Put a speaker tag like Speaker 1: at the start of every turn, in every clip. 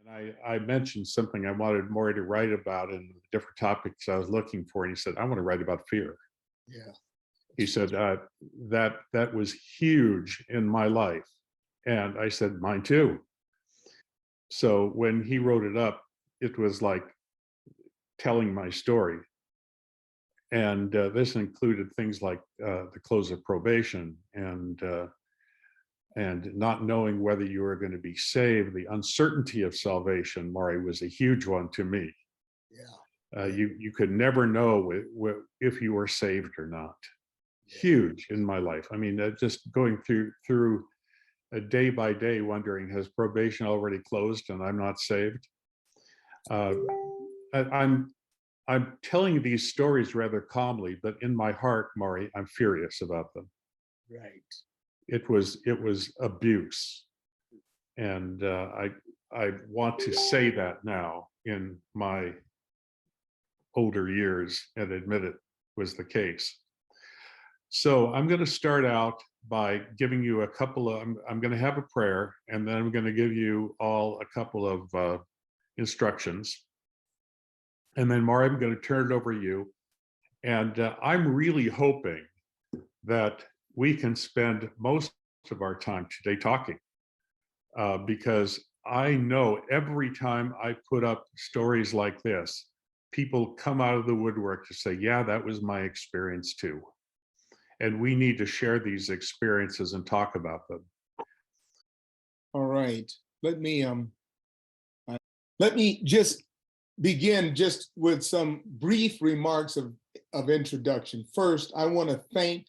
Speaker 1: And I mentioned something I wanted Maury to write about in the different topics I was looking for. And he said, I want to write about fear.
Speaker 2: Yeah.
Speaker 1: He said, that was huge in my life. And I said, mine too. So when he wrote it up, it was like telling my story. And this included things like the close of probation and not knowing whether you were going to be saved. The uncertainty of salvation, Maury, was a huge one to me.
Speaker 2: Yeah.
Speaker 1: You could never know if you were saved or not. Huge in my life. I mean, just going through a day by day, wondering, has probation already closed and I'm not saved? I'm telling these stories rather calmly, but in my heart, Maury, I'm furious about them.
Speaker 2: Right.
Speaker 1: It was abuse, and I want to say that now in my older years and admit it was the case. So I'm going to start out by giving you a couple of, I'm going to have a prayer, and then I'm going to give you all a couple of instructions. And then, Maury, I'm going to turn it over to you. And I'm really hoping that we can spend most of our time today talking, because I know every time I put up stories like this, people come out of the woodwork to say, yeah, that was my experience too. And we need to share these experiences and talk about them.
Speaker 2: All right. Let me just begin just with some brief remarks of introduction. First, I want to thank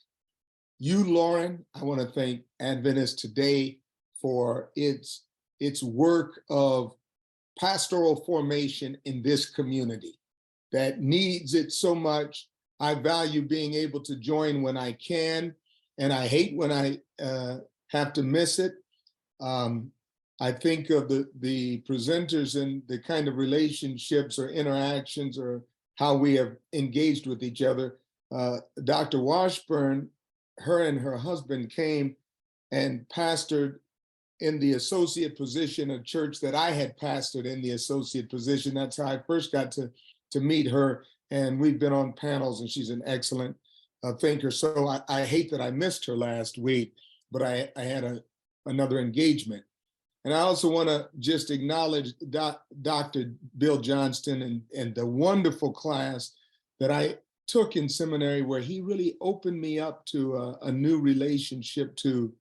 Speaker 2: you, Lauren. I want to thank Adventist Today for its work of pastoral formation in this community that needs it so much. I value being able to join when I can, and I hate when I have to miss it. I think of the presenters and the kind of relationships or interactions or how we have engaged with each other. Dr. Washburn, her and her husband came and pastored in the associate position, a church that I had pastored in the associate position. That's how I first got to meet her. And we've been on panels, and she's an excellent thinker. So I hate that I missed her last week, but I had another engagement. And I also want to just acknowledge Dr. Bill Johnston and the wonderful class that I took in seminary, where he really opened me up to a new relationship to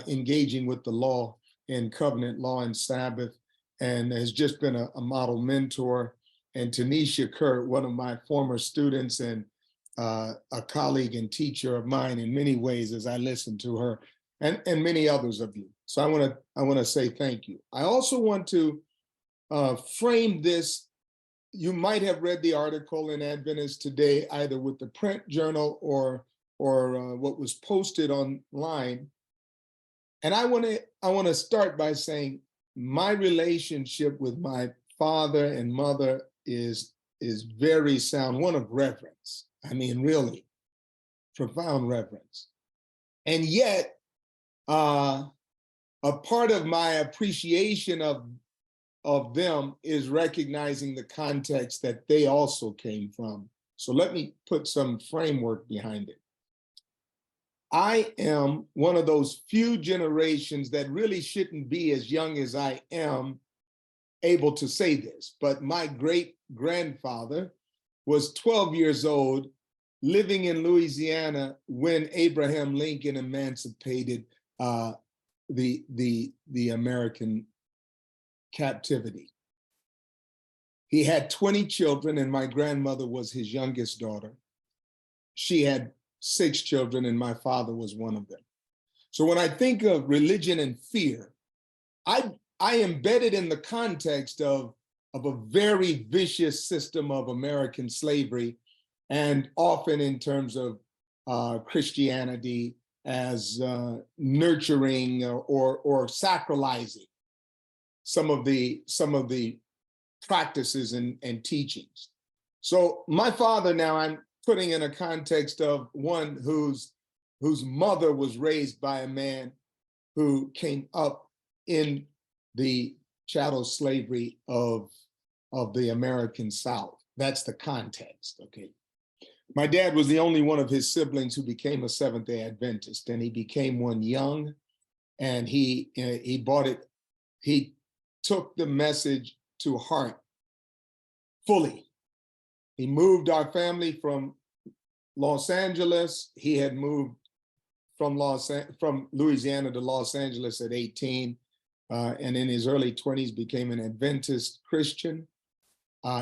Speaker 2: engaging with the law and covenant law and Sabbath, and has just been a model mentor. And Tanisha Kurt, one of my former students and a colleague and teacher of mine in many ways as I listened to her, and many others of you. So I want to say thank you. I also want to frame this. You might have read the article in Adventist Today, either with the print journal or what was posted online. And I want to start by saying my relationship with my father and mother is very sound, one of reverence. I mean, really profound reverence. And yet, a part of my appreciation of them is recognizing the context that they also came from. So let me put some framework behind it. I am one of those few generations that really shouldn't be as young as I am able to say this, but my great-grandfather was 12 years old living in Louisiana when Abraham Lincoln emancipated the American captivity. He had 20 children, and my grandmother was his youngest daughter. She had 6 children, and my father was one of them. So when I think of religion and fear, I embed it in the context of a very vicious system of American slavery, and often in terms of Christianity as nurturing or sacralizing some of the practices and teachings. So my father, now I'm putting in a context of one whose mother was raised by a man who came up in the chattel slavery of the American South. That's the context, okay? My dad was the only one of his siblings who became a Seventh-day Adventist, and he became one young, and he took the message to heart fully. He moved our family from Los Angeles. He had moved from Louisiana to Los Angeles at 18, and in his early 20s became an Adventist Christian.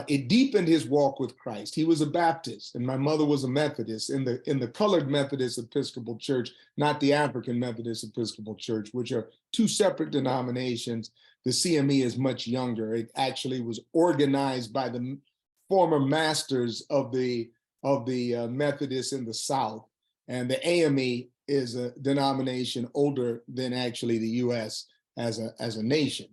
Speaker 2: It deepened his walk with Christ. He was a Baptist, and my mother was a Methodist in the Colored Methodist Episcopal Church, not the African Methodist Episcopal Church, which are two separate denominations. The CME is much younger. It actually was organized by the former masters of the Methodists in the South, and the AME is a denomination older than actually the U.S. as a nation.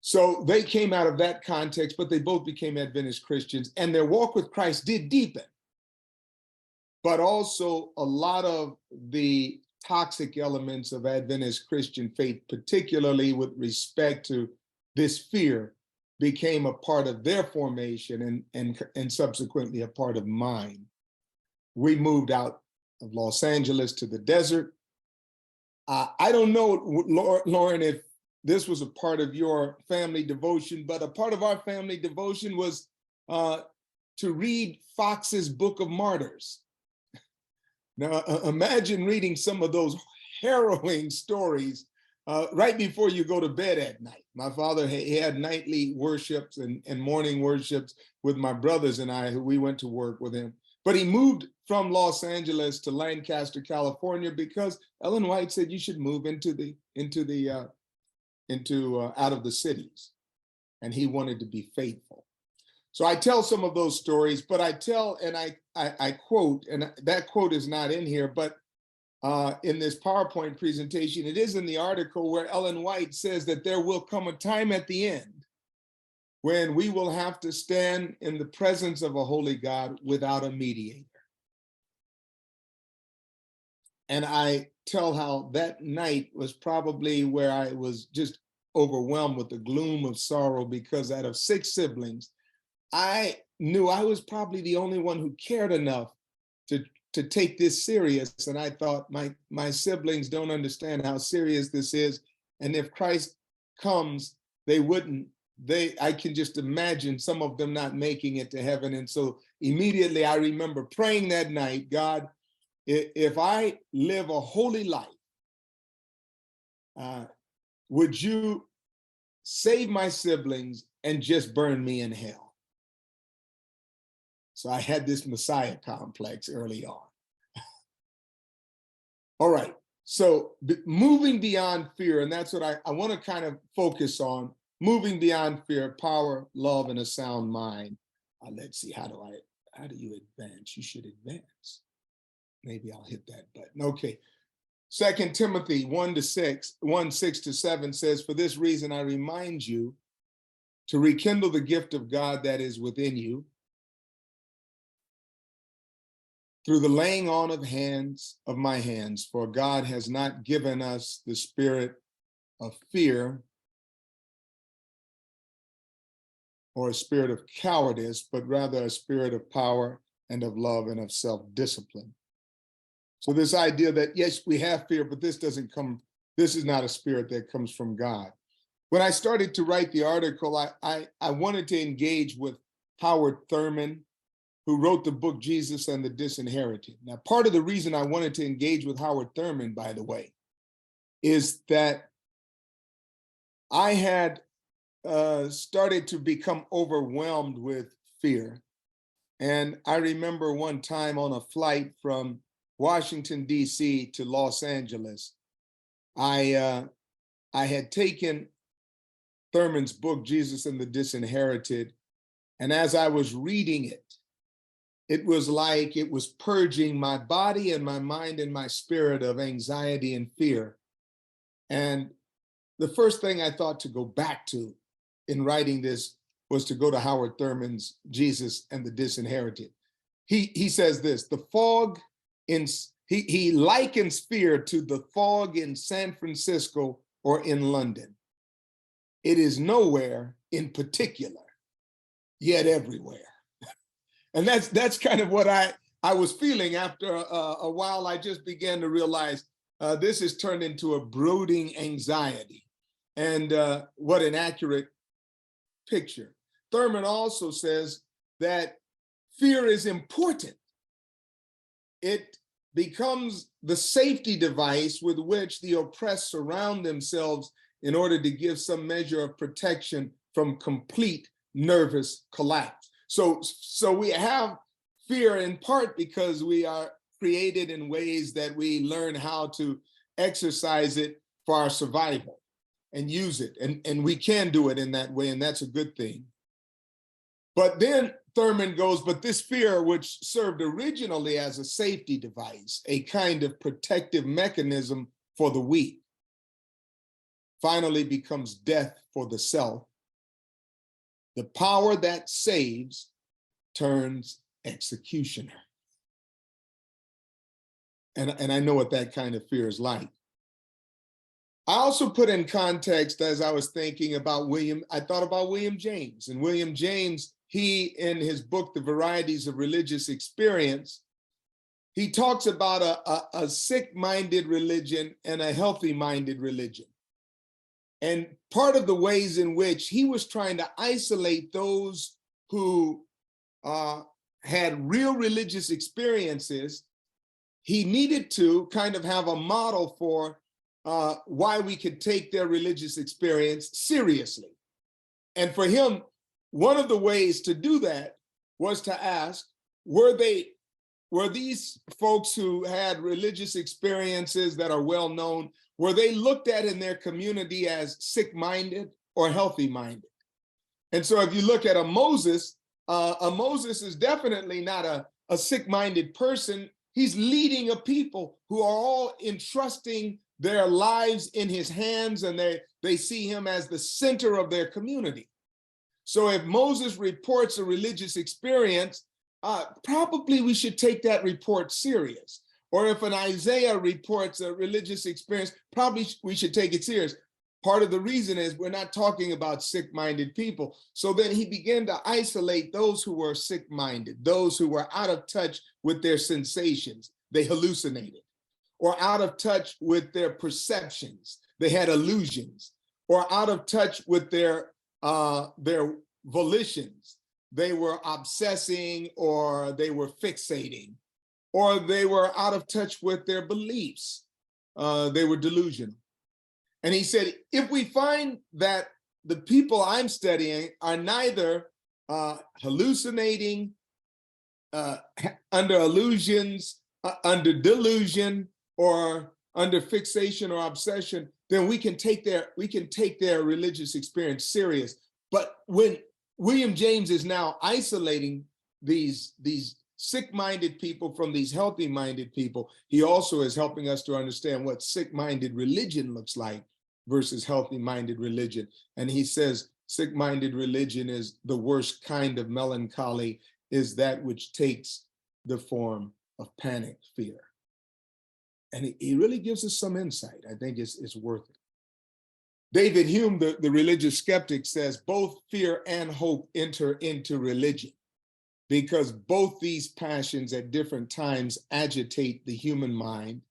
Speaker 2: So they came out of that context, but they both became Adventist Christians, and their walk with Christ did deepen. But also a lot of the toxic elements of Adventist Christian faith, particularly with respect to this fear, became a part of their formation and subsequently a part of mine. We moved out of Los Angeles to the desert. I don't know, Lauren, if this was a part of your family devotion, but a part of our family devotion was to read Fox's Book of Martyrs. Now, imagine reading some of those harrowing stories right before you go to bed at night. My father, he had nightly worships and morning worships with my brothers and I, who we went to work with him. But he moved from Los Angeles to Lancaster, California, because Ellen White said you should move out of the cities, and he wanted to be faithful. So I tell some of those stories, but I tell, and I quote, and that quote is not in here, but in this PowerPoint presentation, it is in the article where Ellen White says that there will come a time at the end when we will have to stand in the presence of a holy God without a mediator. And I tell how that night was probably where I was just overwhelmed with the gloom of sorrow, because out of 6 siblings, I knew I was probably the only one who cared enough to take this serious. And I thought, my siblings don't understand how serious this is. And if Christ comes, I can just imagine some of them not making it to heaven. And so immediately I remember praying that night, God, if I live a holy life, would you save my siblings and just burn me in hell? So I had this Messiah complex early on. All right, so moving beyond fear, and that's what I want to kind of focus on, moving beyond fear, power, love, and a sound mind. Let's see, how do you advance? You should advance. Maybe I'll hit that button. Okay. 2 Timothy 1:6-7 says, for this reason I remind you to rekindle the gift of God that is within you through the laying on of my hands, for God has not given us the spirit of fear or a spirit of cowardice, but rather a spirit of power and of love and of self-discipline. So this idea that, yes, we have fear, but this is not a spirit that comes from God. When I started to write the article, I wanted to engage with Howard Thurman, who wrote the book, Jesus and the Disinherited. Now, part of the reason I wanted to engage with Howard Thurman, by the way, is that I had started to become overwhelmed with fear. And I remember one time on a flight from Washington, D.C. to Los Angeles, I had taken Thurman's book, Jesus and the Disinherited, and as I was reading it, it was like it was purging my body and my mind and my spirit of anxiety and fear. And the first thing I thought to go back to in writing this was to go to Howard Thurman's Jesus and the Disinherited. He says this, he likens fear to the fog in San Francisco or in London. It is nowhere in particular, yet everywhere. And that's kind of what I was feeling after a while. I just began to realize this has turned into a brooding anxiety. And what an accurate picture. Thurman also says that fear is important. It becomes the safety device with which the oppressed surround themselves in order to give some measure of protection from complete nervous collapse. So we have fear in part because we are created in ways that we learn how to exercise it for our survival and use it. And we can do it in that way, and that's a good thing. But then Thurman goes, but this fear, which served originally as a safety device, a kind of protective mechanism for the weak, finally becomes death for the self. The power that saves turns executioner. And I know what that kind of fear is like. I also put in context, as I was thinking about I thought about William James. And William James, he, in his book, The Varieties of Religious Experience, he talks about a sick-minded religion and a healthy-minded religion. And part of the ways in which he was trying to isolate those who had real religious experiences, he needed to kind of have a model for why we could take their religious experience seriously. And for him, one of the ways to do that was to ask, were these folks who had religious experiences that are well known, were they looked at in their community as sick-minded or healthy-minded? And so if you look at a Moses is definitely not a sick-minded person. He's leading a people who are all entrusting their lives in his hands, and they see him as the center of their community. So if Moses reports a religious experience, probably we should take that report serious. Or if an Isaiah reports a religious experience, probably we should take it serious. Part of the reason is we're not talking about sick-minded people. So then he began to isolate those who were sick-minded, those who were out of touch with their sensations, they hallucinated, or out of touch with their perceptions, they had illusions, or out of touch with their volitions, they were obsessing or they were fixating, or they were out of touch with their beliefs, they were delusional. And he said, if we find that the people I'm studying are neither hallucinating, under illusions, under delusion, or under fixation or obsession, then we can take their religious experience serious. But when William James is now isolating these sick-minded people from these healthy-minded people, he also is helping us to understand what sick-minded religion looks like versus healthy-minded religion. And he says sick-minded religion is the worst kind of melancholy, is that which takes the form of panic fear. And he really gives us some insight. I think it's worth it. David Hume, the religious skeptic, says both fear and hope enter into religion because both these passions at different times agitate the human mind,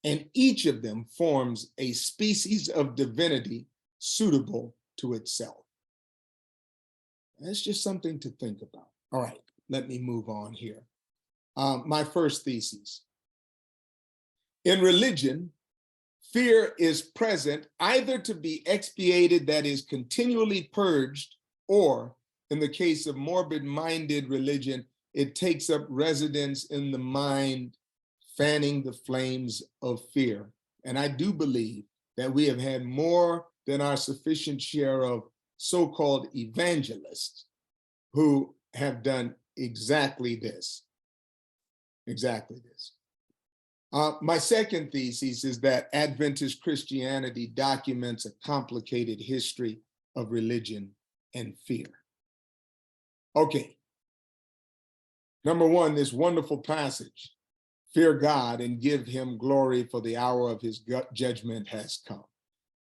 Speaker 2: and each of them forms a species of divinity suitable to itself. That's just something to think about. All right, let me move on here. My first thesis. In religion, fear is present either to be expiated, that is continually purged, or in the case of morbid-minded religion, it takes up residence in the mind, fanning the flames of fear. And I do believe that we have had more than our sufficient share of so-called evangelists who have done exactly this. Exactly this. My second thesis is that Adventist Christianity documents a complicated history of religion and fear. Okay. Number one, this wonderful passage, fear God and give him glory, for the hour of his judgment has come.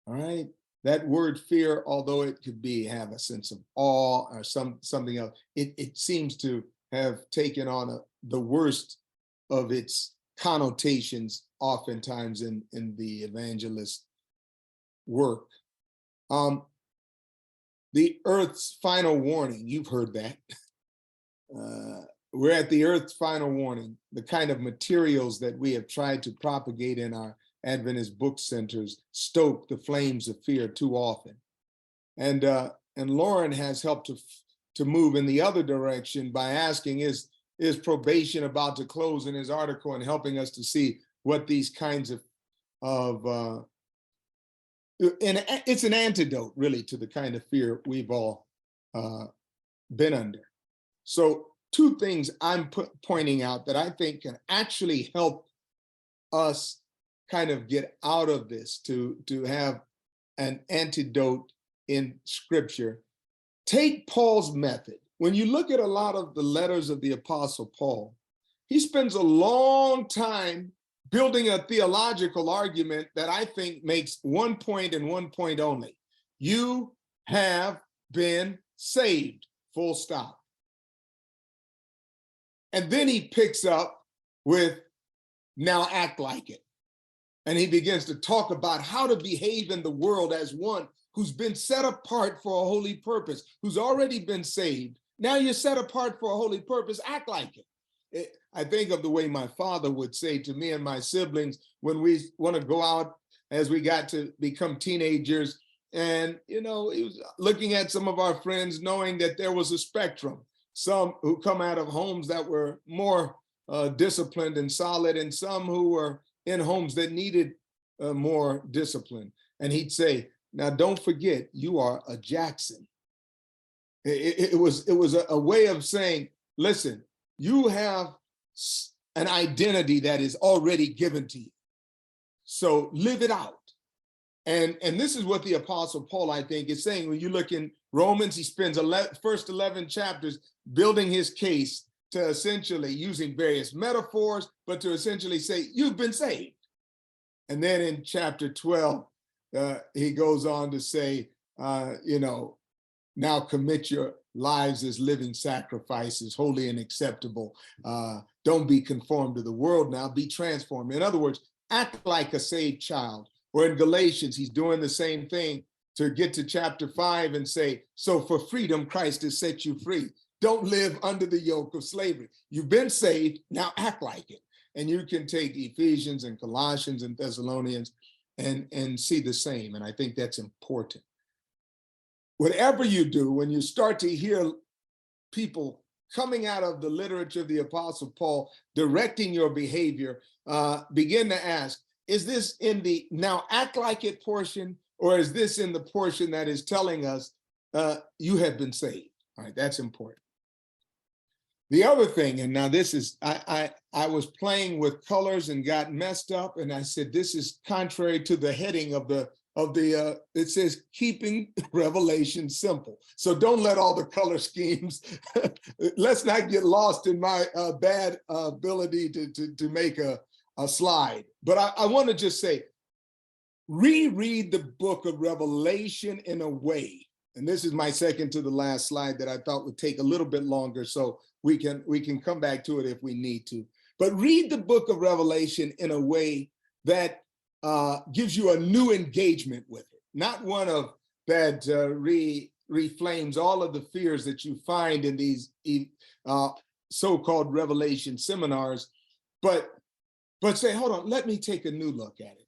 Speaker 2: All right. that word fear, although it could have a sense of awe or something else, it seems to have taken on the worst of its connotations oftentimes in the evangelist work. The earth's final warning, you've heard that. We're at the earth's final warning. The kind of materials that we have tried to propagate in our Adventist book centers stoke the flames of fear too often. And Lauren has helped to move in the other direction by asking, is probation about to close in his article, and helping us to see what these kinds of and it's an antidote really to the kind of fear we've all been under. So two things I'm pointing out that I think can actually help us kind of get out of this, to have an antidote in scripture. Take Paul's method. When you look at a lot of the letters of the Apostle Paul, he spends a long time building a theological argument that I think makes one point and one point only. You have been saved, full stop. And then he picks up with, now act like it. And he begins to talk about how to behave in the world as one who's been set apart for a holy purpose, who's already been saved. Now you're set apart for a holy purpose, act like it. I think of the way my father would say to me and my siblings when we want to go out as we got to become teenagers. And, he was looking at some of our friends, knowing that there was a spectrum, some who come out of homes that were more disciplined and solid, and some who were in homes that needed more discipline. And he'd say, now don't forget, you are a Jackson. It was a way of saying, listen, you have an identity that is already given to you. So live it out. And this is what the Apostle Paul, I think, is saying. When you look in Romans, he spends first 11 chapters building his case to essentially using various metaphors, but to essentially say, you've been saved. And then in chapter 12, he goes on to say, now commit your lives as living sacrifices, holy and acceptable. Don't be conformed to the world now, be transformed. In other words, act like a saved child. Or in Galatians, he's doing the same thing to get to chapter 5 and say, so for freedom, Christ has set you free. Don't live under the yoke of slavery. You've been saved, now act like it. And you can take Ephesians and Colossians and Thessalonians and see the same. And I think that's important. Whatever you do, when you start to hear people coming out of the literature of the Apostle Paul directing your behavior, begin to ask, is this in the now act like it portion, or is this in the portion that is telling us you have been saved? All right, that's important. The other thing, and now this is, I was playing with colors and got messed up, and I said, this is contrary to the heading of the, it says keeping Revelation simple. So don't let all the color schemes, let's not get lost in my bad ability to make a slide. But I want to just say, reread the book of Revelation in a way, and this is my second to the last slide that I thought would take a little bit longer, so we can come back to it if we need to. But read the book of Revelation in a way that gives you a new engagement with it, not one of that reflames all of the fears that you find in these so-called Revelation seminars, but say, hold on, let me take a new look at it.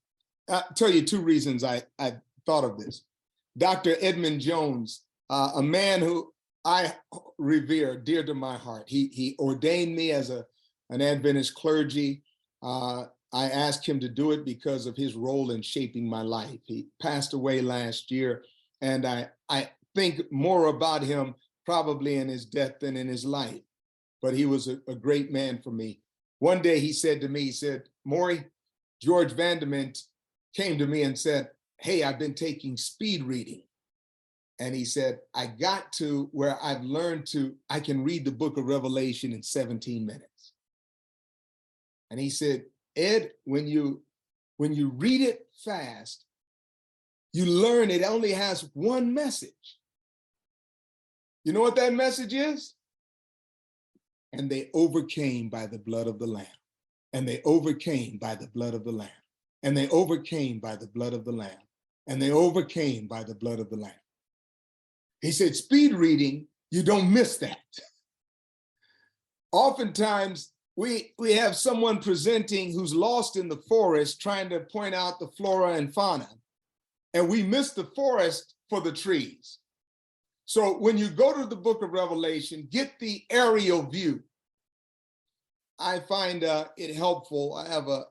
Speaker 2: I'll tell you two reasons I thought of this. Dr. Edmund Jones, a man who I revere, dear to my heart. He ordained me as an Adventist clergy. I asked him to do it because of his role in shaping my life. He passed away last year, and I think more about him probably in his death than in his life. But he was a great man for me. One day he said to me, he said, Maury, George Vandement came to me and said, hey, I've been taking speed reading. And he said, I got to where I've learned I can read the book of Revelation in 17 minutes. And he said, Ed, when you read it fast, you learn it only has one message. You know what that message is? And they overcame by the blood of the Lamb. And they overcame by the blood of the Lamb. And they overcame by the blood of the Lamb. And they overcame by the blood of the Lamb. He said, speed reading, you don't miss that. Oftentimes, we have someone presenting who's lost in the forest trying to point out the flora and fauna, and we miss the forest for the trees. So when you go to the book of Revelation, get the aerial view. I find it helpful. I have a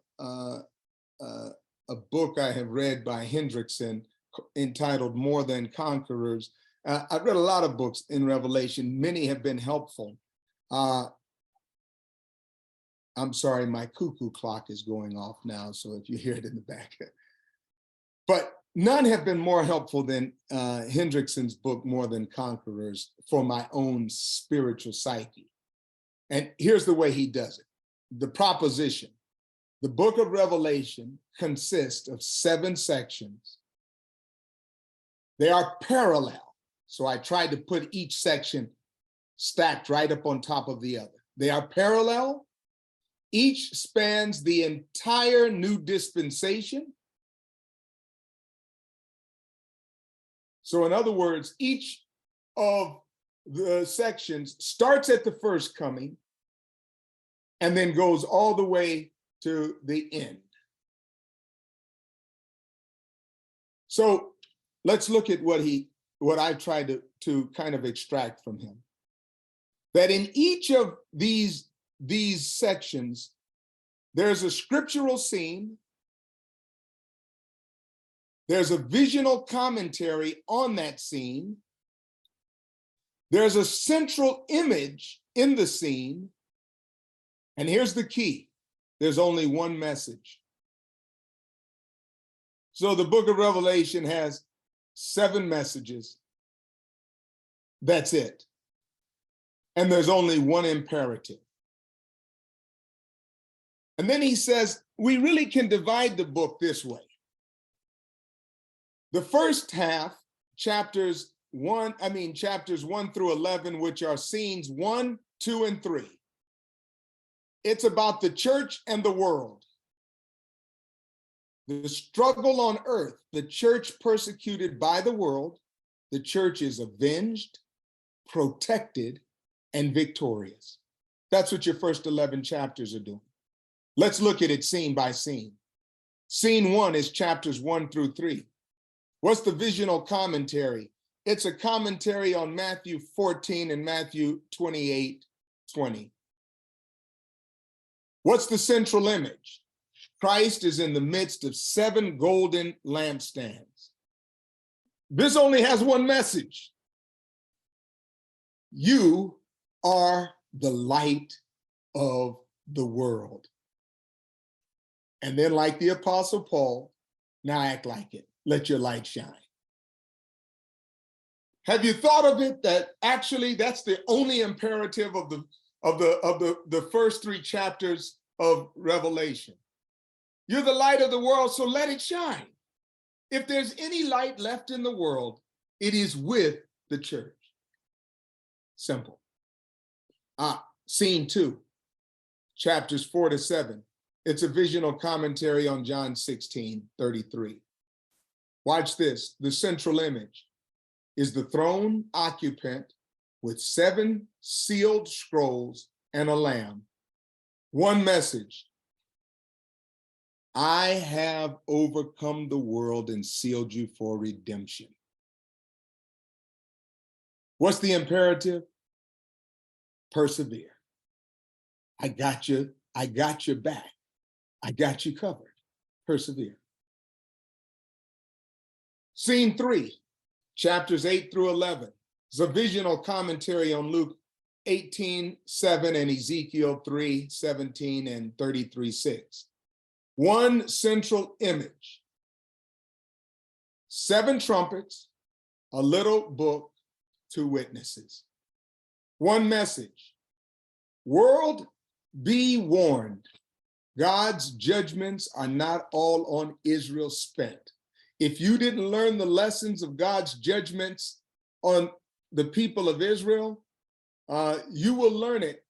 Speaker 2: book I have read by Hendrickson entitled More Than Conquerors. I've read a lot of books in Revelation. Many have been helpful. I'm sorry, my cuckoo clock is going off now, so if you hear it in the back. But none have been more helpful than Hendrickson's book, More Than Conquerors, for my own spiritual psyche. And here's the way he does it. The proposition. The book of Revelation consists of 7 sections. They are parallel. So I tried to put each section stacked right up on top of the other. They are parallel. Each spans the entire new dispensation. So in other words, each of the sections starts at the first coming and then goes all the way to the end. So let's look at what I tried to kind of extract from him. That in each of these sections, there's a scriptural scene, there's a visional commentary on that scene, there's a central image in the scene, and here's the key, there's only one message. So the book of Revelation has 7 messages. That's it. And there's only one imperative. And then he says, we really can divide the book this way. The first half, chapters 1 through 11, which are scenes 1, 2, and 3. It's about the church and the world. The struggle on earth, the church persecuted by the world, the church is avenged, protected, and victorious. That's what your first 11 chapters are doing. Let's look at it scene by scene. Scene 1 is chapters 1 through 3. What's the visional commentary? It's a commentary on Matthew 14 and Matthew 28:20. What's the central image? Christ is in the midst of 7 golden lampstands. This only has one message. You are the light of the world. And then, like the Apostle Paul, now act like it. Let your light shine. Have you thought of it that actually that's the only imperative of the first 3 chapters of Revelation? You're the light of the world, so let it shine. If there's any light left in the world, it is with the church. Simple. Scene 2, chapters 4 to 7. It's a visional commentary on John 16:33. Watch this. The central image is the throne occupant with 7 sealed scrolls and a lamb. One message. I have overcome the world and sealed you for redemption. What's the imperative? Persevere. I got you. I got your back. I got you covered. Persevere. Scene 3, chapters 8 through 11. It's a visional commentary on Luke 18:7 and Ezekiel 3:17 and 33:6. One central image. 7 trumpets, a little book, 2 witnesses. One message. World, be warned. God's judgments are not all on Israel spent. If you didn't learn the lessons of God's judgments on the people of Israel, you will learn it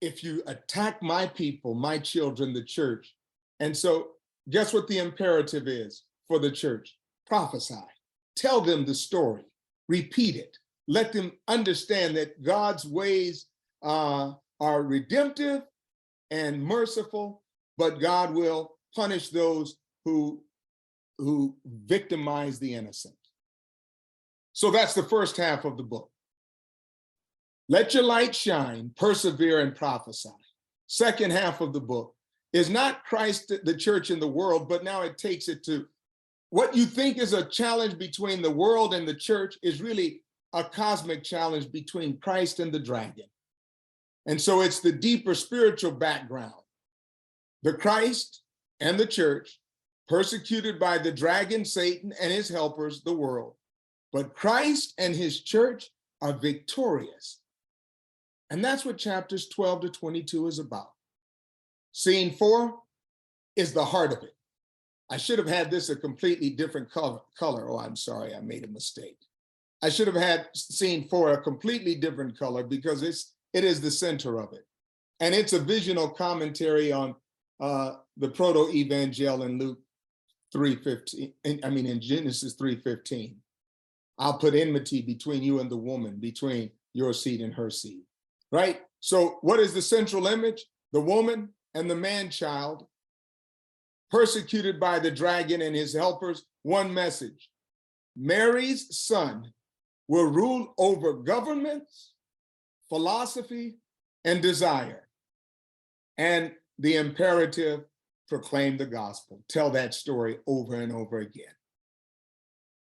Speaker 2: if you attack my people, my children, the church. And so guess what the imperative is for the church? Prophesy. Tell them the story. Repeat it. Let them understand that God's ways are redemptive and merciful, but God will punish those who victimize the innocent. So that's the first half of the book. Let your light shine, persevere, and prophesy. Second half of the book is not Christ, the church, and the world, but now it takes it to what you think is a challenge between the world and the church is really a cosmic challenge between Christ and the dragon. And so it's the deeper spiritual background. The Christ and the church, persecuted by the dragon, Satan, and his helpers, the world. But Christ and his church are victorious. And that's what chapters 12 to 22 is about. Scene 4 is the heart of it. I should have had this a completely different color. Oh, I'm sorry, I made a mistake. I should have had scene 4 a completely different color because it is the center of it. And it's a visional commentary on the proto-evangel in Luke 3:15, in Genesis 3:15. I'll put enmity between you and the woman, between your seed and her seed, right? So what is the central image? The woman and the man-child, persecuted by the dragon and his helpers. One message: Mary's son will rule over governments, philosophy, and desire. And the imperative: proclaim the gospel. Tell that story over and over again.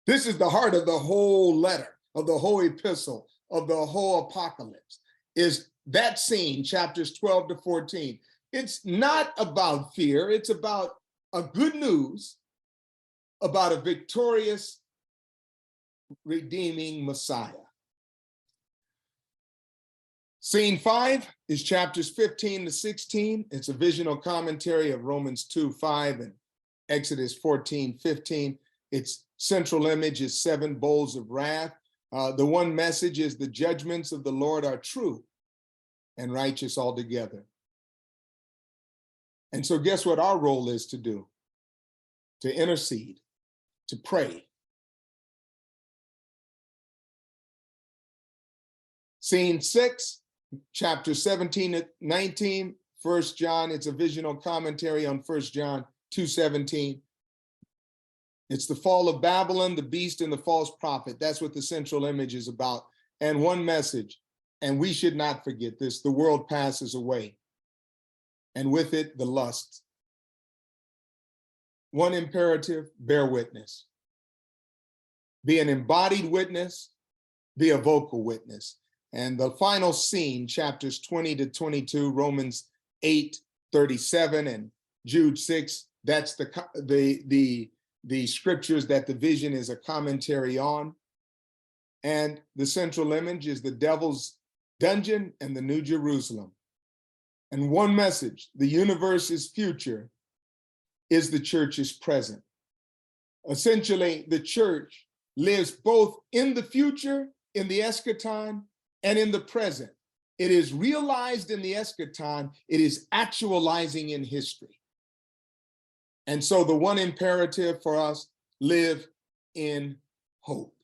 Speaker 2: This is the heart of the whole letter, of the whole epistle, of the whole apocalypse, is that scene, chapters 12 to 14. It's not about fear. It's about a good news about a victorious, redeeming Messiah. Scene 5 is chapters 15 to 16. It's a visional commentary of Romans 2:5 and Exodus 14:15. Its central image is 7 bowls of wrath. The one message is the judgments of the Lord are true and righteous altogether. And so guess what our role is to do? To intercede, to pray. Scene 6, chapter 17 to 19, 1 John, it's a visional commentary on 1 John 2:17. It's the fall of Babylon, the beast, and the false prophet. That's what the central image is about. And one message, and we should not forget this: the world passes away, and with it, the lusts. One imperative: bear witness. Be an embodied witness, be a vocal witness. And the final scene, chapters 20 to 22, Romans 8:37 and Jude 6, that's the scriptures that the vision is a commentary on. And the central image is the devil's dungeon and the New Jerusalem. And one message: the universe's future is the church's present. Essentially, the church lives both in the future, in the eschaton, and in the present. It is realized in the eschaton, it is actualizing in history. And so the one imperative for us: live in hope.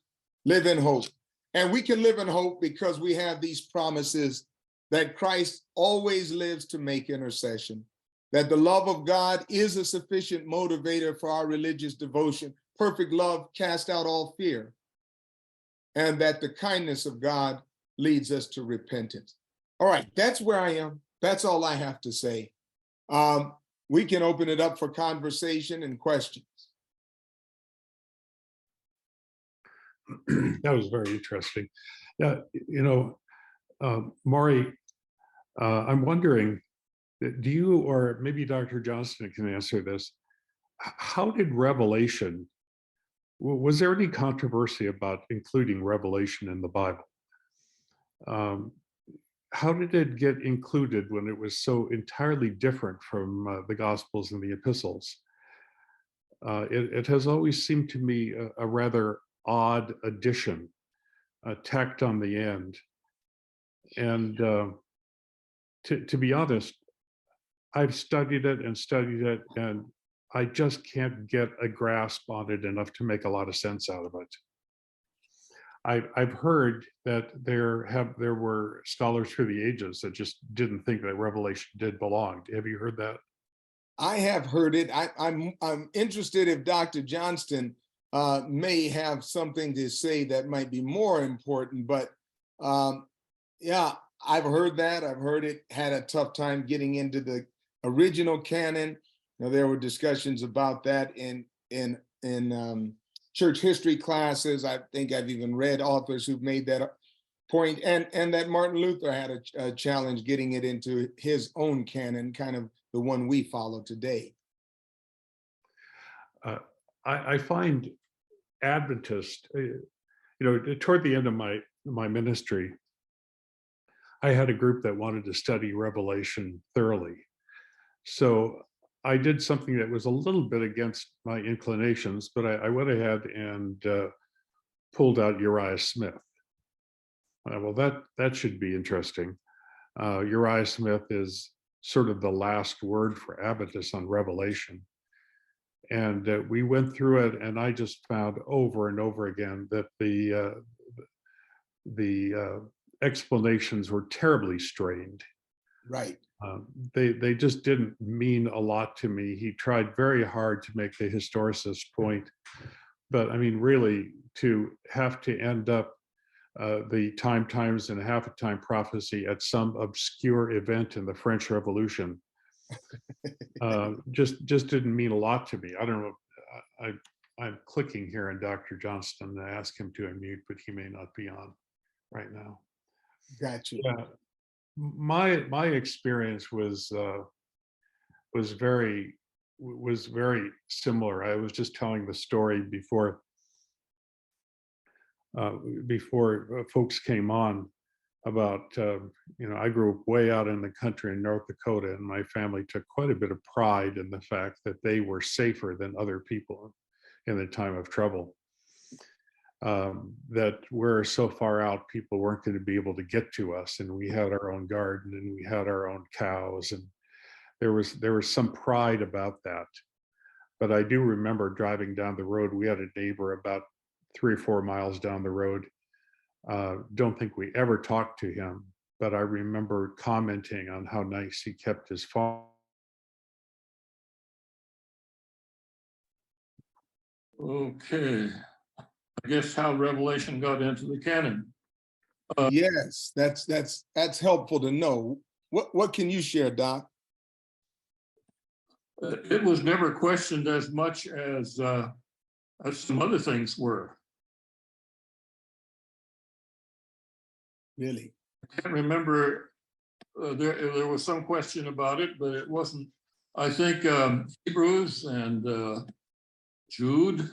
Speaker 2: Live in hope. And we can live in hope because we have these promises that Christ always lives to make intercession, that the love of God is a sufficient motivator for our religious devotion. Perfect love casts out all fear, and that the kindness of God leads us to repentance. All right, that's where I am. That's all I have to say. We can open it up for conversation and questions.
Speaker 1: That was very interesting. Maury, I'm wondering, do you, or maybe Dr. Johnston can answer this, how did Revelation, was there any controversy about including Revelation in the Bible? How did it get included when it was so entirely different from the Gospels and the epistles? it has always seemed to me a rather odd addition, tacked on the end. And to be honest, I've studied it, and I just can't get a grasp on it enough to make a lot of sense out of it. I've heard that there were scholars through the ages that just didn't think that Revelation did belong. Have you heard that?
Speaker 2: I have heard it. I'm interested if Dr. Johnston may have something to say that might be more important, but yeah, I've heard that. I've heard it had a tough time getting into the original canon. Now, there were discussions about that in church history classes. I think I've even read authors who've made that point, and that Martin Luther had a challenge getting it into his own canon, kind of the one we follow today.
Speaker 1: I find Adventist, toward the end of my ministry, I had a group that wanted to study Revelation thoroughly. So I did something that was a little bit against my inclinations, but I went ahead and pulled out Uriah Smith. Well, that should be interesting. Uriah Smith is sort of the last word for Adventists on Revelation. And we went through it, and I just found over and over again that the explanations were terribly strained.
Speaker 2: Right.
Speaker 1: They just didn't mean a lot to me. He tried very hard to make the historicist point, but I mean, really, to have to end up the times and a half a time prophecy at some obscure event in the French Revolution just didn't mean a lot to me. I don't know. I'm clicking here on Dr. Johnston to ask him to unmute, but he may not be on right now.
Speaker 2: Got you.
Speaker 1: Yeah, my experience was very similar. I was just telling the story before folks came on about I grew up way out in the country in North Dakota, and my family took quite a bit of pride in the fact that they were safer than other people in the time of trouble. That we're so far out, people weren't going to be able to get to us, and we had our own garden and we had our own cows, and there was some pride about that. But I do remember driving down the road. We had a neighbor about 3 or 4 miles down the road. Don't think we ever talked to him, but I remember commenting on how nice he kept his farm.
Speaker 3: Okay, I guess how Revelation got into the canon.
Speaker 2: Yes, that's helpful to know. What can you share, Doc?
Speaker 3: It was never questioned as much as some other things were.
Speaker 2: Really?
Speaker 3: I can't remember. There was some question about it, but it wasn't. I think Hebrews and Jude,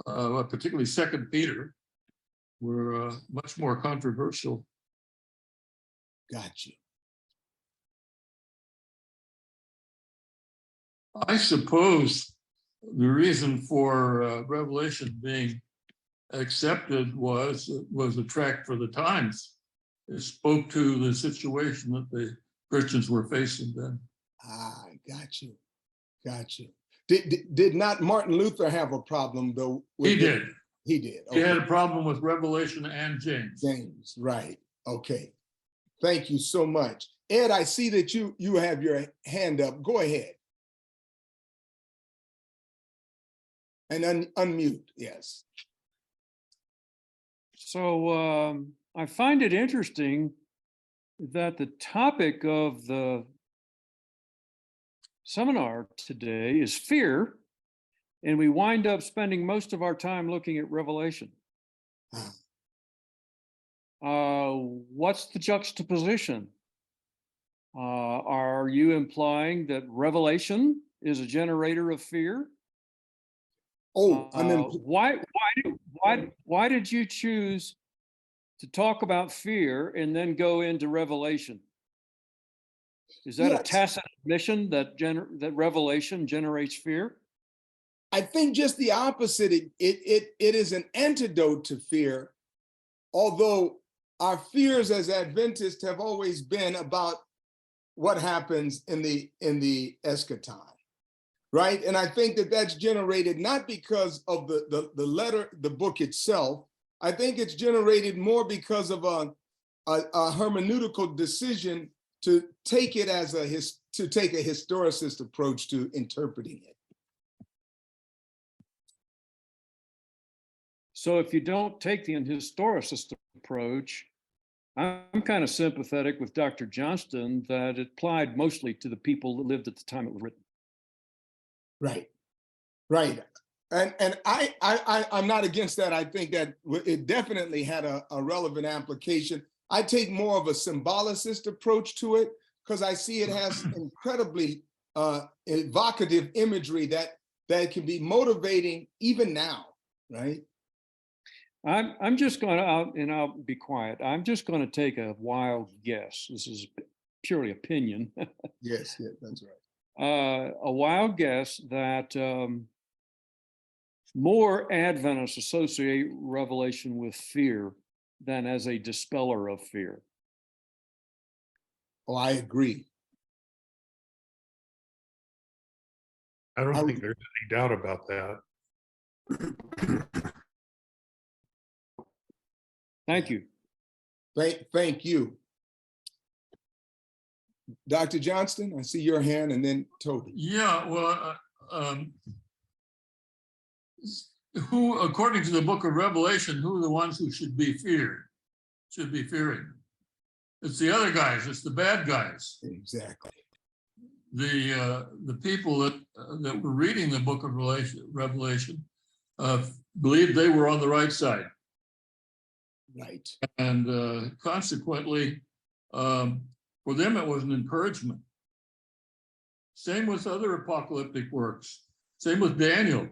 Speaker 3: particularly 2 Peter, were much more controversial.
Speaker 2: Gotcha.
Speaker 3: I suppose the reason for Revelation being accepted was a tract for the times. It spoke to the situation that the Christians were facing then.
Speaker 2: Ah, got you. Did not Martin Luther have a problem though?
Speaker 3: He did.
Speaker 2: He did.
Speaker 3: He had a problem with Revelation and James.
Speaker 2: James, right. Okay. Thank you so much. Ed, I see that you have your hand up. Go ahead. And unmute, yes.
Speaker 4: So I find it interesting that the topic of the seminar today is fear, and we wind up spending most of our time looking at Revelation. What's the juxtaposition? Are you implying that Revelation is a generator of fear?
Speaker 2: Oh,
Speaker 4: why did you choose to talk about fear and then go into Revelation? Is that a tacit admission that Revelation generates fear?
Speaker 2: I think just the opposite. It is an antidote to fear, although our fears as Adventists have always been about what happens in the eschaton, right? And I think that that's generated not because of the book itself. I think it's generated more because of a hermeneutical decision to take it as to take a historicist approach to interpreting it.
Speaker 4: So if you don't take the historicist approach, I'm kind of sympathetic with Dr. Johnston that it applied mostly to the people that lived at the time it was written.
Speaker 2: Right, right. And I'm not against that. I think that it definitely had a relevant application. I take more of a symbolicist approach to it because I see it has incredibly evocative imagery that can be motivating even now, right?
Speaker 4: I'm just going to, and I'll be quiet. I'm just going to take a wild guess. This is purely opinion.
Speaker 2: Yes, that's right.
Speaker 4: A wild guess that more Adventists associate Revelation with fear than as a dispeller of fear.
Speaker 2: Oh, I agree.
Speaker 1: I don't think there's any doubt about that.
Speaker 4: Thank you.
Speaker 2: Thank you. Dr. Johnston, I see your hand, and then Toby.
Speaker 3: Yeah, well, who, according to the book of Revelation, who are the ones who should be feared, should be fearing? It's the other guys, it's the bad guys.
Speaker 2: Exactly.
Speaker 3: The people that were reading the book of Revelation believed they were on the right side.
Speaker 2: Right.
Speaker 3: And consequently, for them, it was an encouragement. Same with other apocalyptic works. Same with Daniel.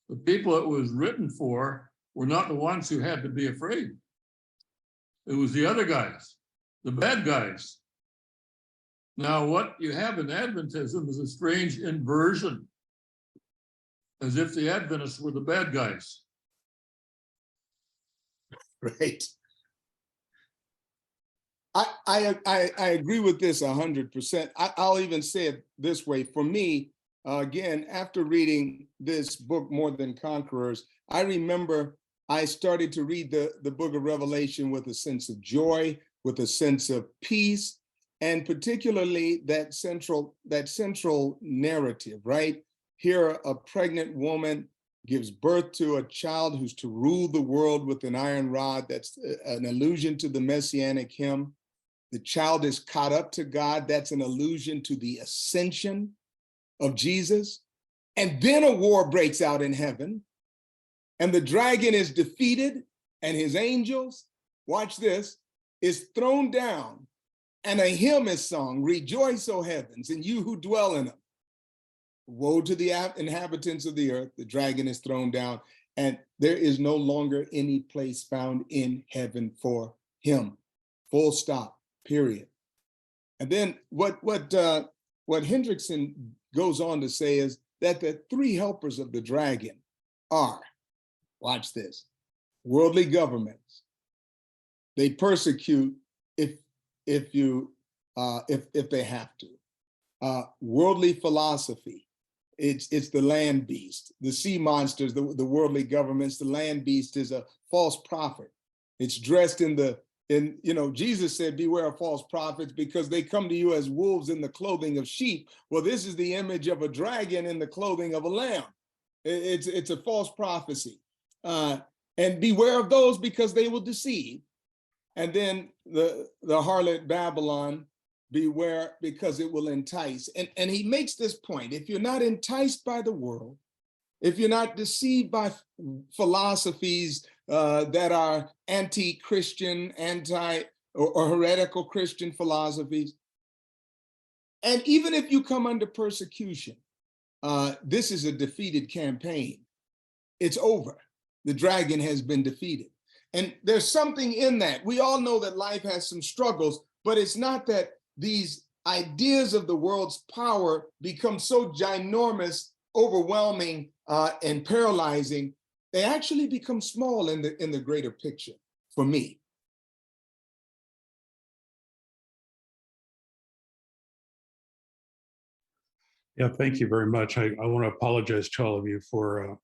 Speaker 3: The people it was written for were not the ones who had to be afraid. It was the other guys, the bad guys. Now, what you have in Adventism is a strange inversion, as if the Adventists were the bad guys.
Speaker 2: Right. I agree with this 100%. I'll even say it this way. For me, again, after reading this book, More Than Conquerors, I remember I started to read the book of Revelation with a sense of joy, with a sense of peace, and particularly that central narrative, right? Here, a pregnant woman gives birth to a child who's to rule the world with an iron rod. That's an allusion to the messianic hymn. The child is caught up to God. That's an allusion to the ascension of Jesus. And then a war breaks out in heaven, and the dragon is defeated, and his angels, watch this, is thrown down, and a hymn is sung, "Rejoice, O heavens, and you who dwell in them. Woe to the inhabitants of the earth, the dragon is thrown down, and there is no longer any place found in heaven for him." Full stop, period. And then what Hendrickson goes on to say is that the three helpers of the dragon are, watch this, worldly governments. They persecute if they have to. Worldly philosophy. It's the land beast, the sea monsters, the worldly governments. The land beast is a false prophet. It's dressed Jesus said, beware of false prophets because they come to you as wolves in the clothing of sheep. Well, this is the image of a dragon in the clothing of a lamb. It's a false prophecy. And beware of those because they will deceive. And then the harlot Babylon, beware because it will entice. And he makes this point: if you're not enticed by the world, if you're not deceived by philosophies that are anti-Christian, or heretical Christian philosophies, and even if you come under persecution, this is a defeated campaign. It's over. The dragon has been defeated. And there's something in that. We all know that life has some struggles, but it's not that these ideas of the world's power become so ginormous overwhelming and paralyzing, they actually become small in the greater picture for me.
Speaker 1: Yeah, thank you very much. I want to apologize to all of you for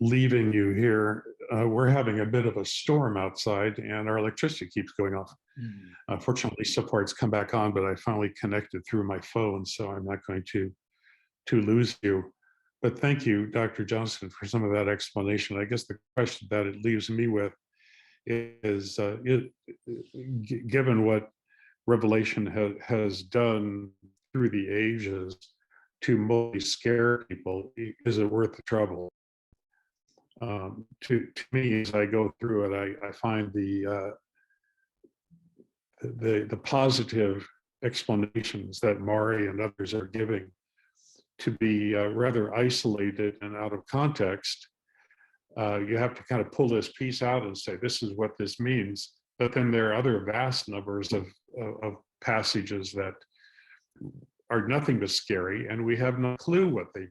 Speaker 1: leaving you here. We're having a bit of a storm outside and our electricity keeps going off. Fortunately, so far it's come back on, but I finally connected through my phone, so I'm not going to lose you. But thank you, Dr. Johnson, for some of that explanation. I guess the question that it leaves me with is, given what Revelation has done through the ages to mostly scare people, is it worth the trouble? To me, as I go through it, I find the positive explanations that Maury and others are giving to be rather isolated and out of context. You have to kind of pull this piece out and say, this is what this means. But then there are other vast numbers of passages that are nothing but scary, and we have no clue what they mean.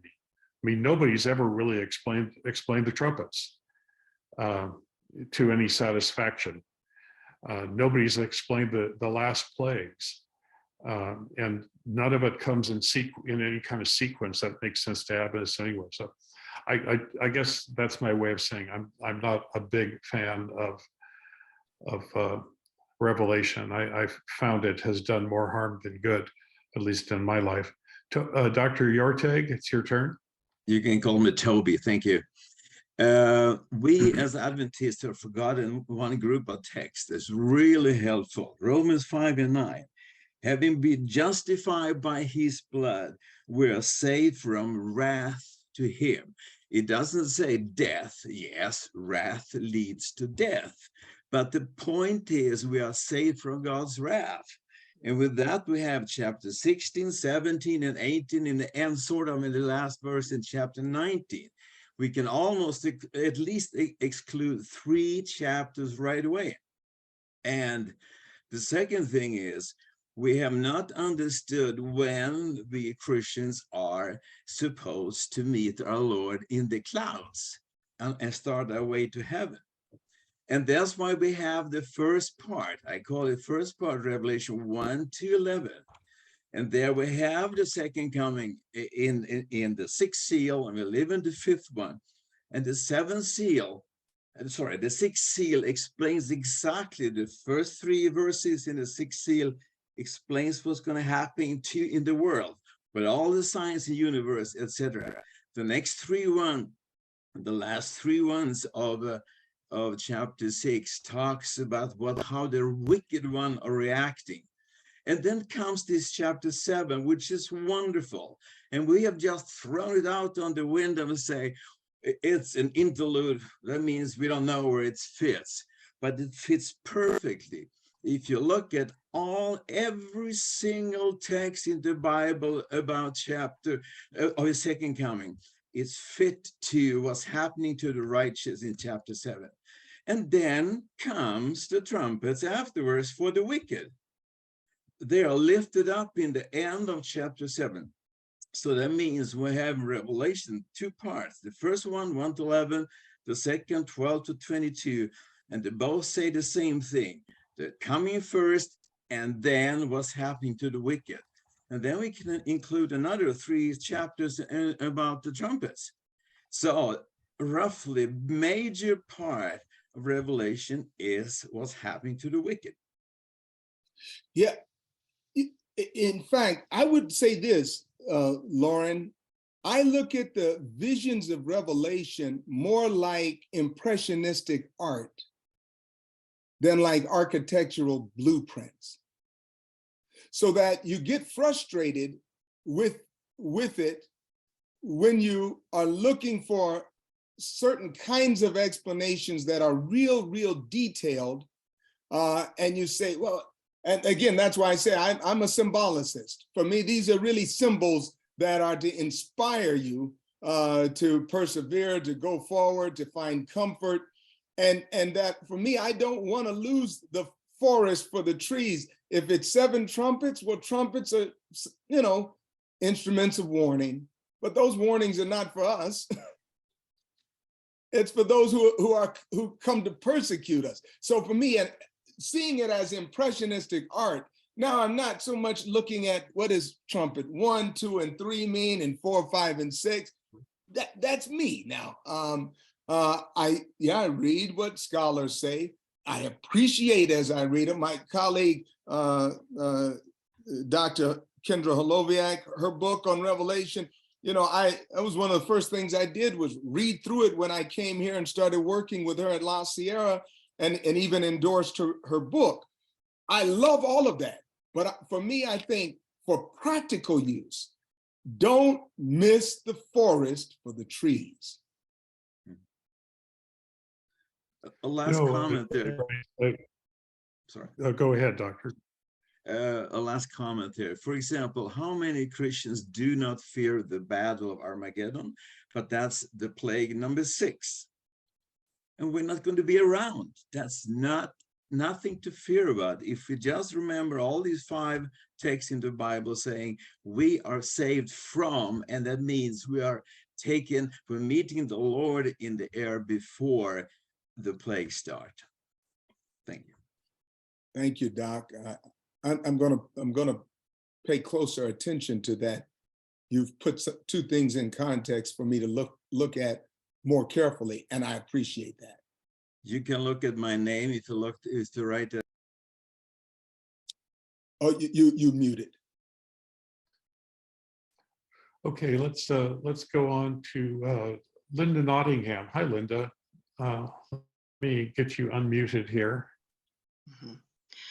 Speaker 1: I mean, nobody's ever really explained the trumpets to any satisfaction. Nobody's explained the last plagues. And none of it comes in any kind of sequence that makes sense to Adventists anyway. So I guess that's my way of saying I'm not a big fan of Revelation. I've found it has done more harm than good, at least in my life. Dr. Yorteg, it's your turn.
Speaker 5: You can call me Toby, thank you. We as Adventists have forgotten one group of texts that's really helpful. Romans 5 and 9. Having been justified by his blood, we are saved from wrath to him. It doesn't say death. Yes, wrath leads to death. But the point is we are saved from God's wrath. And with that, we have chapter 16, 17, and 18, and sort of in the last verse in chapter 19. We can almost at least exclude 3 chapters right away. And the second thing is, we have not understood when we Christians are supposed to meet our Lord in the clouds and start our way to heaven. And that's why we have the first part. I call it first part, Revelation 1 to 11. And there we have the second coming in the 6th seal, and we live in the 5th one. And the 7th seal, the 6th seal explains exactly the first 3 verses in the 6th seal explains what's going to happen in the world, with all the signs in the universe, etc. The next 3 the last 3 ones of chapter 6 talks about how the wicked one are reacting. And then comes this chapter 7, which is wonderful. And we have just thrown it out on the window and say, it's an interlude. That means we don't know where it fits, but it fits perfectly. If you look at every single text in the Bible about chapter of his second coming, it's fit to what's happening to the righteous in chapter 7. And then comes the trumpets afterwards for the wicked. They are lifted up in the end of chapter 7. So that means we have Revelation 2 parts. The first one, 1 to 11, the second, 12 to 22. And they both say the same thing. The coming first, and then what's happening to the wicked. And then we can include another 3 chapters about the trumpets. So roughly, major part of Revelation is what's happening to the wicked.
Speaker 2: Yeah. In fact, I would say this, Lauren. I look at the visions of Revelation more like impressionistic art than like architectural blueprints, so that you get frustrated with it when you are looking for certain kinds of explanations that are real detailed, and you say, well, and again, that's why I say I'm a symbolicist. For me, these are really symbols that are to inspire you to persevere, to go forward, to find comfort. And that for me, I don't want to lose the forest for the trees. If it's 7 trumpets, well, trumpets are, instruments of warning. but those warnings are not for us. It's for those who come to persecute us. So for me, and seeing it as impressionistic art, now I'm not so much looking at what does trumpet 1, 2, and 3 mean, and 4, 5, and 6. That's me now. I read what scholars say. I appreciate as I read them. My colleague, Dr. Kendra Holoviak, her book on Revelation, you know, that was one of the first things I did was read through it when I came here and started working with her at La Sierra, and even endorsed her book. I love all of that. But for me, I think for practical use, don't miss the forest for the trees.
Speaker 5: A last comment there. Sorry.
Speaker 1: Go ahead, Doctor.
Speaker 5: A last comment there. For example, how many Christians do not fear the battle of Armageddon? But that's the plague number 6. And we're not going to be around. That's nothing to fear about. If we just remember all these 5 texts in the Bible saying we are saved from, and that means we're meeting the Lord in the air before the plague start. Thank you.
Speaker 2: Thank you, Doc. I'm gonna pay closer attention to that. You've put 2 things in context for me to look at more carefully, and I appreciate that.
Speaker 5: You can look at my name if you look is to write it.
Speaker 2: Oh, you muted.
Speaker 1: Okay, let's go on to Linda Nottingham. Hi, Linda. Let me get you unmuted here.
Speaker 6: Mm-hmm.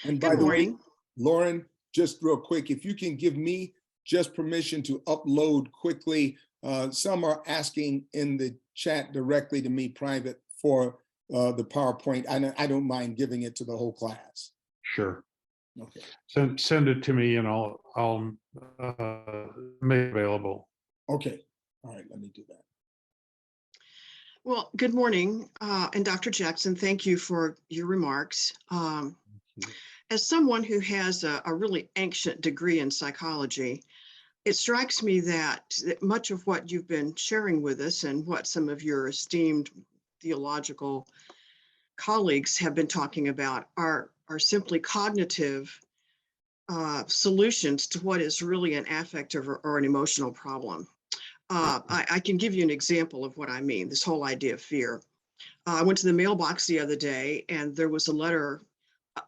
Speaker 2: And by the way, Lauren, just real quick, if you can give me just permission to upload quickly. Some are asking in the chat directly to me private for the PowerPoint. I don't mind giving it to the whole class.
Speaker 1: Sure.
Speaker 2: Okay.
Speaker 1: Send it to me and I'll make it available.
Speaker 2: Okay. All right. Let me do that.
Speaker 6: Well, good morning. And Dr. Jackson, thank you for your remarks. As someone who has a really ancient degree in psychology, it strikes me that much of what you've been sharing with us and what some of your esteemed theological colleagues have been talking about are simply cognitive solutions to what is really an affective or an emotional problem. I can give you an example of what I mean, this whole idea of fear. I went to the mailbox the other day and there was a letter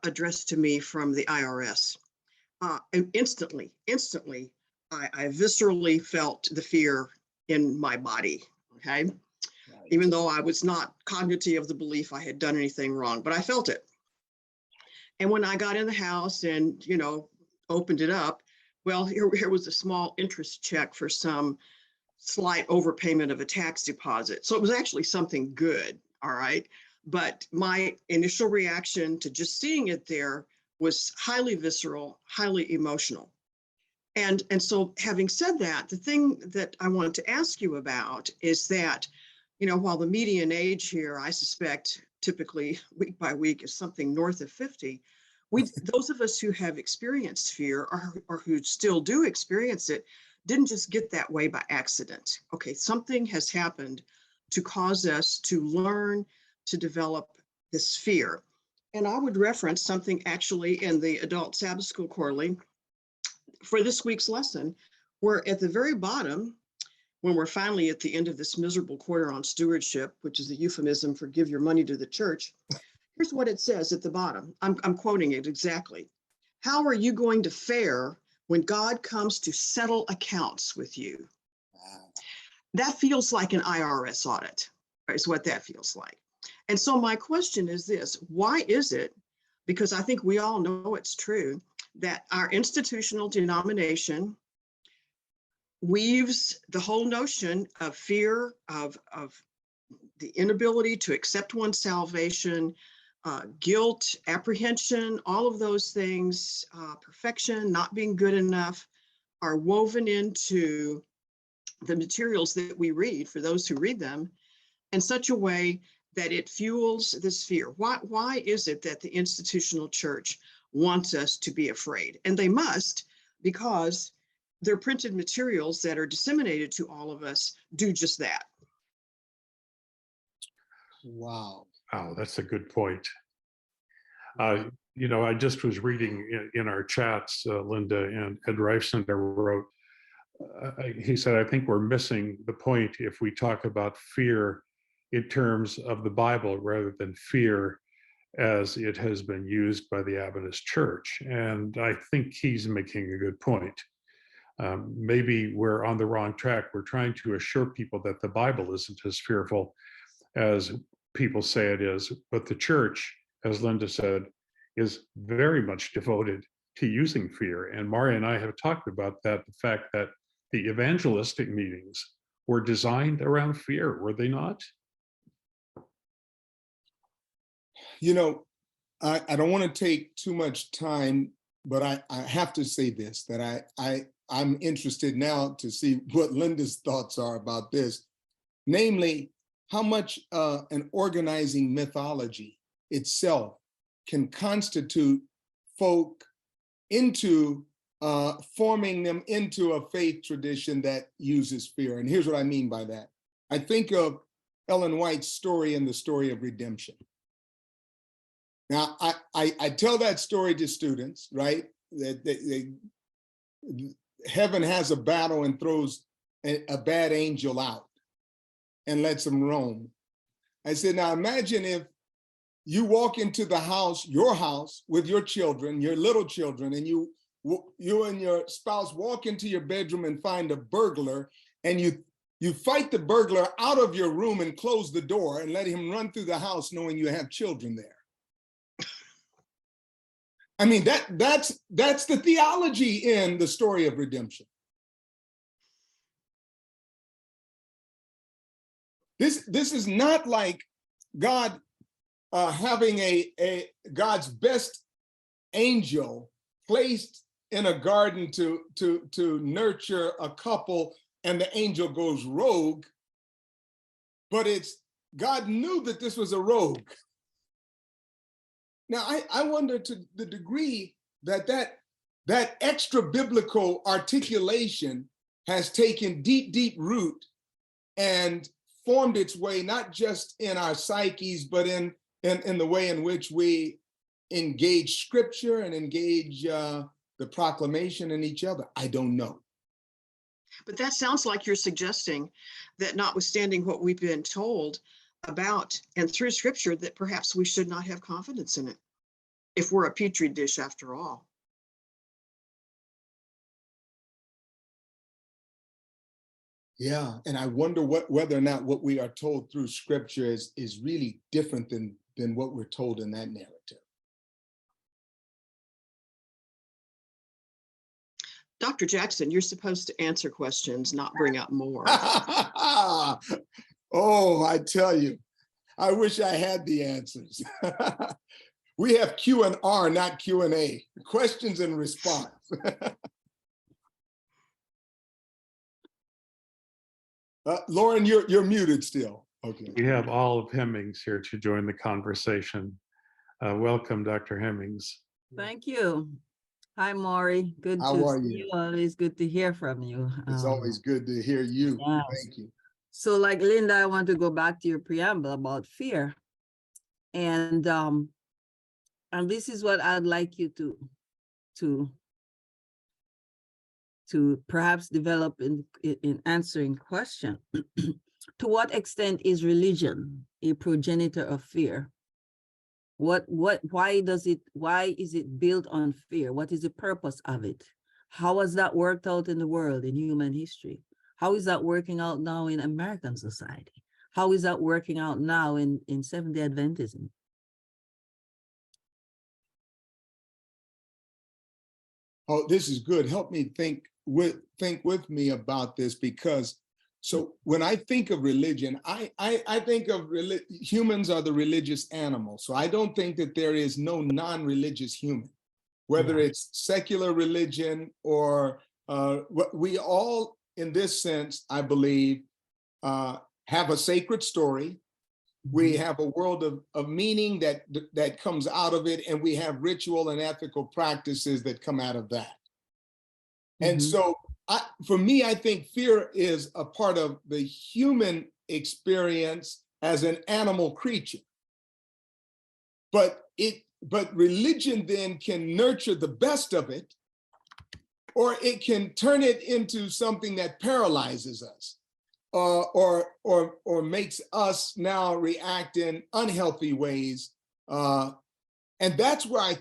Speaker 6: addressed to me from the IRS. And instantly, I viscerally felt the fear in my body, okay? Right. Even though I was not cognitive of the belief I had done anything wrong, but I felt it. And when I got in the house and, you know, opened it up, well, here was a small interest check for some slight overpayment of a tax deposit. So it was actually something good, all right? But my initial reaction to just seeing it there was highly visceral, highly emotional. And so having said that, the thing that I wanted to ask you about is that, you know, while the median age here, I suspect typically week by week is something north of 50, those of us who have experienced fear or who still do experience it, didn't just get that way by accident. Okay, something has happened to cause us to learn to develop this fear. And I would reference something actually in the Adult Sabbath School Quarterly for this week's lesson, where at the very bottom, when we're finally at the end of this miserable quarter on stewardship, which is a euphemism for give your money to the church, here's what it says at the bottom. I'm quoting it exactly. How are you going to fare when God comes to settle accounts with you? That feels like an IRS audit, is what that feels like. And so my question is this: why is it, because I think we all know it's true, that our institutional denomination weaves the whole notion of fear, of the inability to accept one's salvation, guilt, apprehension, all of those things, perfection, not being good enough, are woven into the materials that we read, for those who read them, in such a way that it fuels this fear. Why is it that the institutional church wants us to be afraid? And they must, because their printed materials that are disseminated to all of us do just that.
Speaker 2: Wow.
Speaker 1: Wow, that's a good point. You know, I just was reading in our chats, Linda, and Ed Reifsender wrote, he said, I think we're missing the point if we talk about fear in terms of the Bible rather than fear as it has been used by the Adventist Church. And I think he's making a good point. Maybe we're on the wrong track. We're trying to assure people that the Bible isn't as fearful as people say it is, but the church, as Linda said, is very much devoted to using fear. And Maury and I have talked about that, the fact that the evangelistic meetings were designed around fear, were they not?
Speaker 2: You know, I don't want to take too much time, but I have to say this, that I'm interested now to see what Linda's thoughts are about this. Namely, how much an organizing mythology itself can constitute folk into forming them into a faith tradition that uses fear. And here's what I mean by that. I think of Ellen White's story in the story of redemption. Now, I tell that story to students, right? That heaven has a battle and throws a bad angel out and lets them roam. I said, now imagine if you walk into the house, your house, with your children, your little children, and you and your spouse walk into your bedroom and find a burglar, and you fight the burglar out of your room and close the door and let him run through the house knowing you have children there. I mean, that's the theology in the story of redemption. This is not like God having God's best angel placed in a garden to nurture a couple, and the angel goes rogue. But it's God knew that this was a rogue. Now, I wonder to the degree that extra biblical articulation has taken deep root and formed its way, not just in our psyches, but in the way in which we engage scripture and engage the proclamation in each other. I don't know.
Speaker 6: But that sounds like you're suggesting that notwithstanding what we've been told about and through scripture, that perhaps we should not have confidence in it, if we're a petri dish after all.
Speaker 2: Yeah, and I wonder whether or not what we are told through scripture is really different than what we're told in that narrative.
Speaker 6: Dr. Jackson, you're supposed to answer questions, not bring up more.
Speaker 2: Oh, I tell you, I wish I had the answers. We have Q&R, not Q&A, questions and response. Lauren, you're muted still. Okay.
Speaker 1: We have Olive Hemmings here to join the conversation. Welcome, Dr. Hemmings.
Speaker 7: Thank you. Hi, Maury. Good
Speaker 2: How
Speaker 7: to
Speaker 2: are
Speaker 7: see
Speaker 2: you?
Speaker 7: you. Always good to hear from you.
Speaker 2: It's always good to hear you.
Speaker 7: Yes.
Speaker 2: Thank you.
Speaker 7: So like Linda, I want to go back to your preamble about fear. And this is what I'd like you to perhaps develop in answering question. To what extent is religion a progenitor of fear? Why is it built on fear? What is the purpose of it? How has that worked out in the world, in human history? How is that working out now in American society? How is that working out now in Seventh-day Adventism?
Speaker 2: Oh, this is good. Help me think with me about this, because so when I think of religion, I think of humans are the religious animal. So I don't think that there is no non-religious human, whether it's secular religion or we all, in this sense, I believe, have a sacred story. We have a world of meaning that comes out of it, and we have ritual and ethical practices that come out of that. And so For me, I think fear is a part of the human experience as an animal creature. But religion then can nurture the best of it, or it can turn it into something that paralyzes us, or makes us now react in unhealthy ways. And that's where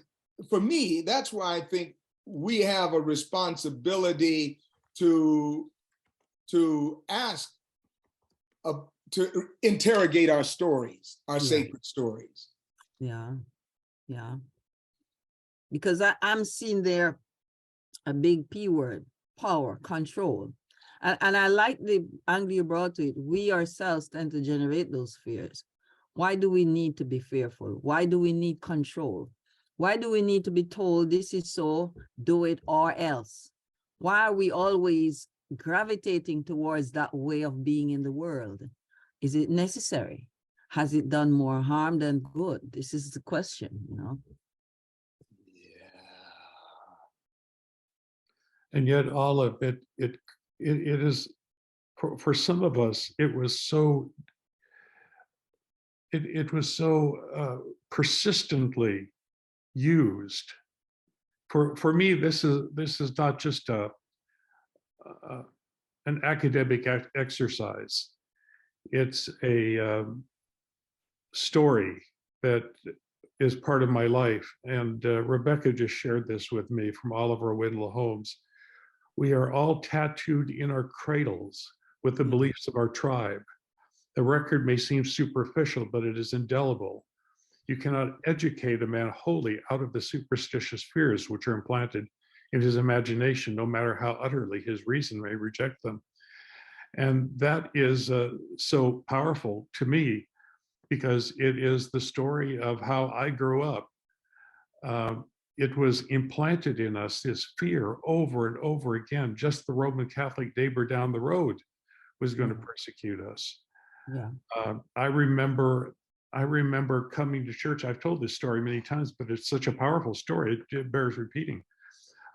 Speaker 2: for me, that's where I think we have a responsibility to ask, to interrogate our stories, our sacred stories.
Speaker 7: Yeah, yeah. Because I'm seeing there a big P word, power, control. And I like the angle you brought to it. We ourselves tend to generate those fears. Why do we need to be fearful? Why do we need control? Why do we need to be told this is so, do it or else? Why are we always gravitating towards that way of being in the world? Is it necessary? Has it done more harm than good? This is the question, you know?
Speaker 1: And yet all of it is, for some of us, it was so persistently used. For me, this is not just an academic exercise. It's a story that is part of my life. And Rebecca just shared this with me from Oliver Wendell Holmes. We are all tattooed in our cradles with the beliefs of our tribe. The record may seem superficial, but it is indelible. You cannot educate a man wholly out of the superstitious fears which are implanted in his imagination, no matter how utterly his reason may reject them. And that is so powerful to me, because it is the story of how I grew up. It was implanted in us, this fear, over and over again. Just the Roman Catholic neighbor down the road was going to persecute us.
Speaker 7: Yeah.
Speaker 1: I remember coming to church. I've told this story many times, but it's such a powerful story, it bears repeating.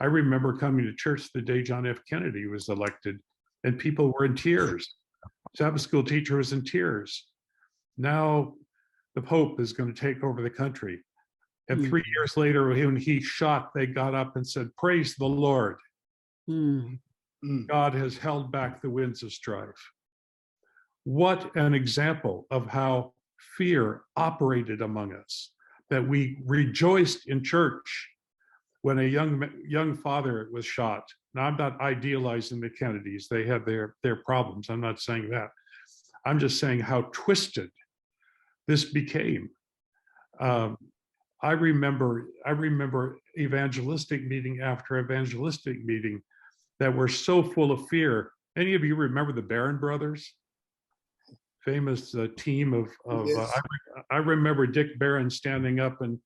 Speaker 1: I remember coming to church the day John F. Kennedy was elected, and people were in tears. Sabbath school teacher was in tears. Now the Pope is going to take over the country. And 3 years later, when he shot, they got up and said, "Praise the Lord. God has held back the winds of strife." What an example of how fear operated among us, that we rejoiced in church when a young father was shot. Now, I'm not idealizing the Kennedys. They have their problems. I'm not saying that. I'm just saying how twisted this became. I remember evangelistic meeting after evangelistic meeting that were so full of fear. Any of you remember the Barron brothers? Famous team of
Speaker 2: Yes.
Speaker 1: I remember Dick Barron standing up and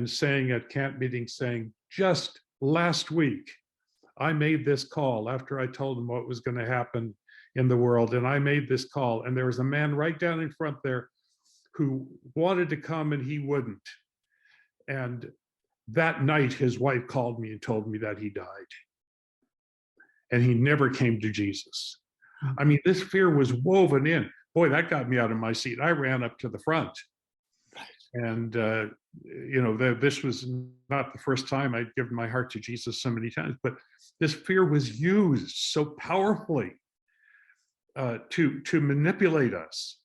Speaker 1: saying at camp meetings, saying, "Just last week, I made this call after I told them what was going to happen in the world. And I made this call. And there was a man right down in front there who wanted to come and he wouldn't. And that night, his wife called me and told me that he died. And he never came to Jesus. I mean, this fear was woven in. Boy, that got me out of my seat. I ran up to the front. And, this was not the first time I'd given my heart to Jesus so many times, but this fear was used so powerfully to manipulate us.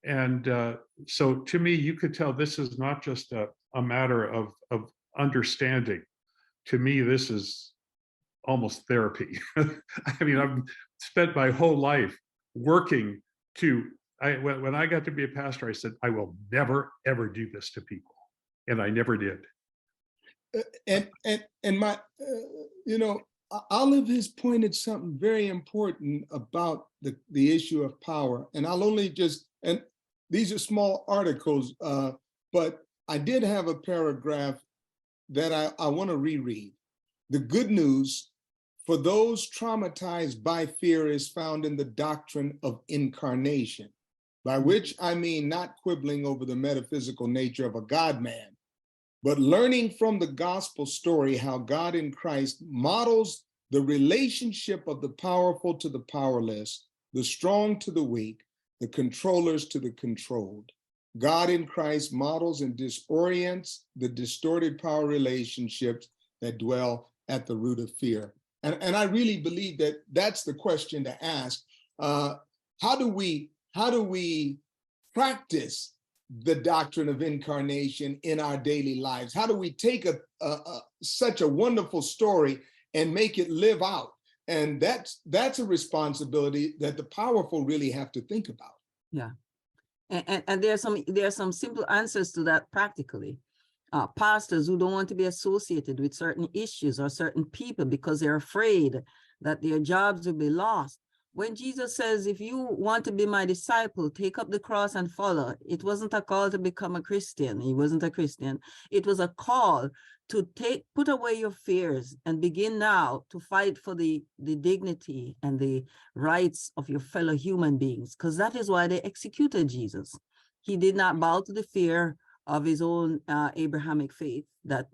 Speaker 1: And so to me, you could tell this is not just a matter of understanding. To me, this is almost therapy. I mean, I've spent my whole life working when I got to be a pastor, I said, I will never, ever do this to people. And I never did.
Speaker 2: And my, Olive has pointed something very important about the issue of power. And I'll only and these are small articles, but I did have a paragraph that I want to reread. The good news for those traumatized by fear is found in the doctrine of incarnation, by which I mean not quibbling over the metaphysical nature of a God-man, but learning from the gospel story how God in Christ models the relationship of the powerful to the powerless, the strong to the weak, the controllers to the controlled. God in Christ models and disorients the distorted power relationships that dwell at the root of fear. And I really believe that that's the question to ask. How do we practice the doctrine of incarnation in our daily lives? How do we take such a wonderful story and make it live out? And that's a responsibility that the powerful really have to think about.
Speaker 7: Yeah. And there are some simple answers to that practically. Pastors who don't want to be associated with certain issues or certain people because they're afraid that their jobs will be lost. When Jesus says, if you want to be my disciple, take up the cross and follow, it wasn't a call to become a Christian. He wasn't a Christian. It was a call to put away your fears and begin now to fight for the dignity and the rights of your fellow human beings, because that is why they executed Jesus. He did not bow to the fear of his own Abrahamic faith that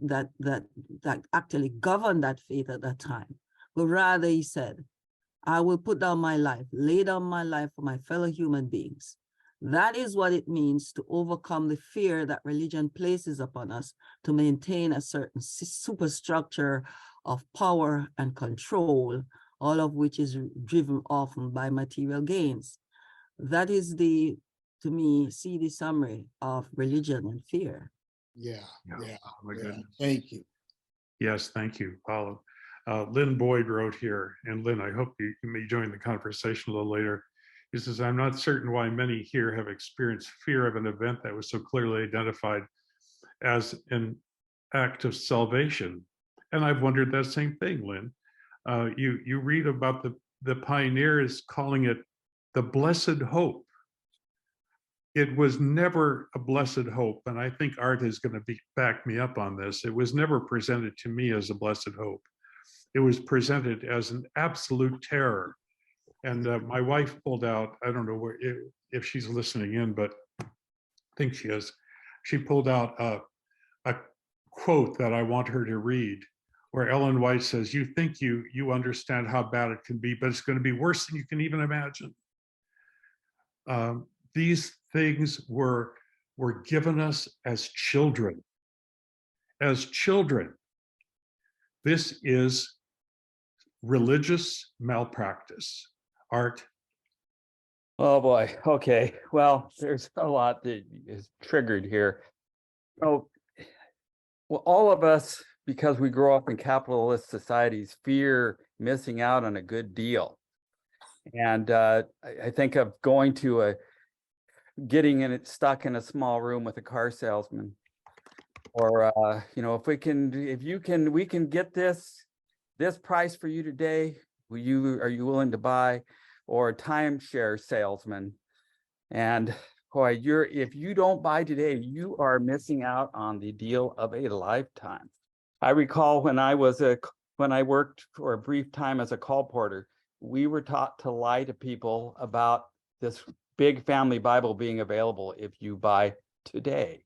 Speaker 7: actually governed that faith at that time, but rather he said, I will put down my life, lay down my life for my fellow human beings. That is what it means to overcome the fear that religion places upon us to maintain a certain superstructure of power and control, all of which is driven often by material gains. That is to me, see the summary of religion and fear.
Speaker 2: Yeah.
Speaker 1: Oh my goodness.
Speaker 2: Thank you.
Speaker 1: Yes, thank you, Paula. Lynn Boyd wrote here, and Lynn, I hope you may join the conversation a little later. He says, I'm not certain why many here have experienced fear of an event that was so clearly identified as an act of salvation. And I've wondered that same thing, Lynn. You read about the pioneers calling it the blessed hope. It was never a blessed hope, and I think Art is going to back me up on this. It was never presented to me as a blessed hope. It was presented as an absolute terror. And my wife pulled out, I don't know if she's listening in, but I think she is. She pulled out a quote that I want her to read, where Ellen White says, you think you understand how bad it can be, but it's going to be worse than you can even imagine. These things were given us as children. As children. This is religious malpractice. Art.
Speaker 8: Oh boy. Okay. Well, there's a lot that is triggered here. So, well, all of us, because we grow up in capitalist societies, fear missing out on a good deal. And I think of going to getting stuck in a small room with a car salesman, or we can get this price for you today. Are you willing to buy? Or a timeshare salesman, and boy, if you don't buy today, you are missing out on the deal of a lifetime. I recall when I worked for a brief time as a call porter, we were taught to lie to people about this big family Bible being available if you buy today.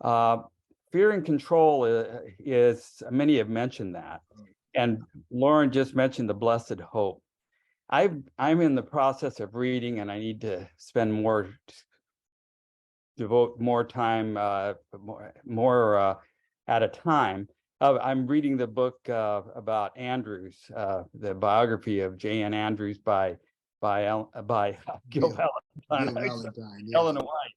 Speaker 8: Fear and control is many have mentioned that, and Lauren just mentioned the blessed hope. I'm in the process of reading, and I need to devote more time, more at a time. I'm reading the book about Andrews, the biography of J.N. Andrews by Gil Valentine. Ellen White.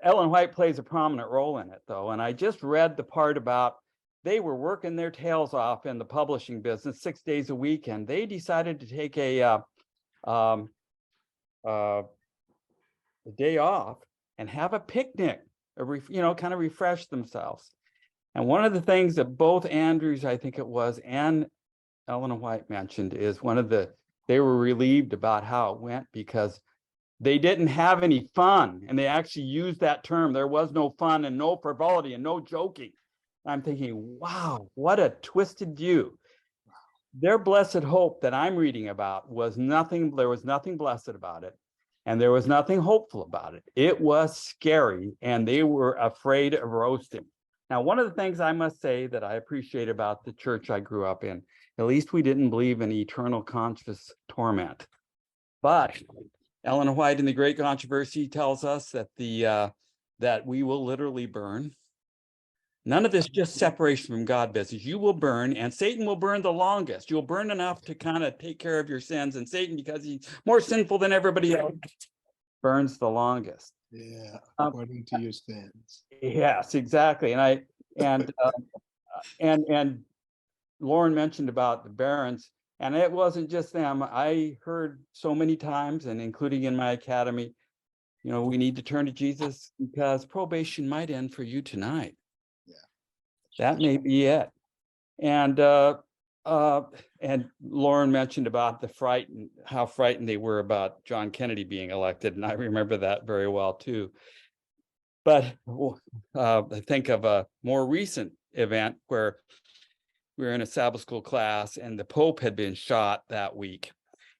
Speaker 8: Ellen White plays a prominent role in it, though, and I just read the part about they were working their tails off in the publishing business 6 days a week, and they decided to take a day off and have a picnic, kind of refresh themselves. And one of the things that both Andrews, I think it was, and Ellen White mentioned is they were relieved about how it went because they didn't have any fun, and they actually used that term. There was no fun and no frivolity and no joking. I'm thinking, wow, what a twisted view. Their blessed hope that I'm reading about was nothing, there was nothing blessed about it, and there was nothing hopeful about it. It was scary, and they were afraid of roasting. Now, one of the things I must say that I appreciate about the church I grew up in At least we didn't believe in eternal conscious torment. But Ellen White in The Great Controversy tells us that that we will literally burn. None of this just separation from God business. You will burn, and Satan will burn the longest. You'll burn enough to kind of take care of your sins, and Satan, because he's more sinful than everybody else, burns the longest.
Speaker 2: Yeah, according to your sins.
Speaker 8: Yes, exactly. And Lauren mentioned about the barons, and it wasn't just them. I heard so many times, and including in my academy, we need to turn to Jesus because probation might end for you tonight. That may be it. And Lauren mentioned about how frightened they were about John Kennedy being elected, and I remember that very well too. But I think of a more recent event where we were in a Sabbath school class and the Pope had been shot that week.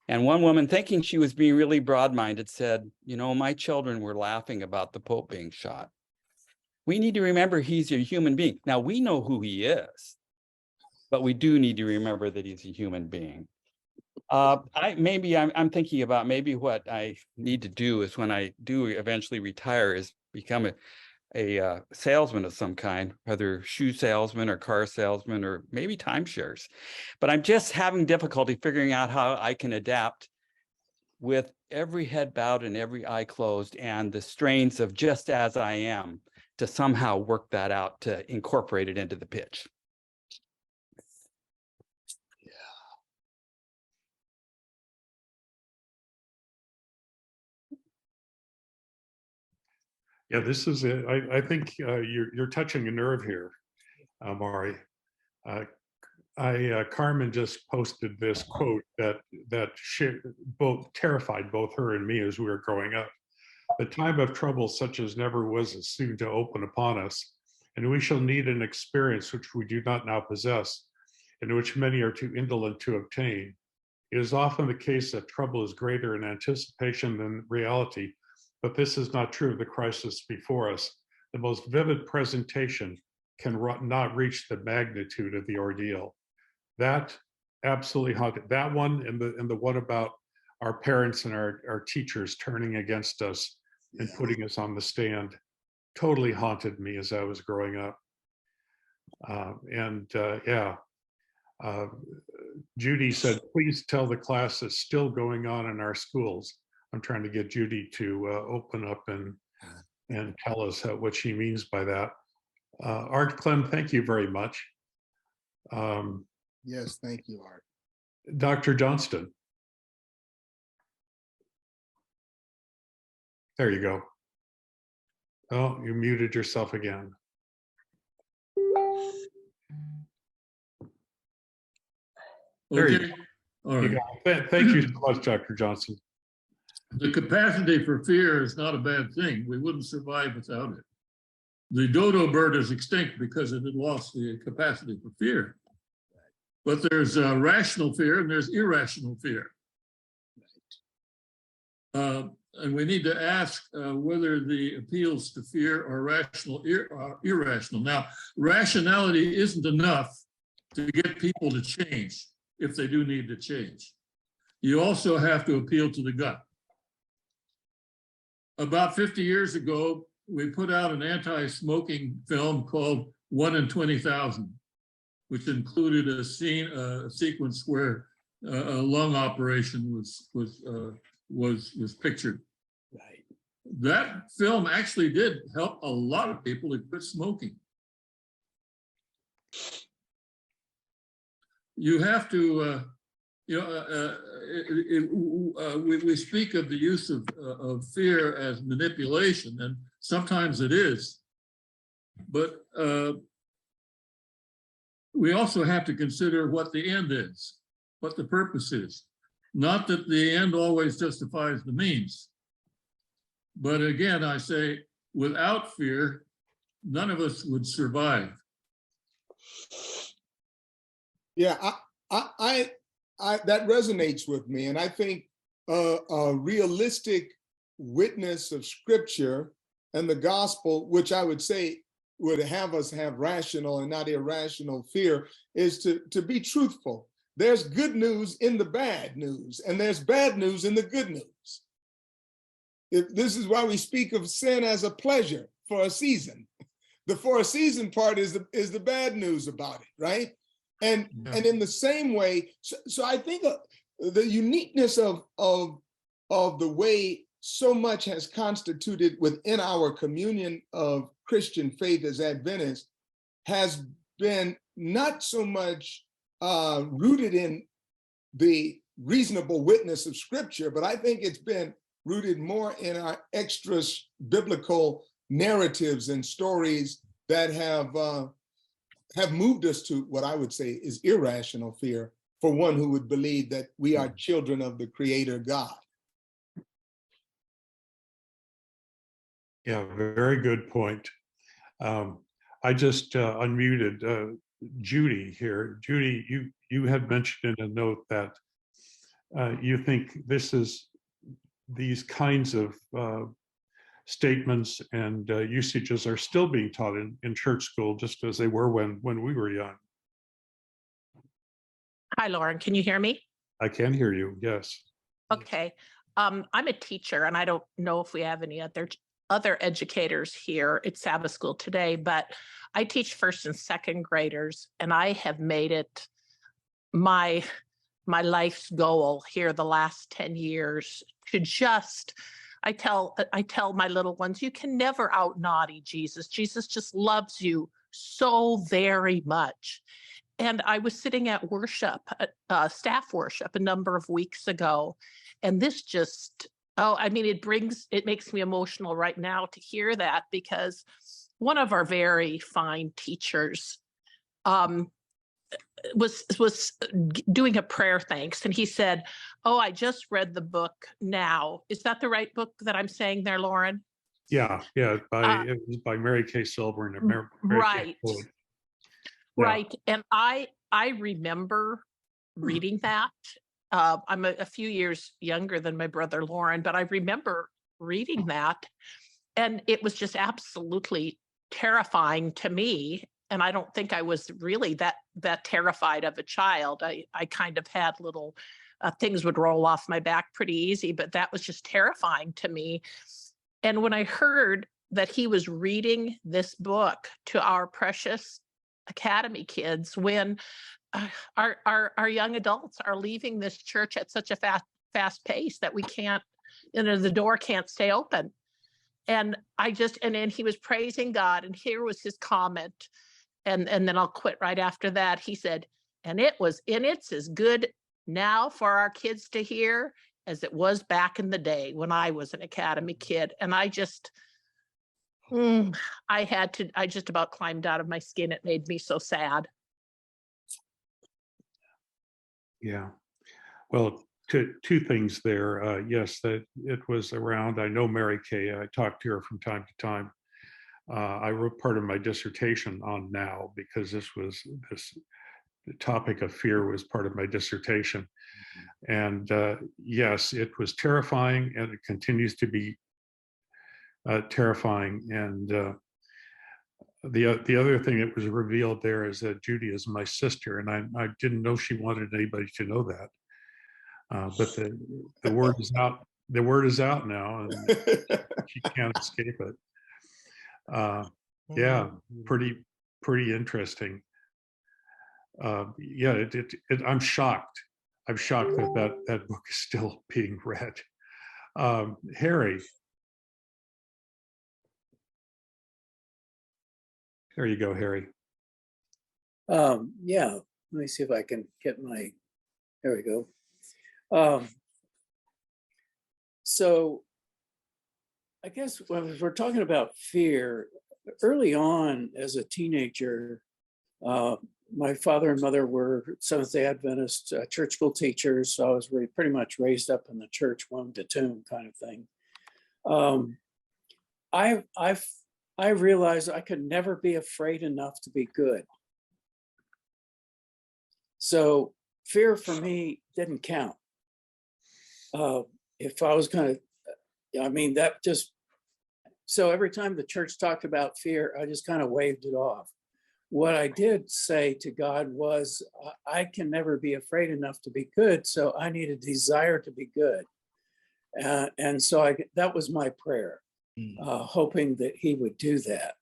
Speaker 8: And one woman, thinking she was being really broad-minded, said, my children were laughing about the Pope being shot. We need to remember he's a human being. Now, we know who he is, but we do need to remember that he's a human being. I'm thinking about maybe what I need to do is when I do eventually retire is become a salesman of some kind, whether shoe salesman or car salesman or maybe timeshares. But I'm just having difficulty figuring out how I can adapt with every head bowed and every eye closed and the strains of just as I am, to somehow work that out, to incorporate it into the pitch.
Speaker 1: Yeah, this is it. I think you're touching a nerve here, Maury. Carmen just posted this quote that terrified both her and me as we were growing up. The time of trouble such as never was is soon to open upon us, and we shall need an experience which we do not now possess, and which many are too indolent to obtain. It is often the case that trouble is greater in anticipation than reality, but this is not true of the crisis before us. The most vivid presentation can not reach the magnitude of the ordeal. That absolutely haunted. That one and the one about our parents and our teachers turning against us and putting us on the stand totally haunted me as I was growing up. Judy said, please tell the class it's still going on in our schools. I'm trying to get Judy to open up and tell us what she means by that. Art Clem, thank you very much.
Speaker 2: Yes, thank you, Art.
Speaker 1: Dr. Johnston. There you go. Oh, you muted yourself again. There you
Speaker 3: Okay,
Speaker 1: go.
Speaker 3: all right.
Speaker 1: Thank you so much, Dr. Johnson.
Speaker 3: The capacity for fear is not a bad thing. We wouldn't survive without it. The dodo bird is extinct because it had lost the capacity for fear. But there's rational fear and there's irrational fear. And we need to ask whether the appeals to fear are rational or irrational. Now, rationality isn't enough to get people to change if they do need to change. You also have to appeal to the gut. About 50 years ago, we put out an anti-smoking film called 1 in 20,000, which included a sequence where a lung operation was pictured.
Speaker 2: Right.
Speaker 3: That film actually did help a lot of people to quit smoking. You have to, we speak of the use of fear as manipulation, and sometimes it is, but we also have to consider what the end is, what the purpose is. Not that the end always justifies the means. But again, I say, without fear, none of us would survive.
Speaker 2: Yeah, I that resonates with me. And I think a realistic witness of scripture and the gospel, which I would say would have us have rational and not irrational fear, is to be truthful. there's good news in the bad news, and there's bad news in the good news. This is why we speak of sin as a pleasure for a season. The for a season part is the bad news about it, right? And in the same way, so I think the uniqueness of the way so much has constituted within our communion of Christian faith as Adventists has been not so much rooted in the reasonable witness of Scripture, but I think it's been rooted more in our extra biblical narratives and stories that have moved us to what I would say is irrational fear for one who would believe that we are children of the Creator God.
Speaker 1: Yeah, very good point. I just unmuted Judy here. Judy, you had mentioned in a note that you think these kinds of statements and usages are still being taught in church school, just as they were when we were young.
Speaker 9: Hi, Lauren. Can you hear me?
Speaker 1: I can hear you, yes.
Speaker 9: Okay. I'm a teacher, and I don't know if we have any other educators here at Sabbath School today, but I teach first and second graders, and I have made it my life's goal here the last 10 years to just, I tell my little ones, you can never out naughty Jesus. Jesus just loves you so very much. And I was sitting at worship, staff worship a number of weeks ago, and this just, it makes me emotional right now to hear that, because one of our very fine teachers was doing a prayer thanks, and he said, "Oh, I just read the book Now." Is that the right book that I'm saying there, Lauren?
Speaker 1: Yeah, it was by Mary Kay Silver and Mary
Speaker 9: right.
Speaker 1: Kay Floyd.
Speaker 9: Right. And I remember reading that. I'm a few years younger than my brother Lauren, but I remember reading that, and it was just absolutely terrifying to me. And I don't think I was really that terrified of a child. I kind of had little things would roll off my back pretty easy, but that was just terrifying to me. And when I heard that he was reading this book to our precious academy kids, when our young adults are leaving this church at such a fast pace that we can't, the door can't stay open. And then he was praising God, and here was his comment. And then I'll quit right after that. He said, it's as good now for our kids to hear as it was back in the day when I was an academy kid. And I just about climbed out of my skin. It made me so sad.
Speaker 1: Yeah. Well, two things there. Yes, that it was around. I know Mary Kay. I talked to her from time to time. I wrote part of my dissertation on Now, because the topic of fear was part of my dissertation. And yes, it was terrifying, and it continues to be terrifying. And the other thing that was revealed there is that Judy is my sister, and I didn't know she wanted anybody to know that. But the word is out. The word is out now, and she can't escape it. Yeah, pretty interesting. Yeah, I'm shocked. I'm shocked that book is still being read. Harry. There you go, Harry.
Speaker 10: Yeah, let me see if I can get there we go. So I guess when we're talking about fear, early on as a teenager, my father and mother were Seventh-day Adventist church school teachers. So I was pretty much raised up in the church, womb to tomb kind of thing. I realized I could never be afraid enough to be good. So fear for me didn't count. If I was going to, so every time the church talked about fear, I just kind of waved it off. what I did say to God was, I can never be afraid enough to be good, so I need a desire to be good. And so that was my prayer, hoping that he would do that.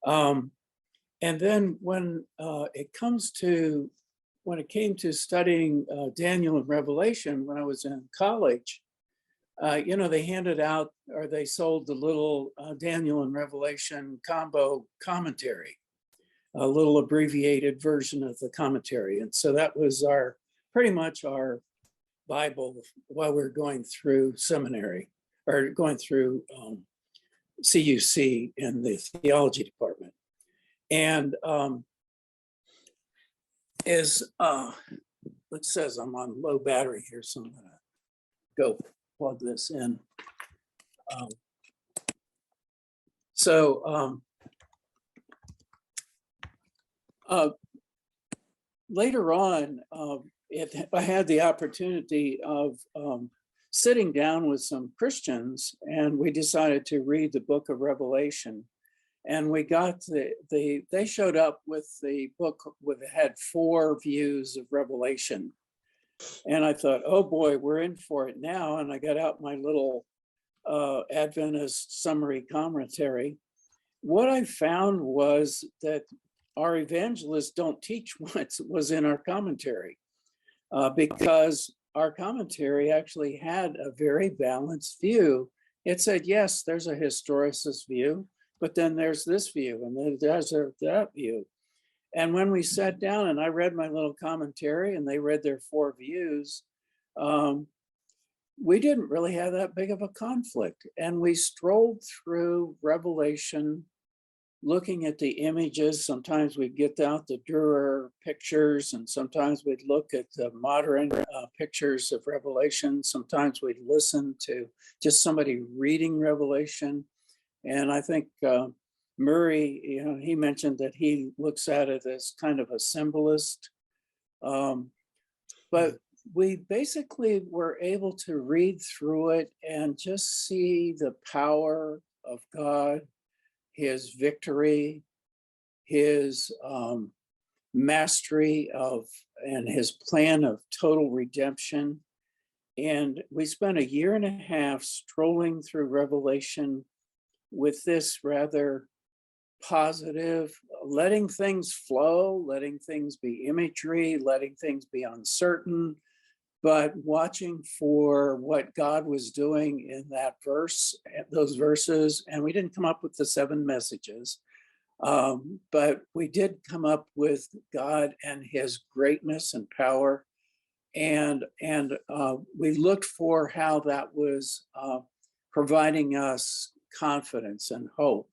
Speaker 10: And then when it came to studying Daniel and Revelation, when I was in college, they handed out, or they sold the little Daniel and Revelation combo commentary, a little abbreviated version of the commentary. And so that was pretty much our Bible while we were going through seminary, or going through CUC in the theology department. And it says I'm on low battery here, so I'm gonna go plug this in. Later on, I had the opportunity of sitting down with some Christians, and we decided to read the book of Revelation. And we got they showed up with the book had 4 views of Revelation. And I thought, oh boy, we're in for it now. And I got out my little Adventist summary commentary. What I found was that our evangelists don't teach what was in our commentary, because our commentary actually had a very balanced view. It said, yes, there's a historicist view, but then there's this view, and then there's that view. And when we sat down and I read my little commentary and they read their 4 views, we didn't really have that big of a conflict. And we strolled through Revelation, looking at the images. Sometimes we'd get out the Dürer pictures, and sometimes we'd look at the modern pictures of Revelation. Sometimes we'd listen to just somebody reading Revelation. And I think Maury, he mentioned that he looks at it as kind of a symbolist. But we basically were able to read through it and just see the power of God, his victory, his mastery and his plan of total redemption. And we spent 1.5 years strolling through Revelation with this rather positive, letting things flow, letting things be imagery, letting things be uncertain, but watching for what God was doing in those verses. And we didn't come up with the 7 messages, but we did come up with God and his greatness and power. And we looked for how that was providing us confidence and hope.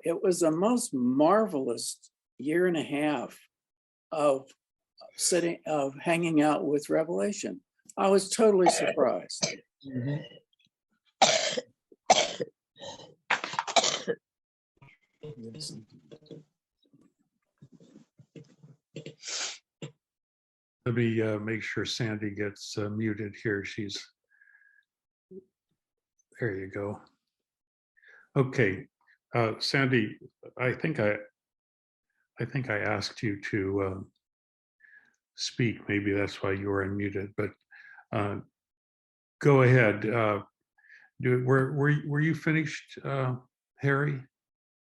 Speaker 10: It was the most marvelous 1.5 years of hanging out with Revelation. I was totally surprised.
Speaker 1: Let me make sure Sandy gets muted here. There you go. Okay, Sandy, I think I asked you to speak. Maybe that's why you were unmuted, but go ahead. Were you finished, Harry?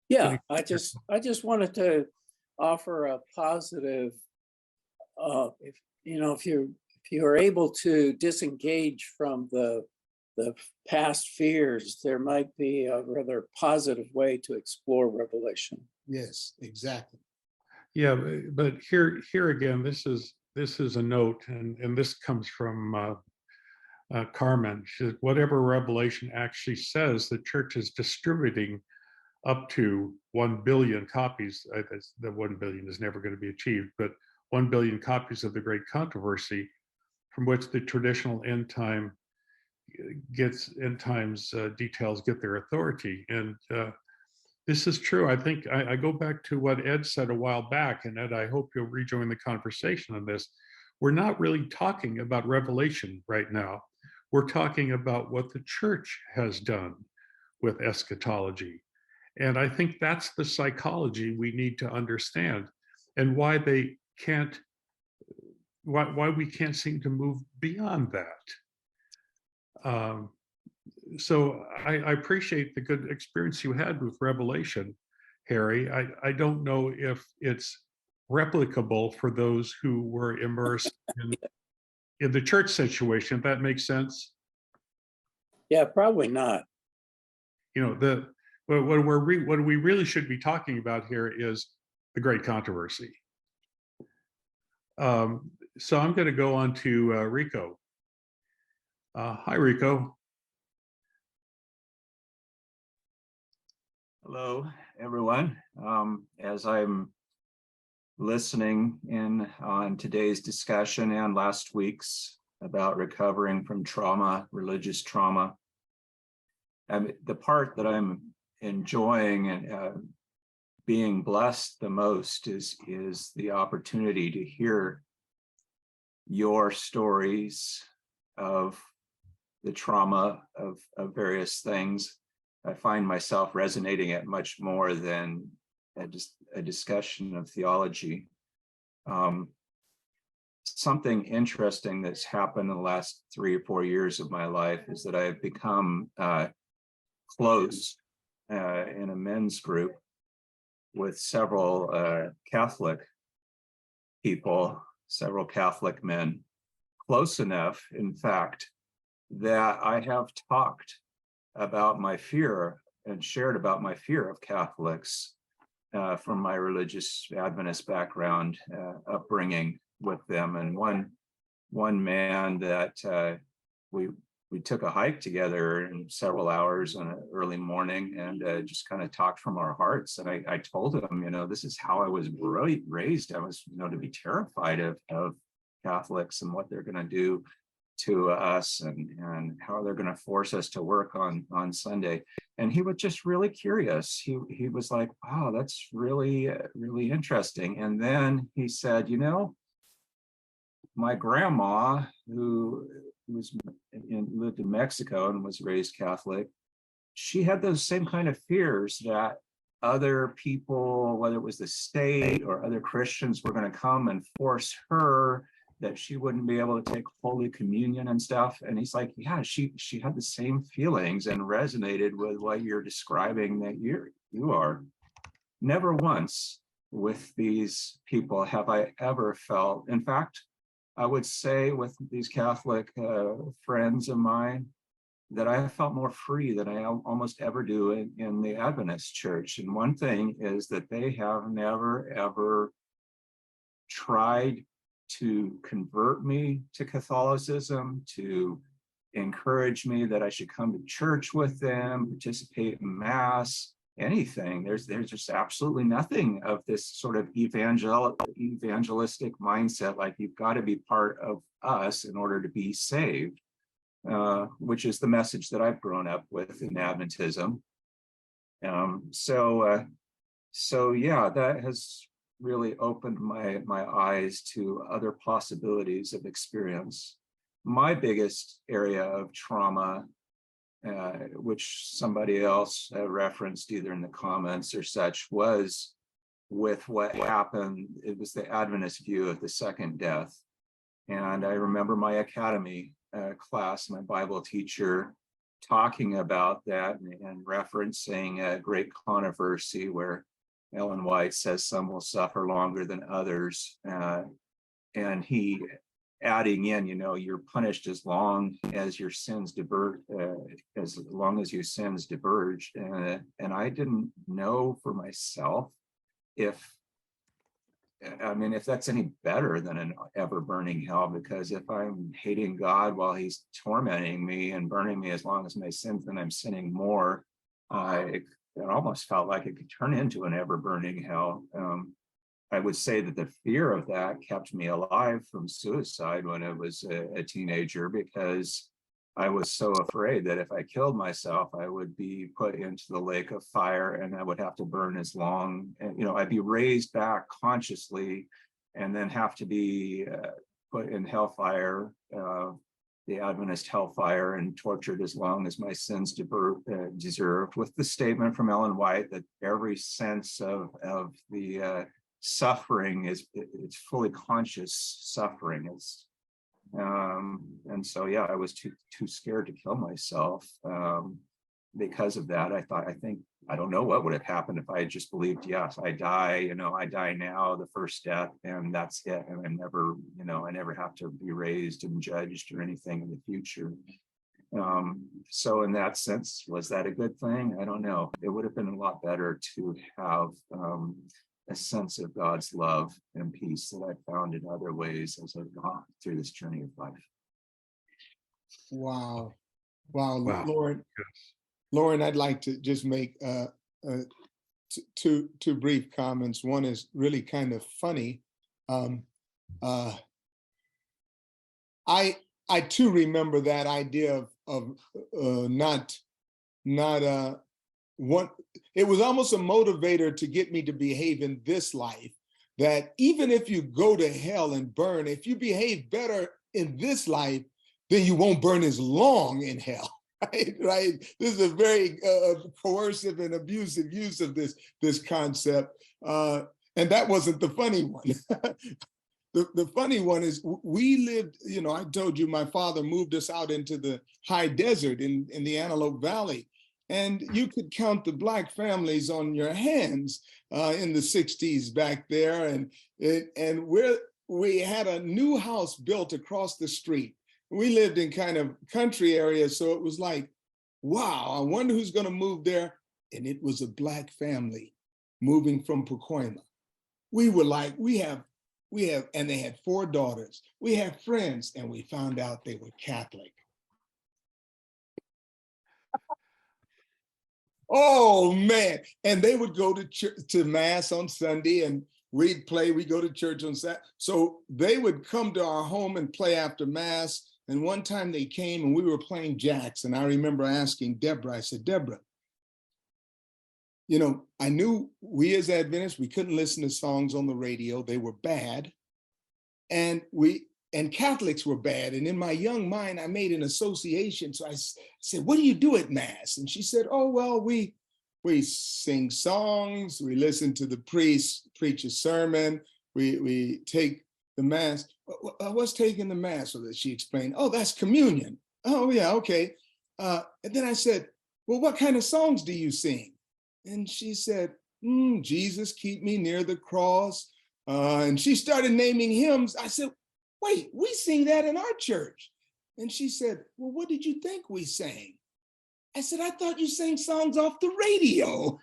Speaker 10: Yeah, I just wanted to offer a positive. If you are able to disengage from the past fears, there might be a rather positive way to explore Revelation.
Speaker 2: Yes, exactly.
Speaker 1: Yeah, but here again, this is a note, and this comes from Carmen. Whatever Revelation actually says, the church is distributing up to 1 billion copies. The 1 billion is never going to be achieved, but 1 billion copies of the Great Controversy, from which the traditional end times details get their authority. And this is true. I think I go back to what Ed said a while back, and Ed, I hope you'll rejoin the conversation on this. We're not really talking about Revelation right now. We're talking about what the church has done with eschatology. And I think that's the psychology we need to understand, and why they can't, why we can't seem to move beyond that. So I appreciate the good experience you had with Revelation, Harry. I don't know if it's replicable for those who were immersed in the church situation, if that makes sense.
Speaker 10: Yeah, probably not.
Speaker 1: You know, what we really should be talking about here is the great controversy. So I'm going to go on to Rico. Hi, Rico.
Speaker 11: Hello, everyone. As I'm listening in on today's discussion and last week's about recovering from trauma, religious trauma, the part that I'm enjoying and being blessed the most is the opportunity to hear your stories of the trauma of various things. I find myself resonating it much more than a discussion of theology. Something interesting that's happened in the last 3 or 4 years of my life is that I've become close in a men's group with several Catholic people, several Catholic men, close enough, in fact, that I have talked about my fear and shared about my fear of Catholics from my religious Adventist background, upbringing with them. And one man that we took a hike together in several hours on an early morning and just kind of talked from our hearts. And I told him, you know, this is how I was raised. I was, you know, to be terrified of Catholics and what they're going to do to us and how they're going to force us to work on Sunday. And he was just really curious. He was like, wow, that's really, really interesting. And then he said, you know, my grandma, who lived in Mexico and was raised Catholic, she had those same kind of fears that other people, whether it was the state or other Christians, were going to come and force her, that she wouldn't be able to take Holy Communion and stuff. And he's like, yeah, she had the same feelings and resonated with what you're describing that you are. Never once with these people have I ever felt, in fact, I would say with these Catholic friends of mine, that I have felt more free than I almost ever do in the Adventist church. And one thing is that they have never, ever tried to convert me to Catholicism, to encourage me that I should come to church with them, participate in Mass, anything. There's just absolutely nothing of this sort of evangelistic mindset, like you've got to be part of us in order to be saved, which is the message that I've grown up with in Adventism. So yeah, that has really opened my eyes to other possibilities of experience. My biggest area of trauma, which somebody else referenced either in the comments or such, was with what happened. It was the Adventist view of the second death. And I remember my academy class, my Bible teacher, talking about that and referencing a great controversy where Ellen White says some will suffer longer than others. And he adding in, you know, you're punished as long as your sins diverge, as long as your sins diverge. And I didn't know for myself if that's any better than an ever burning hell, because if I'm hating God while he's tormenting me and burning me as long as my sins, then I'm sinning more. It almost felt like it could turn into an ever burning hell. I would say that the fear of that kept me alive from suicide when I was a teenager, because I was so afraid that if I killed myself, I would be put into the lake of fire and I would have to burn as long, and, you know, I'd be raised back consciously and then have to be put in hellfire the Adventist hellfire and tortured as long as my sins deserved, with the statement from Ellen White that every sense of the suffering it's fully conscious suffering. And so, yeah, I was too scared to kill myself. Because of that, I don't know what would have happened if I had just believed, yes, I die, I die now, the first death, and that's it. And I never have to be raised and judged or anything in the future. So in that sense, was that a good thing? I don't know. It would have been a lot better to have a sense of God's love and peace that I found in other ways as I've gone through this journey of life.
Speaker 2: Wow.
Speaker 1: Wow.
Speaker 2: Lauren, I'd like to just make two brief comments. One is really kind of funny. I too remember that idea of not one. It was almost a motivator to get me to behave in this life, that even if you go to hell and burn, if you behave better in this life, then you won't burn as long in hell. Right. This is a very coercive and abusive use of this concept. And that wasn't the funny one. The funny one is we lived, I told you my father moved us out into the high desert in the Antelope Valley. And you could count the Black families on your hands in the 60s back there. And we had a new house built across the street. We lived in kind of country areas, so it was like, wow, I wonder who's going to move there. And it was a Black family moving from Pacoima. We were like, we have, and they had 4 daughters. We have friends, and we found out they were Catholic. Oh man! And they would go to mass on Sunday, and we'd go to church on Saturday. So they would come to our home and play after mass. And one time they came and we were playing jacks. And I remember asking Deborah, I said, Deborah, I knew we as Adventists, we couldn't listen to songs on the radio. They were bad. And Catholics were bad. And in my young mind, I made an association. So I said, what do you do at mass? And she said, oh, well, we sing songs. We listen to the priest preach a sermon. We take the mass. What's taking the mass? So that she explained, oh, that's communion. Oh, yeah, okay. And then I said, well, what kind of songs do you sing? And she said, Jesus, keep me near the cross. And she started naming hymns. I said, wait, we sing that in our church. And she said, well, what did you think we sang? I said, I thought you sang songs off the radio.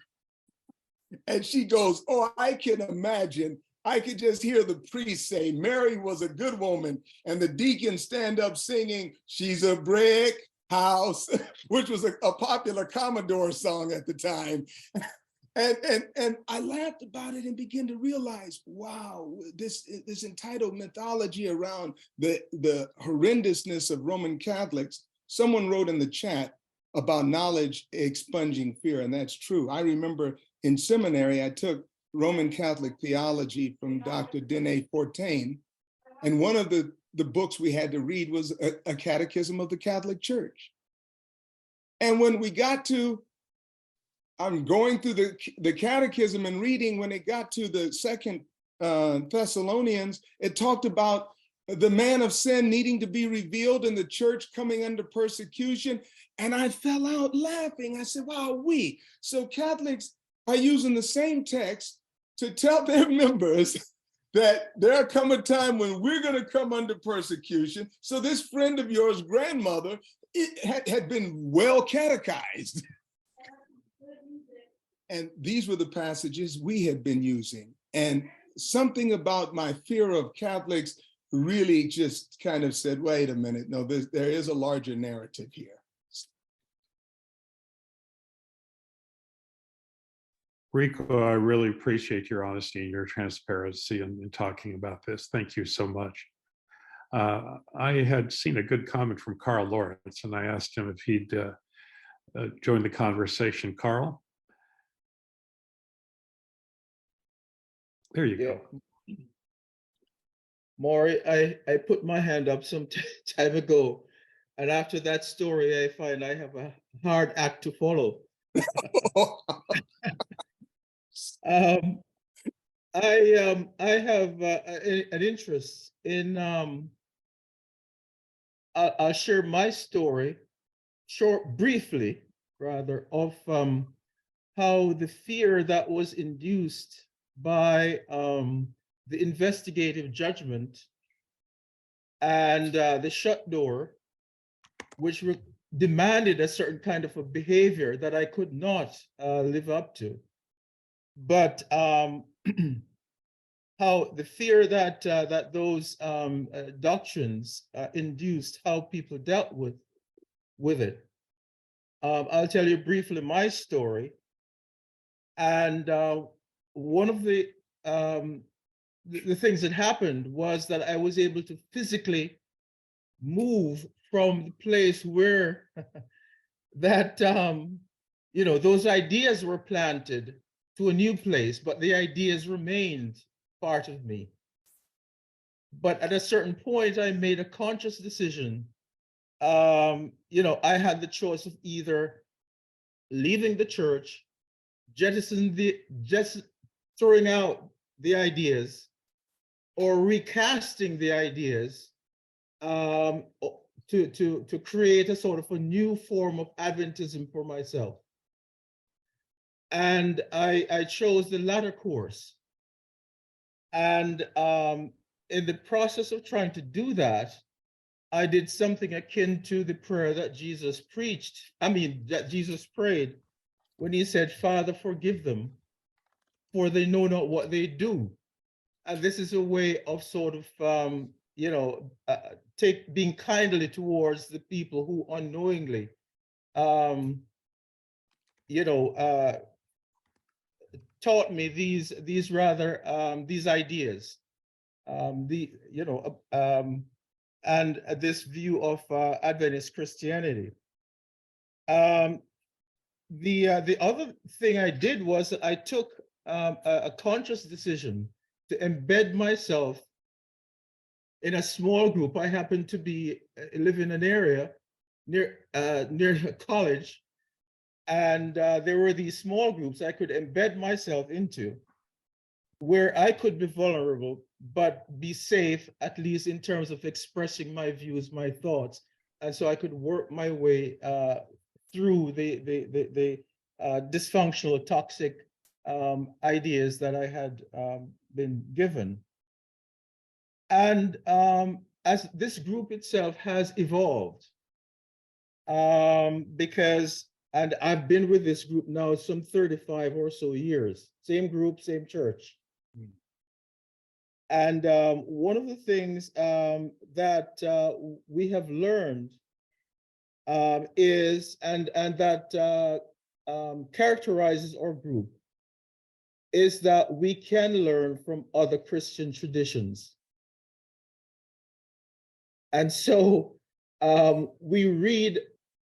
Speaker 2: And she goes, oh, I can imagine. I could just hear the priest say, Mary was a good woman. And the deacon stand up singing, she's a brick house, which was a popular Commodore song at the time. And I laughed about it and began to realize, wow, this entitled mythology around the horrendousness of Roman Catholics. Someone wrote in the chat about knowledge expunging fear, and that's true. I remember in seminary, I took Roman Catholic theology from Dr. Dene Fortain, and one of the books we had to read was a catechism of the Catholic Church. And when we got to, I'm going through the catechism and reading, when it got to the 2 Thessalonians, it talked about the man of sin needing to be revealed and the church coming under persecution. And I fell out laughing. I said, wow, so Catholics are using the same text to tell their members that there'll come a time when we're going to come under persecution. So this friend of yours, grandmother, had been well catechized. And these were the passages we had been using. And something about my fear of Catholics really just kind of said, wait a minute, no, there is a larger narrative here.
Speaker 1: Rico, I really appreciate your honesty and your transparency in talking about this. Thank you so much. I had seen a good comment from Carl Lawrence, and I asked him if he'd join the conversation. Carl? There you go.
Speaker 12: Maury, I put my hand up some time ago And after that story, I find I have a hard act to follow. I have an interest in, I'll share my story, briefly, rather, of how the fear that was induced by the investigative judgment and the shut door, which demanded a certain kind of a behavior that I could not live up to. But how the fear that that those doctrines induced, how people dealt with it. I'll tell you briefly my story. And one of the things that happened was that I was able to physically move from the place where that those ideas were planted to a new place, but the ideas remained part of me. But at a certain point, I made a conscious decision. I had the choice of either leaving the church, just throwing out the ideas, or recasting the ideas to create a sort of a new form of Adventism for myself. And I chose the latter course. And in the process of trying to do that, I did something akin to the prayer that Jesus that Jesus prayed when he said, "Father, forgive them, for they know not what they do." And this is a way of sort of, being kindly towards the people who unknowingly, taught me these ideas, and this view of Adventist Christianity. The other thing I did was that I took a conscious decision to embed myself in a small group. I happened to live in an area near a college, and there were these small groups I could embed myself into, where I could be vulnerable, but be safe, at least in terms of expressing my views, my thoughts. And so I could work my way through the dysfunctional, toxic ideas that I had been given. And as this group itself has evolved, and I've been with this group now some 35 or so years, same group, same church. And one of the things that we have learned is, and that characterizes our group, is that we can learn from other Christian traditions. And so we read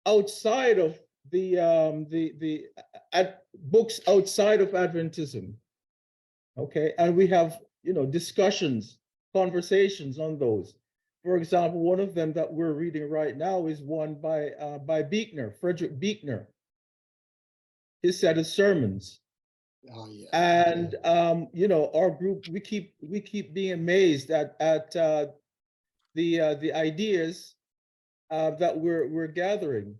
Speaker 12: outside of the books outside of Adventism, okay, and we have discussions, conversations on those. For example, one of them that we're reading right now is one by Buechner, Frederick Buechner, his set of sermons.
Speaker 2: Oh yeah.
Speaker 12: And our group, we keep being amazed at the ideas that we're gathering.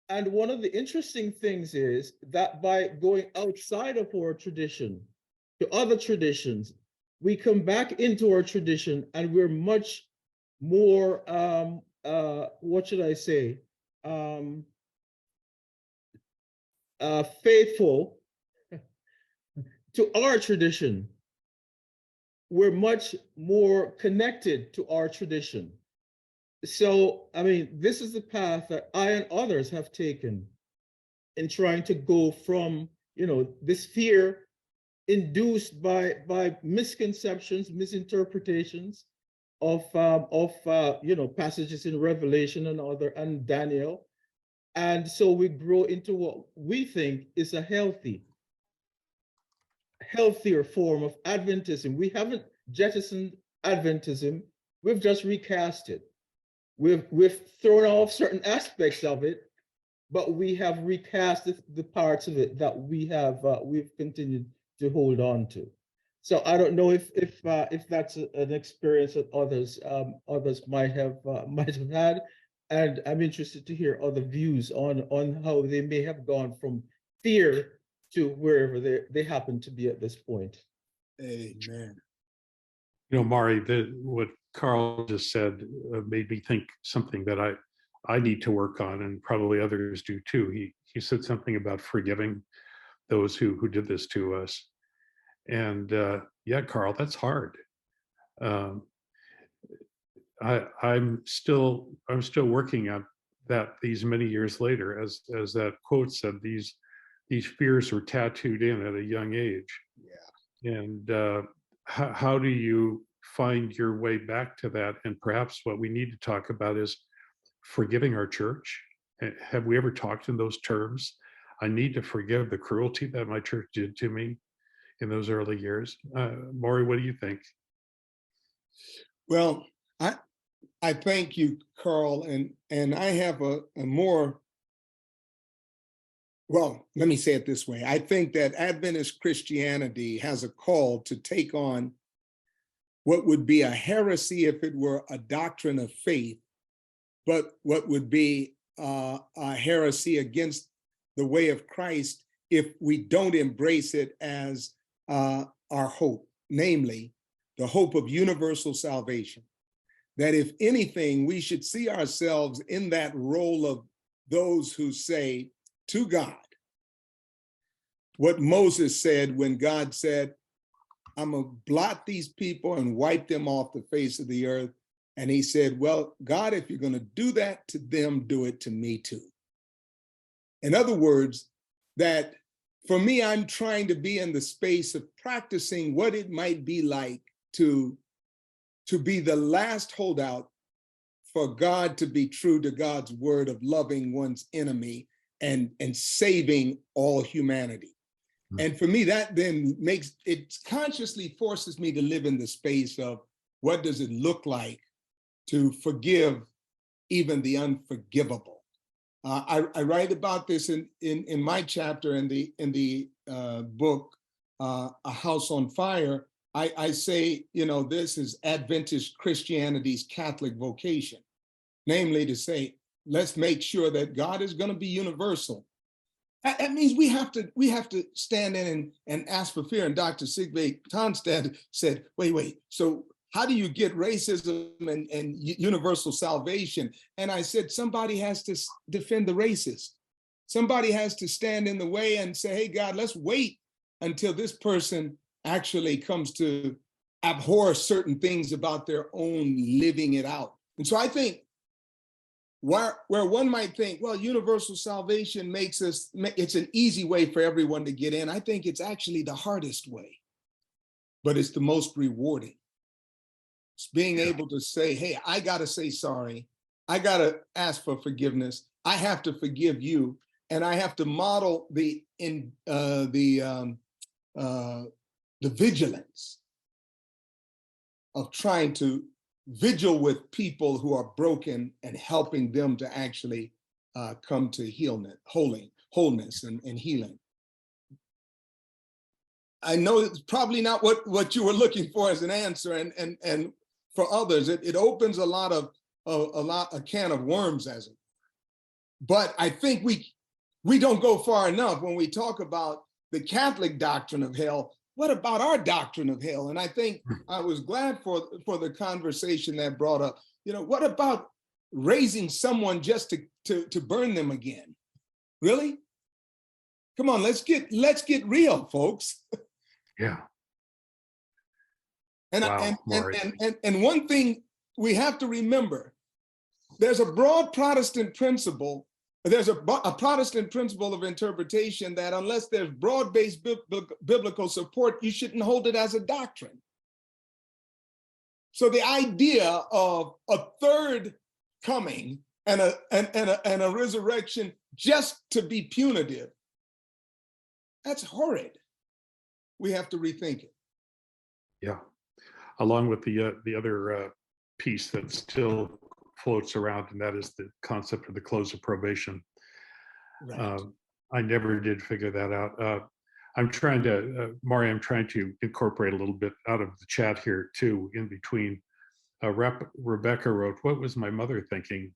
Speaker 12: And one of the interesting things is that by going outside of our tradition to other traditions, we come back into our tradition and we're much more, what should I say, faithful to our tradition. We're much more connected to our tradition. So, this is the path that I and others have taken in trying to go from, this fear induced by misconceptions, misinterpretations of passages in Revelation and Daniel. And so we grow into what we think is a healthier form of Adventism. We haven't jettisoned Adventism, we've just recast it. we've thrown off certain aspects of it, but we have recast the parts of it that we've continued to hold on to. So I don't know if that's an experience that others might have had, and I'm interested to hear other views on how they may have gone from fear to wherever they happen to be at this point.
Speaker 2: Amen.
Speaker 1: You know, Maury, what Carl just said made me think something that I need to work on, and probably others do too. He said something about forgiving those who did this to us. And yeah, Carl, that's hard. I'm still working on that these many years later. As that quote said, these fears were tattooed in at a young age.
Speaker 2: Yeah.
Speaker 1: And how do you find your way back to that? And perhaps what we need to talk about is forgiving our church. Have we ever talked in those terms? I need to forgive the cruelty that my church did to me in those early years. Maury, what do you think?
Speaker 2: Well, I thank you, Carl, and I have a more, well, let me say it this way. I think that Adventist Christianity has a call to take on what would be a heresy if it were a doctrine of faith, but what would be a heresy against the way of Christ if we don't embrace it as our hope, namely the hope of universal salvation. That if anything, we should see ourselves in that role of those who say to God what Moses said when God said, I'm gonna blot these people and wipe them off the face of the earth. And he said, well, God, if you're gonna do that to them, do it to me too. In other words, that for me, I'm trying to be in the space of practicing what it might be like to be the last holdout for God to be true to God's word of loving one's enemy and saving all humanity. And for me, that then makes it consciously forces me to live in the space of what does it look like to forgive even the unforgivable. I write about this in my chapter in the book, A House on Fire. I say, you know, this is Adventist Christianity's Catholic vocation, namely to say, let's make sure that God is going to be universal. That means we have to stand in and ask for fear. And Dr. Sigve Tonstad said, wait, so how do you get racism and universal salvation? And I said, somebody has to defend the racist. Somebody has to stand in the way and say, hey, God, let's wait until this person actually comes to abhor certain things about their own living it out. And so I think where one might think, well, universal salvation it's an easy way for everyone to get in. I think it's actually the hardest way, but it's the most rewarding. It's being able to say, hey, I got to say sorry. I got to ask for forgiveness. I have to forgive you. And I have to model the vigilance of trying to vigil with people who are broken and helping them to actually come to wholeness and healing. I know it's probably not what you were looking for as an answer, and for others, it opens a can of worms as it. But I think we don't go far enough when we talk about the Catholic doctrine of hell. What about our doctrine of hell? And I think I was glad for the conversation that brought up, you know, what about raising someone just to burn them again? Really? Come on, let's get real, folks.
Speaker 1: Yeah.
Speaker 2: And,
Speaker 1: Wow,
Speaker 2: and one thing we have to remember, there's a broad Protestant principle. There's a Protestant principle of interpretation that unless there's broad-based biblical support, you shouldn't hold it as a doctrine. So the idea of a third coming and a resurrection just to be punitive, that's horrid. We have to rethink it.
Speaker 1: Yeah. Along with the other piece that's still floats around, and that is the concept of the close of probation.
Speaker 2: Right.
Speaker 1: I never did figure that out. I'm trying to, Maury, I'm trying to incorporate a little bit out of the chat here too, in between. Rebecca wrote, "What was my mother thinking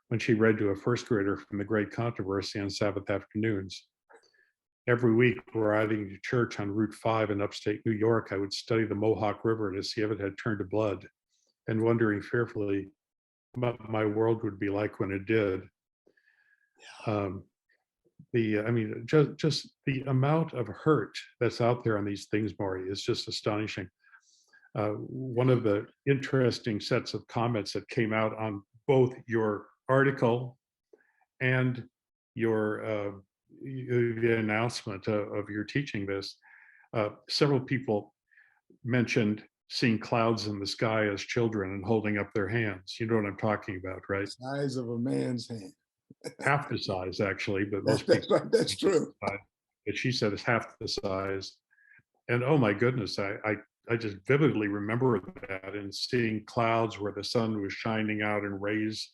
Speaker 1: when she read to a first grader from the Great Controversy on Sabbath afternoons? Every week, riding to church on Route 5 in upstate New York, I would study the Mohawk River to see if it had turned to blood, and wondering fearfully what my world would be like when it did." I mean, just the amount of hurt that's out there on these things, Maury, is just astonishing. One of the interesting sets of comments that came out on both your article and your the announcement of your teaching this, several people mentioned seeing clouds in the sky as children and holding up their hands. You know what I'm talking about, right?
Speaker 2: Size of a man's hand.
Speaker 1: Half the size, actually, but most
Speaker 2: That's
Speaker 1: people.
Speaker 2: right. That's true.
Speaker 1: But she said it's half the size. And oh my goodness, I just vividly remember that, and seeing clouds where the sun was shining out and rays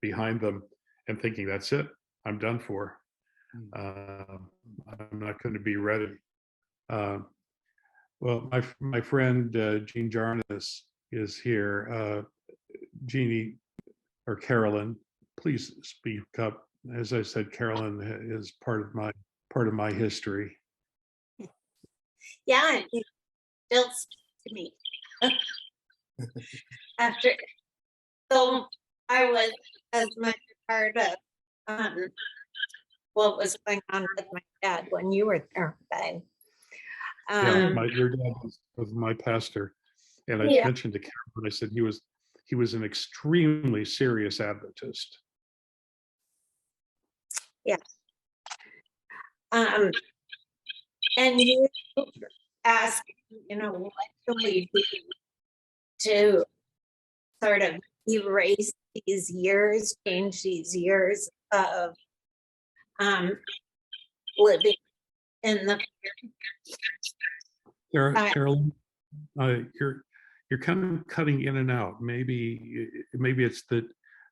Speaker 1: behind them, and thinking, that's it, I'm done for. I'm not going to be ready. Well, my friend Jean Jarnes is here. Jeannie or Carolyn, please speak up. As I said, Carolyn is part of my history.
Speaker 13: Yeah, it still speaks to me. After, so I was as much a part of what was going on with my dad when you were there, Ben.
Speaker 1: Yeah, your dad was my pastor, and I mentioned to Carolyn, I said he was an extremely serious Adventist.
Speaker 13: Yeah. And you ask, what can we do to sort of erase these years, change these years of living in the
Speaker 1: Carolyn, you're kind of cutting in and out. Maybe it's that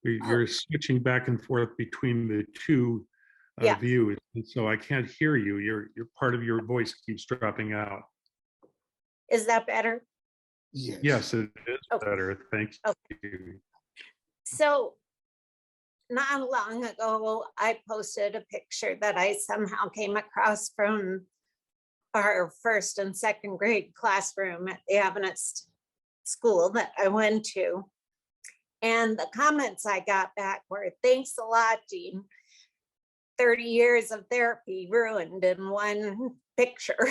Speaker 1: you're switching back and forth between the two views, and so I can't hear you. Your part of your voice keeps dropping out.
Speaker 13: Is that better?
Speaker 1: Yes, it is better. Thank you.
Speaker 13: So not long ago, I posted a picture that I somehow came across from our first and second grade classroom at the Adventist school that I went to. And the comments I got back were, "Thanks a lot, Jean. 30 years of therapy ruined in one picture."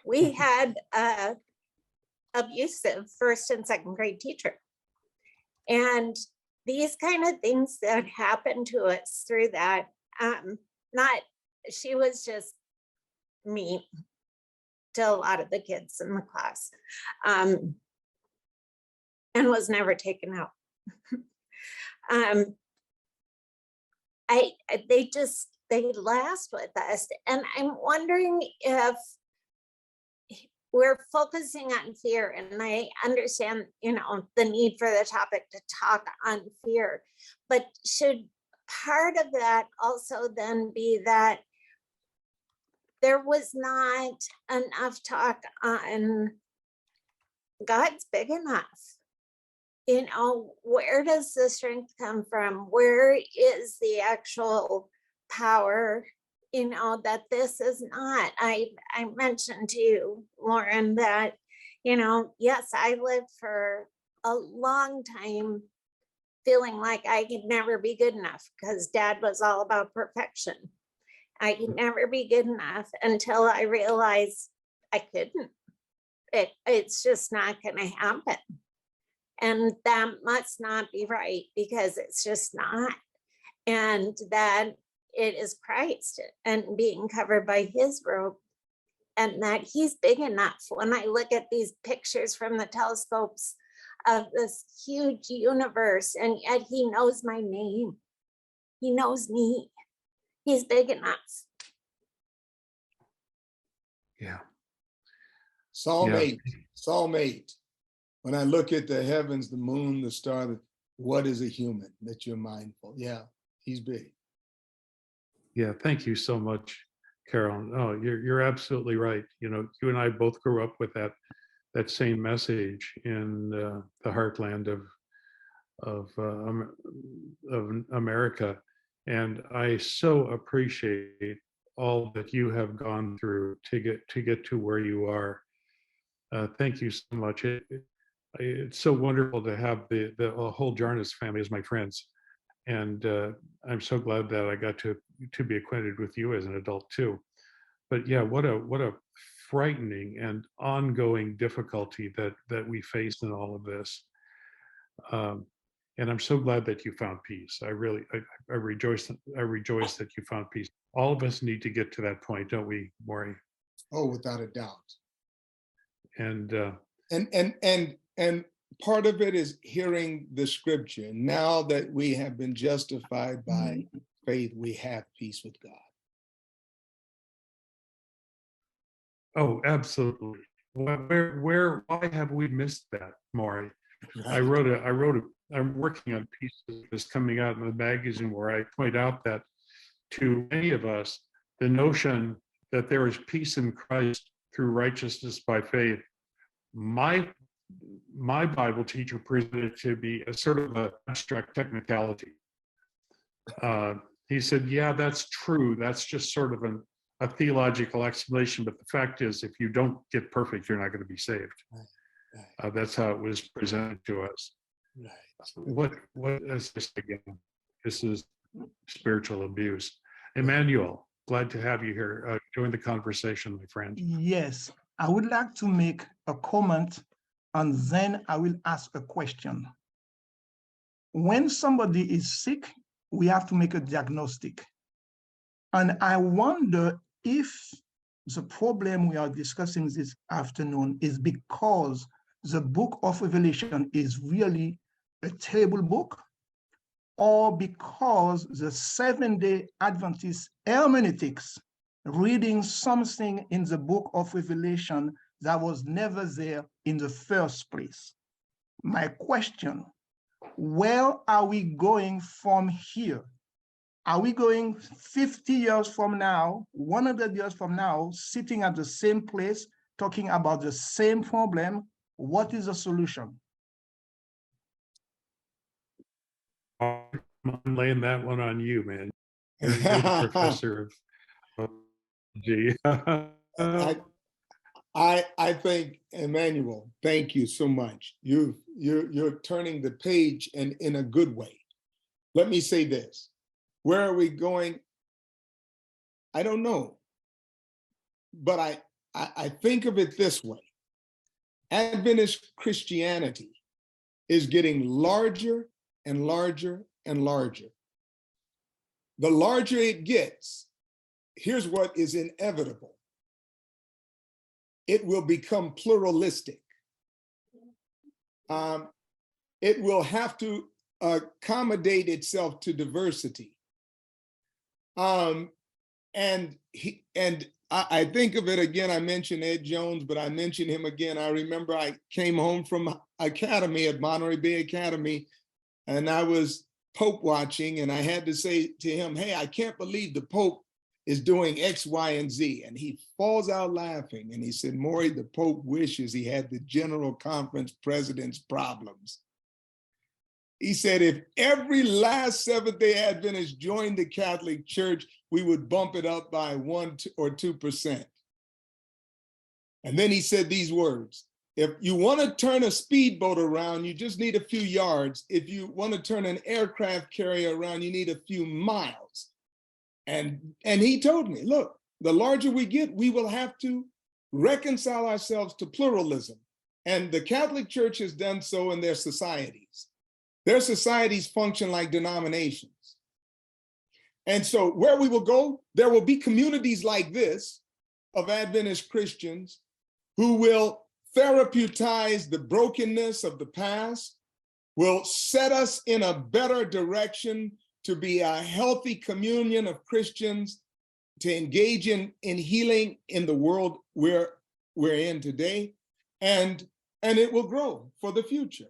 Speaker 13: We had a abusive first and second grade teacher. And these kind of things that happened to us through that, she was just mean to a lot of the kids in the class, and was never taken out. They last with us. And I'm wondering if we're focusing on fear, and I understand, the need for the topic to talk on fear, but should part of that also then be that there was not enough talk on God's big enough? Where does the strength come from? Where is the actual power? That this is not, I mentioned to you, Lauren, that, yes, I lived for a long time feeling like I could never be good enough because Dad was all about perfection. I could never be good enough until I realized I couldn't. It's just not going to happen. And that must not be right, because it's just not. And that it is Christ and being covered by his robe, and that he's big enough. When I look at these pictures from the telescopes of this huge universe, and yet he knows my name, he knows me, he's big enough.
Speaker 1: Yeah.
Speaker 2: Psalm 8. When I look at the heavens, the moon, the star, what is a human that you're mindful? Yeah, he's big.
Speaker 1: Yeah, thank you so much, Carol. Oh, you're absolutely right. You know, you and I both grew up with that same message in the heartland of America, and I so appreciate all that you have gone through to get to where you are. Thank you so much. It's so wonderful to have the whole Jarnes family as my friends, and I'm so glad that I got to be acquainted with you as an adult too. But yeah, what a frightening and ongoing difficulty that we face in all of this. And I'm so glad that you found peace. I rejoice that you found peace. All of us need to get to that point, don't we, Maury?
Speaker 2: Oh, without a doubt.
Speaker 1: And
Speaker 2: And part of it is hearing the scripture. Now that we have been justified by faith, we have peace with God.
Speaker 1: oh, absolutely. Why have we missed that, Maury?
Speaker 2: Right.
Speaker 1: I'm working on pieces that's coming out in the magazine where I point out that to many of us, the notion that there is peace in Christ through righteousness by faith, my Bible teacher presented it to be a sort of an abstract technicality. He said, yeah, that's true. That's just sort of a theological explanation. But the fact is, if you don't get perfect, you're not going to be saved.
Speaker 2: Right.
Speaker 1: That's how it was presented to us.
Speaker 2: Right.
Speaker 1: What is this again? This is spiritual abuse. Emmanuel, glad to have you here. Join the conversation, my friend.
Speaker 14: Yes, I would like to make a comment and then I will ask a question. When somebody is sick, we have to make a diagnostic. And I wonder if the problem we are discussing this afternoon is because the book of Revelation is really a terrible book, or because the Seventh-day Adventist hermeneutics reading something in the book of Revelation that was never there in the first place. My question, where are we going from here? Are we going 50 years from now, 100 years from now, sitting at the same place, talking about the same problem? What is the solution?
Speaker 1: I'm laying that one on you, man. You're the professor of G.
Speaker 2: I think, Emmanuel, thank you so much. You're turning the page and in a good way. Let me say this. Where are we going? I don't know. But I think of it this way. Adventist Christianity is getting larger and larger and larger. The larger it gets, here's what is inevitable. It will become pluralistic. It will have to accommodate itself to diversity. And I think of it again, I mentioned Ed Jones, but I mentioned him again. I remember I came home from Academy at Monterey Bay Academy, and I was Pope watching, and I had to say to him, hey, I can't believe the Pope is doing X, Y, and Z. And he falls out laughing. And he said, Maury, the Pope wishes he had the General Conference president's problems. He said, if every last Seventh-day Adventist joined the Catholic Church, we would bump it up by 1 or 2%. And then he said these words, if you want to turn a speedboat around, you just need a few yards. If you want to turn an aircraft carrier around, you need a few miles. And he told me, look, the larger we get, we will have to reconcile ourselves to pluralism. And the Catholic Church has done so in their societies. Their societies function like denominations. And so where we will go, there will be communities like this of Adventist Christians who will therapeutize the brokenness of the past, will set us in a better direction to be a healthy communion of Christians, to engage in healing in the world we're in today, and it will grow for the future.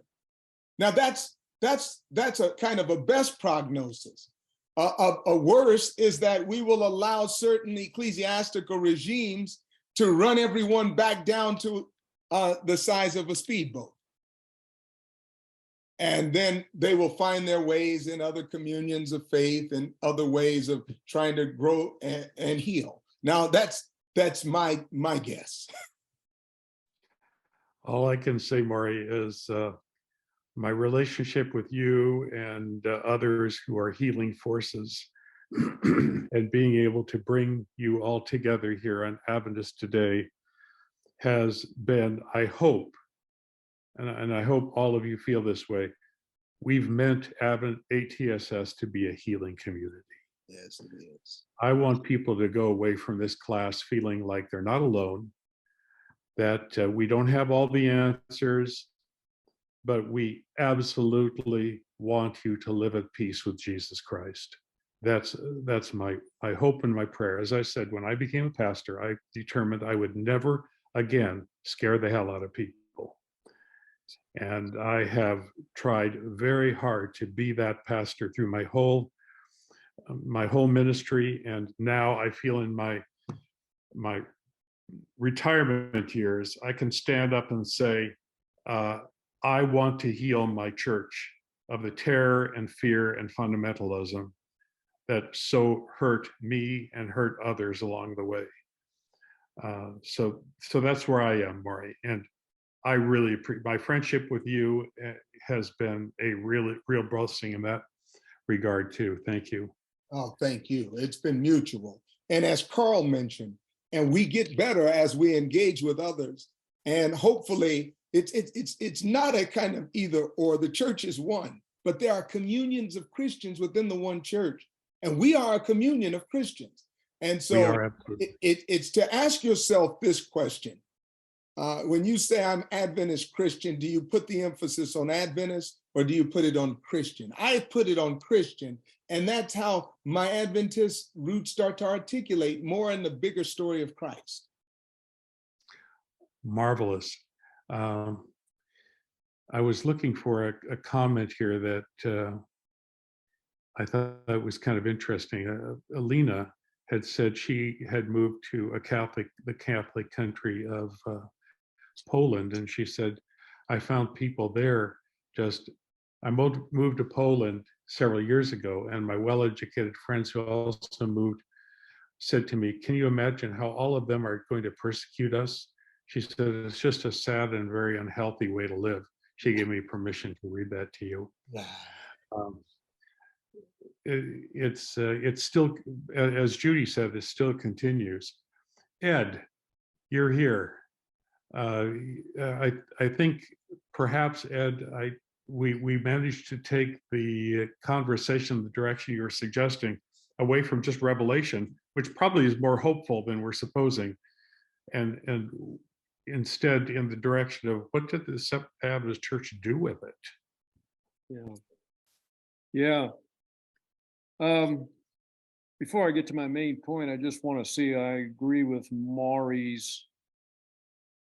Speaker 2: Now that's That's a kind of a best prognosis. A worse is that we will allow certain ecclesiastical regimes to run everyone back down to the size of a speedboat. And then they will find their ways in other communions of faith and other ways of trying to grow and heal. Now that's my guess.
Speaker 1: All I can say, Maury, is my relationship with you and others who are healing forces and being able to bring you all together here on Adventist Today has been, I hope, and I hope all of you feel this way, we've meant ATSS to be a healing community.
Speaker 2: Yes, it is.
Speaker 1: I want people to go away from this class feeling like they're not alone, that we don't have all the answers, but we absolutely want you to live at peace with Jesus Christ. That's my hope and my prayer. As I said, when I became a pastor, I determined I would never again scare the hell out of people. And I have tried very hard to be that pastor through my whole ministry. And now I feel in my retirement years, I can stand up and say, I want to heal my church of the terror and fear and fundamentalism that so hurt me and hurt others along the way. So that's where I am, Maury. And I really my friendship with you has been a real blessing in that regard too. Thank you.
Speaker 2: Oh, thank you. It's been mutual. And as Carl mentioned, and we get better as we engage with others. And hopefully it's not a kind of either or. The church is one, but there are communions of Christians within the one church. And we are a communion of Christians. And so it's to ask yourself this question. When you say I'm Adventist Christian, do you put the emphasis on Adventist or do you put it on Christian? I put it on Christian, and that's how my Adventist roots start to articulate more in the bigger story of Christ.
Speaker 1: Marvelous. I was looking for a comment here that I thought was kind of interesting. Alina had said she had moved to the Catholic country of Poland, and she said, I found people there I moved to Poland several years ago, and my well-educated friends who also moved said to me, can you imagine how all of them are going to persecute us? She said, it's just a sad and very unhealthy way to live. She gave me permission to read that to you. It's still, as Judy said, it still continues. Ed, you're here. I think perhaps, Ed, we managed to take the conversation the direction you're suggesting away from just Revelation, which probably is more hopeful than we're supposing, and instead in the direction of what did the Seventh-day Adventist Church do with it?
Speaker 4: Yeah. Before I get to my main point, I just want to say I agree with Maury's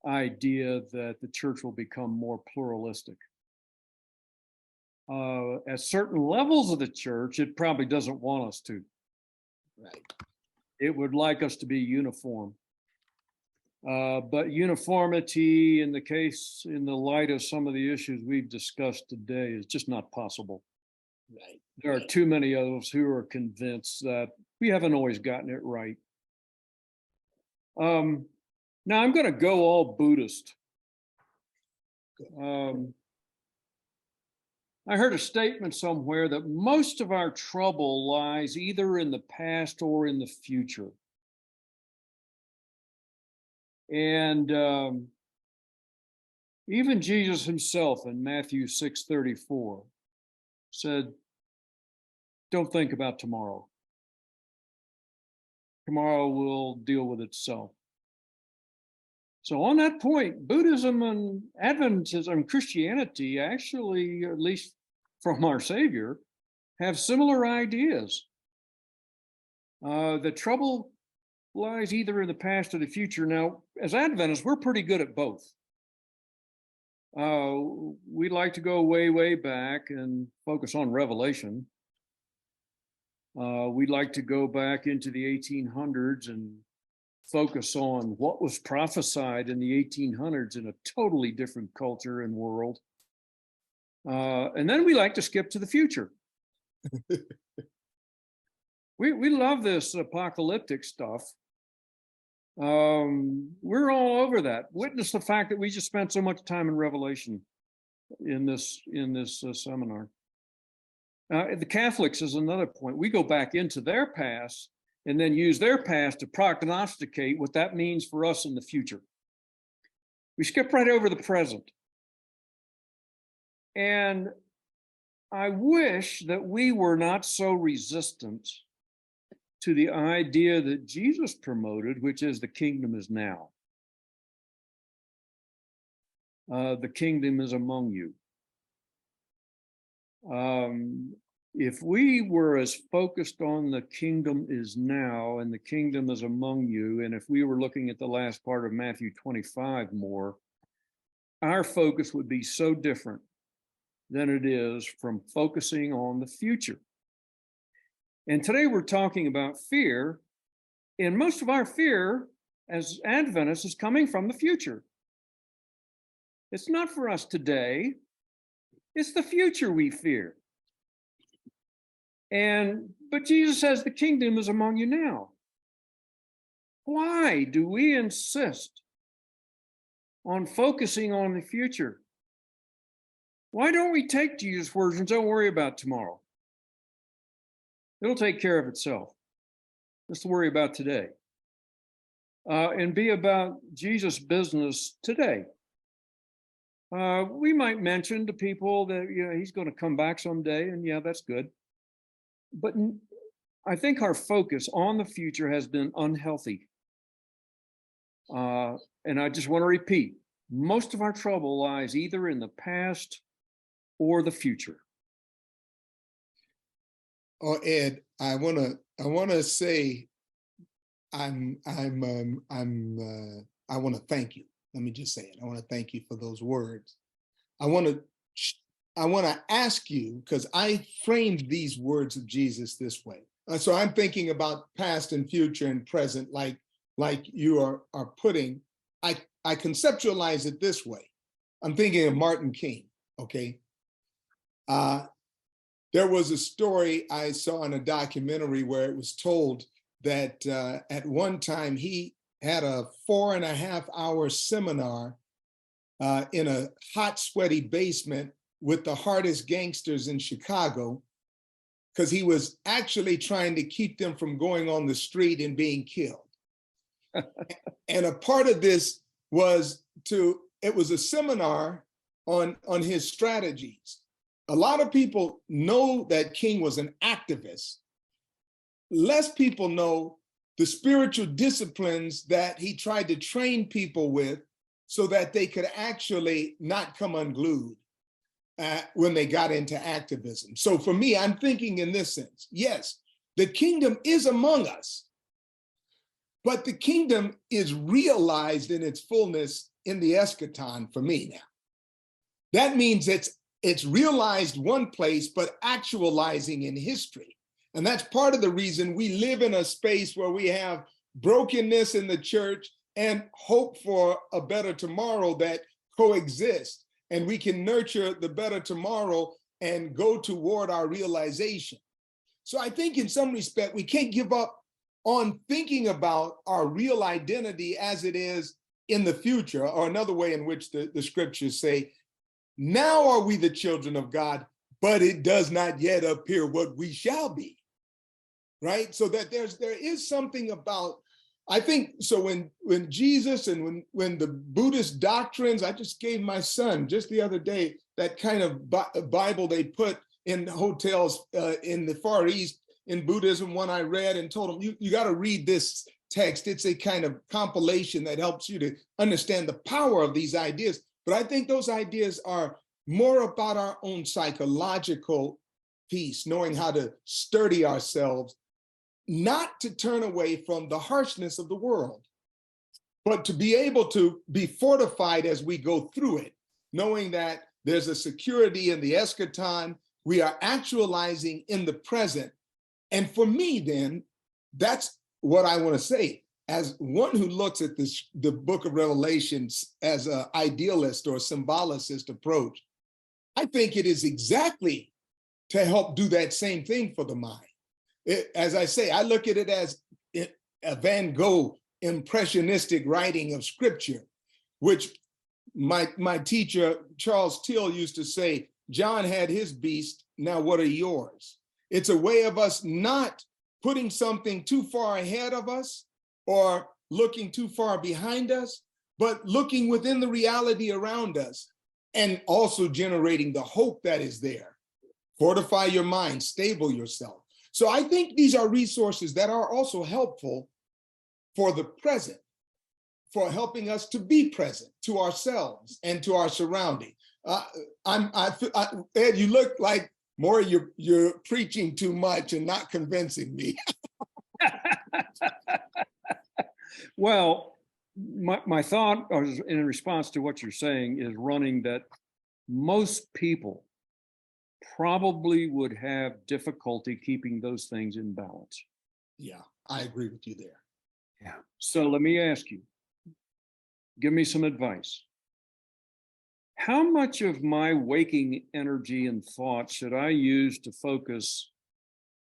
Speaker 4: idea that the church will become more pluralistic. At certain levels of the church, it probably doesn't want us to.
Speaker 2: Right.
Speaker 4: It would like us to be uniform. But uniformity in the light of some of the issues we've discussed today is just not possible.
Speaker 2: Right.
Speaker 4: There are too many of us who are convinced that we haven't always gotten it right. Now I'm going to go all Buddhist. I heard a statement somewhere that most of our trouble lies either in the past or in the future. And even Jesus himself in Matthew 6:34 said, don't think about tomorrow. Tomorrow will deal with itself. So on that point, Buddhism and Adventism, Christianity, actually, at least from our Savior, have similar ideas. The trouble lies either in the past or the future. Now, as Adventists, we're pretty good at both. We like to go way, way back and focus on Revelation. We'd like to go back into the 1800s and focus on what was prophesied in the 1800s in a totally different culture and world. And then we like to skip to the future. We love this apocalyptic stuff. We're all over that. Witness the fact that we just spent so much time in Revelation in this seminar. The Catholics is another point. We go back into their past and then use their past to prognosticate what that means for us in the future. We skip right over the present. And I wish that we were not so resistant to the idea that Jesus promoted, which is the kingdom is now. The kingdom is among you. If we were as focused on the kingdom is now and the kingdom is among you, and if we were looking at the last part of Matthew 25 more, our focus would be so different than it is from focusing on the future. And today we're talking about fear, and most of our fear as Adventists is coming from the future. It's not for us today, it's the future we fear. But Jesus says the kingdom is among you now. Why do we insist on focusing on the future? Why don't we take Jesus' words and don't worry about tomorrow? It'll take care of itself. Let's worry about today. And be about Jesus' business today. We might mention to people that he's going to come back someday, and yeah, that's good. But I think our focus on the future has been unhealthy. And I just want to repeat, most of our trouble lies either in the past or the future.
Speaker 2: Oh, Ed, I want to say, I want to thank you. Let me just say it. I want to thank you for those words. I want to ask you, because I framed these words of Jesus this way. So I'm thinking about past and future and present, like you are putting. I conceptualize it this way. I'm thinking of Martin King. Okay. There was a story I saw in a documentary where it was told that at one time he had a 4.5-hour seminar in a hot, sweaty basement with the hardest gangsters in Chicago, because he was actually trying to keep them from going on the street and being killed. And a part of this was it was a seminar on his strategies. A lot of people know that King was an activist. Less people know the spiritual disciplines that he tried to train people with so that they could actually not come unglued when they got into activism. So for me, I'm thinking in this sense, yes, the kingdom is among us, but the kingdom is realized in its fullness in the eschaton for me now. That means it's realized one place, but actualizing in history. And that's part of the reason we live in a space where we have brokenness in the church and hope for a better tomorrow that coexist. And we can nurture the better tomorrow and go toward our realization. So I think in some respect, we can't give up on thinking about our real identity as it is in the future, or another way in which the scriptures say, now are we the children of God, but it does not yet appear what we shall be, right? So that there is something about, I think, so when Jesus and when the Buddhist doctrines, I just gave my son just the other day, that kind of Bible they put in hotels in the Far East in Buddhism, one I read and told him, you got to read this text. It's a kind of compilation that helps you to understand the power of these ideas. But I think those ideas are more about our own psychological piece, knowing how to sturdy ourselves, not to turn away from the harshness of the world, but to be able to be fortified as we go through it knowing that there's a security in the eschaton. We are actualizing in the present. And for me, then, that's what I want to say. As one who looks at the book of Revelations as an idealist or symbolicist approach, I think it is exactly to help do that same thing for the mind. As I say, I look at it as a Van Gogh impressionistic writing of scripture, which my teacher, Charles Till, used to say, John had his beast, now what are yours? It's a way of us not putting something too far ahead of us or looking too far behind us, but looking within the reality around us and also generating the hope that is there. Fortify your mind, stable yourself. So I think these are resources that are also helpful for the present, for helping us to be present to ourselves and to our surrounding. Ed, you look like Maury, you're preaching too much and not convincing me.
Speaker 4: Well, my thought in response to what you're saying is running that most people probably would have difficulty keeping those things in balance.
Speaker 2: Yeah, I agree with you there.
Speaker 4: Yeah. So let me ask you, give me some advice. How much of my waking energy and thought should I use to focus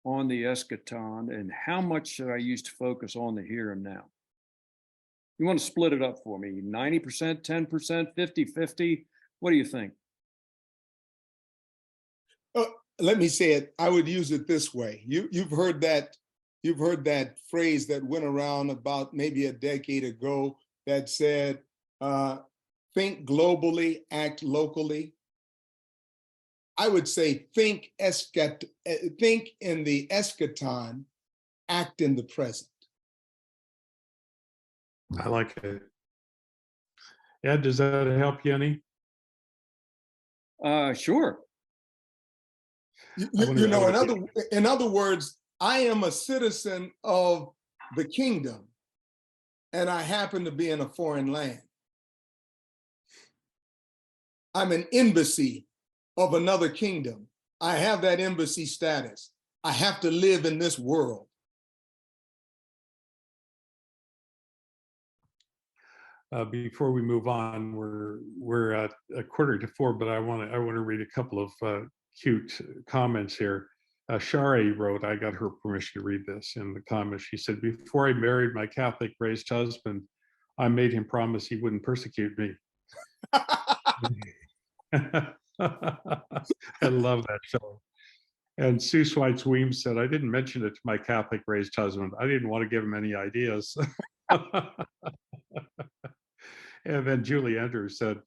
Speaker 4: on the eschaton, and how much should I use to focus on the here and now? You want to split it up for me, 90%, 10%, 50-50? What do you think?
Speaker 2: Let me say it, I would use it this way. You've heard that phrase that went around about maybe a decade ago that said, think globally, act locally. I would say think in the eschaton, act in the present.
Speaker 1: I like it. Ed, does that help you any?
Speaker 2: You
Speaker 1: Sure.
Speaker 2: know, in other words, I am a citizen of the kingdom and I happen to be in a foreign land. I'm an embassy of another kingdom. I have that embassy status. I have to live in this world.
Speaker 1: Before we move on, we're at 3:45, but I want to read a couple of cute comments here. Shari wrote, I got her permission to read this in the comments. She said, before I married my Catholic raised husband, I made him promise he wouldn't persecute me. I love that show. And Sue Sweitz Weems said, I didn't mention it to my Catholic raised husband. I didn't want to give him any ideas. And then Julie Andrews said,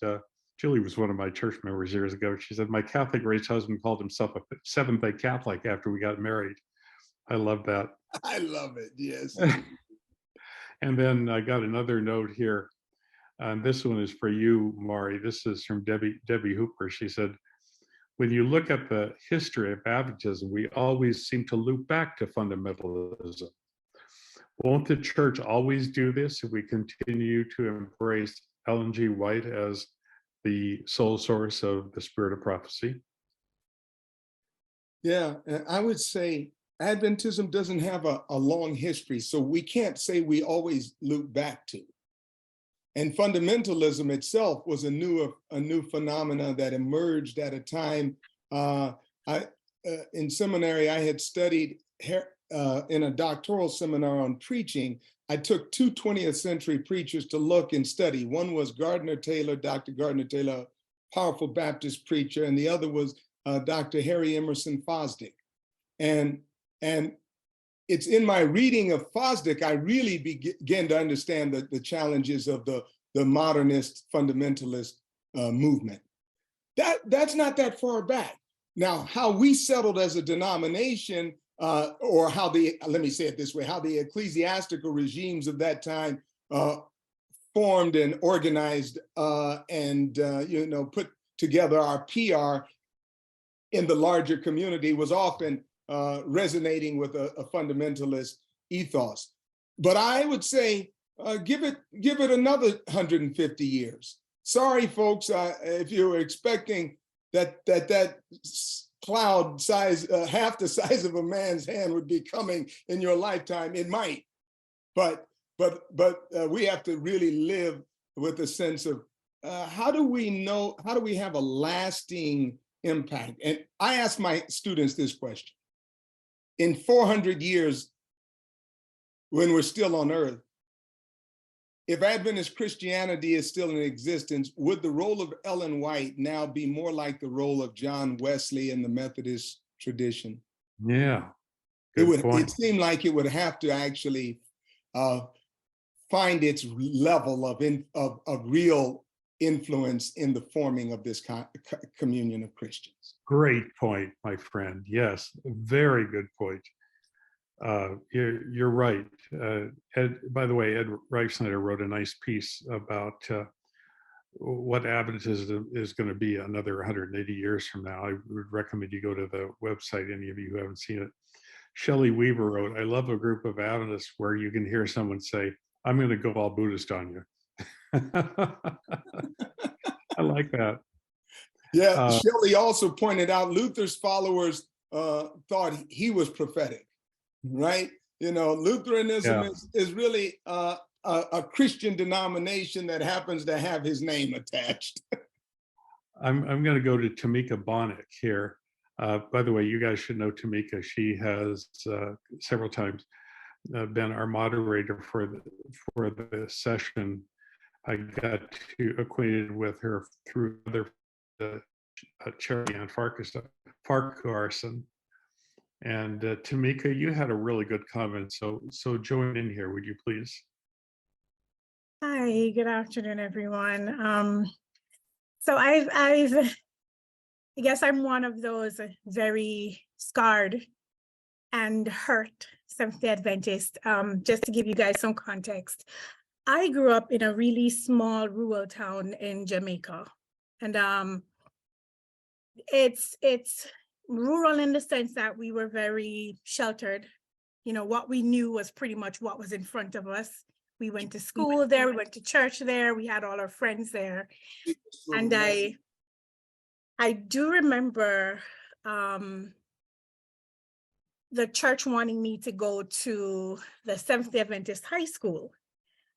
Speaker 1: Julie was one of my church members years ago. She said, my Catholic raised husband called himself a Seventh-day Catholic after we got married. I love that.
Speaker 2: I love it, yes.
Speaker 1: And then I got another note here. And this one is for you, Maury. This is from Debbie Hooper. She said, when you look at the history of Adventism, we always seem to loop back to fundamentalism. Won't the church always do this if we continue to embrace Ellen G. White as the sole source of the spirit of prophecy?
Speaker 2: Yeah, I would say Adventism doesn't have a long history, so we can't say we always loop back to. And fundamentalism itself was a new phenomena that emerged at a time. In seminary, I had studied in a doctoral seminar on preaching. I took two 20th century preachers to look and study. One was Gardner Taylor, Dr. Gardner Taylor, powerful Baptist preacher, and the other was Dr. Harry Emerson Fosdick. And it's in my reading of Fosdick, I really began to understand the challenges of the modernist fundamentalist movement. That's not that far back. Now, how we settled as a denomination, or how let me say it this way, how the ecclesiastical regimes of that time formed and organized and put together our PR in the larger community was often resonating with a fundamentalist ethos. But I would say, give it another 150 years. sorry, folks, if you were expecting that cloud size, half the size of a man's hand would be coming in your lifetime. It might, but we have to really live with a sense of how do we have a lasting impact? And I ask my students this question. In 400 years, when we're still on earth, if Adventist Christianity is still in existence, would the role of Ellen White now be more like the role of John Wesley in the Methodist tradition?
Speaker 1: Yeah.
Speaker 2: It seemed like it would have to actually find its level of real influence in the forming of this communion of Christians.
Speaker 1: Great point, my friend. Yes, very good point. You're right. Ed, by the way, Ed Reichsnyder wrote a nice piece about what Adventism is going to be another 180 years from now. I would recommend you go to the website, any of you who haven't seen it. Shelley Weaver wrote, I love a group of Adventists where you can hear someone say, I'm going to go all Buddhist on you. I like that.
Speaker 2: Yeah, Shelley also pointed out Luther's followers thought he was prophetic, right? You know, Lutheranism is really a Christian denomination that happens to have his name attached.
Speaker 1: I'm going to go to Tamika Bonnick here. By the way, you guys should know Tamika. She has several times been our moderator for the session. I got acquainted with her through other Charity Ann Farquharson. And Tamika, you had a really good comment. So join in here, would you please?
Speaker 15: Hi, good afternoon, everyone. So I guess I'm one of those very scarred and hurt Seventh-day Adventist. Just to give you guys some context, I grew up in a really small rural town in Jamaica, and it's rural in the sense that we were very sheltered. You know, what we knew was pretty much what was in front of us. We went to school there, we went to church there, we had all our friends there. And I do remember the church wanting me to go to the Seventh-day Adventist high school.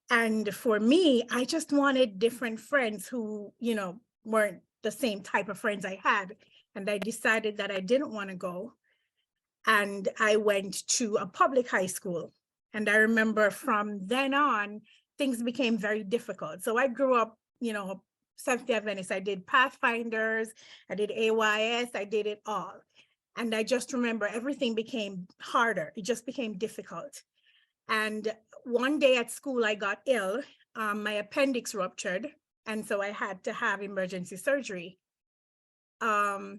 Speaker 15: And for me, I just wanted different friends who, you know, weren't the same type of friends I had. And I decided that I didn't want to go. And I went to a public high school. And I remember from then on, things became very difficult. So I grew up, you know, Seventh-day Adventist. I did Pathfinders, I did AYS, I did it all. And I just remember everything became harder. It just became difficult. And one day at school, I got ill. My appendix ruptured. And so I had to have emergency surgery. 2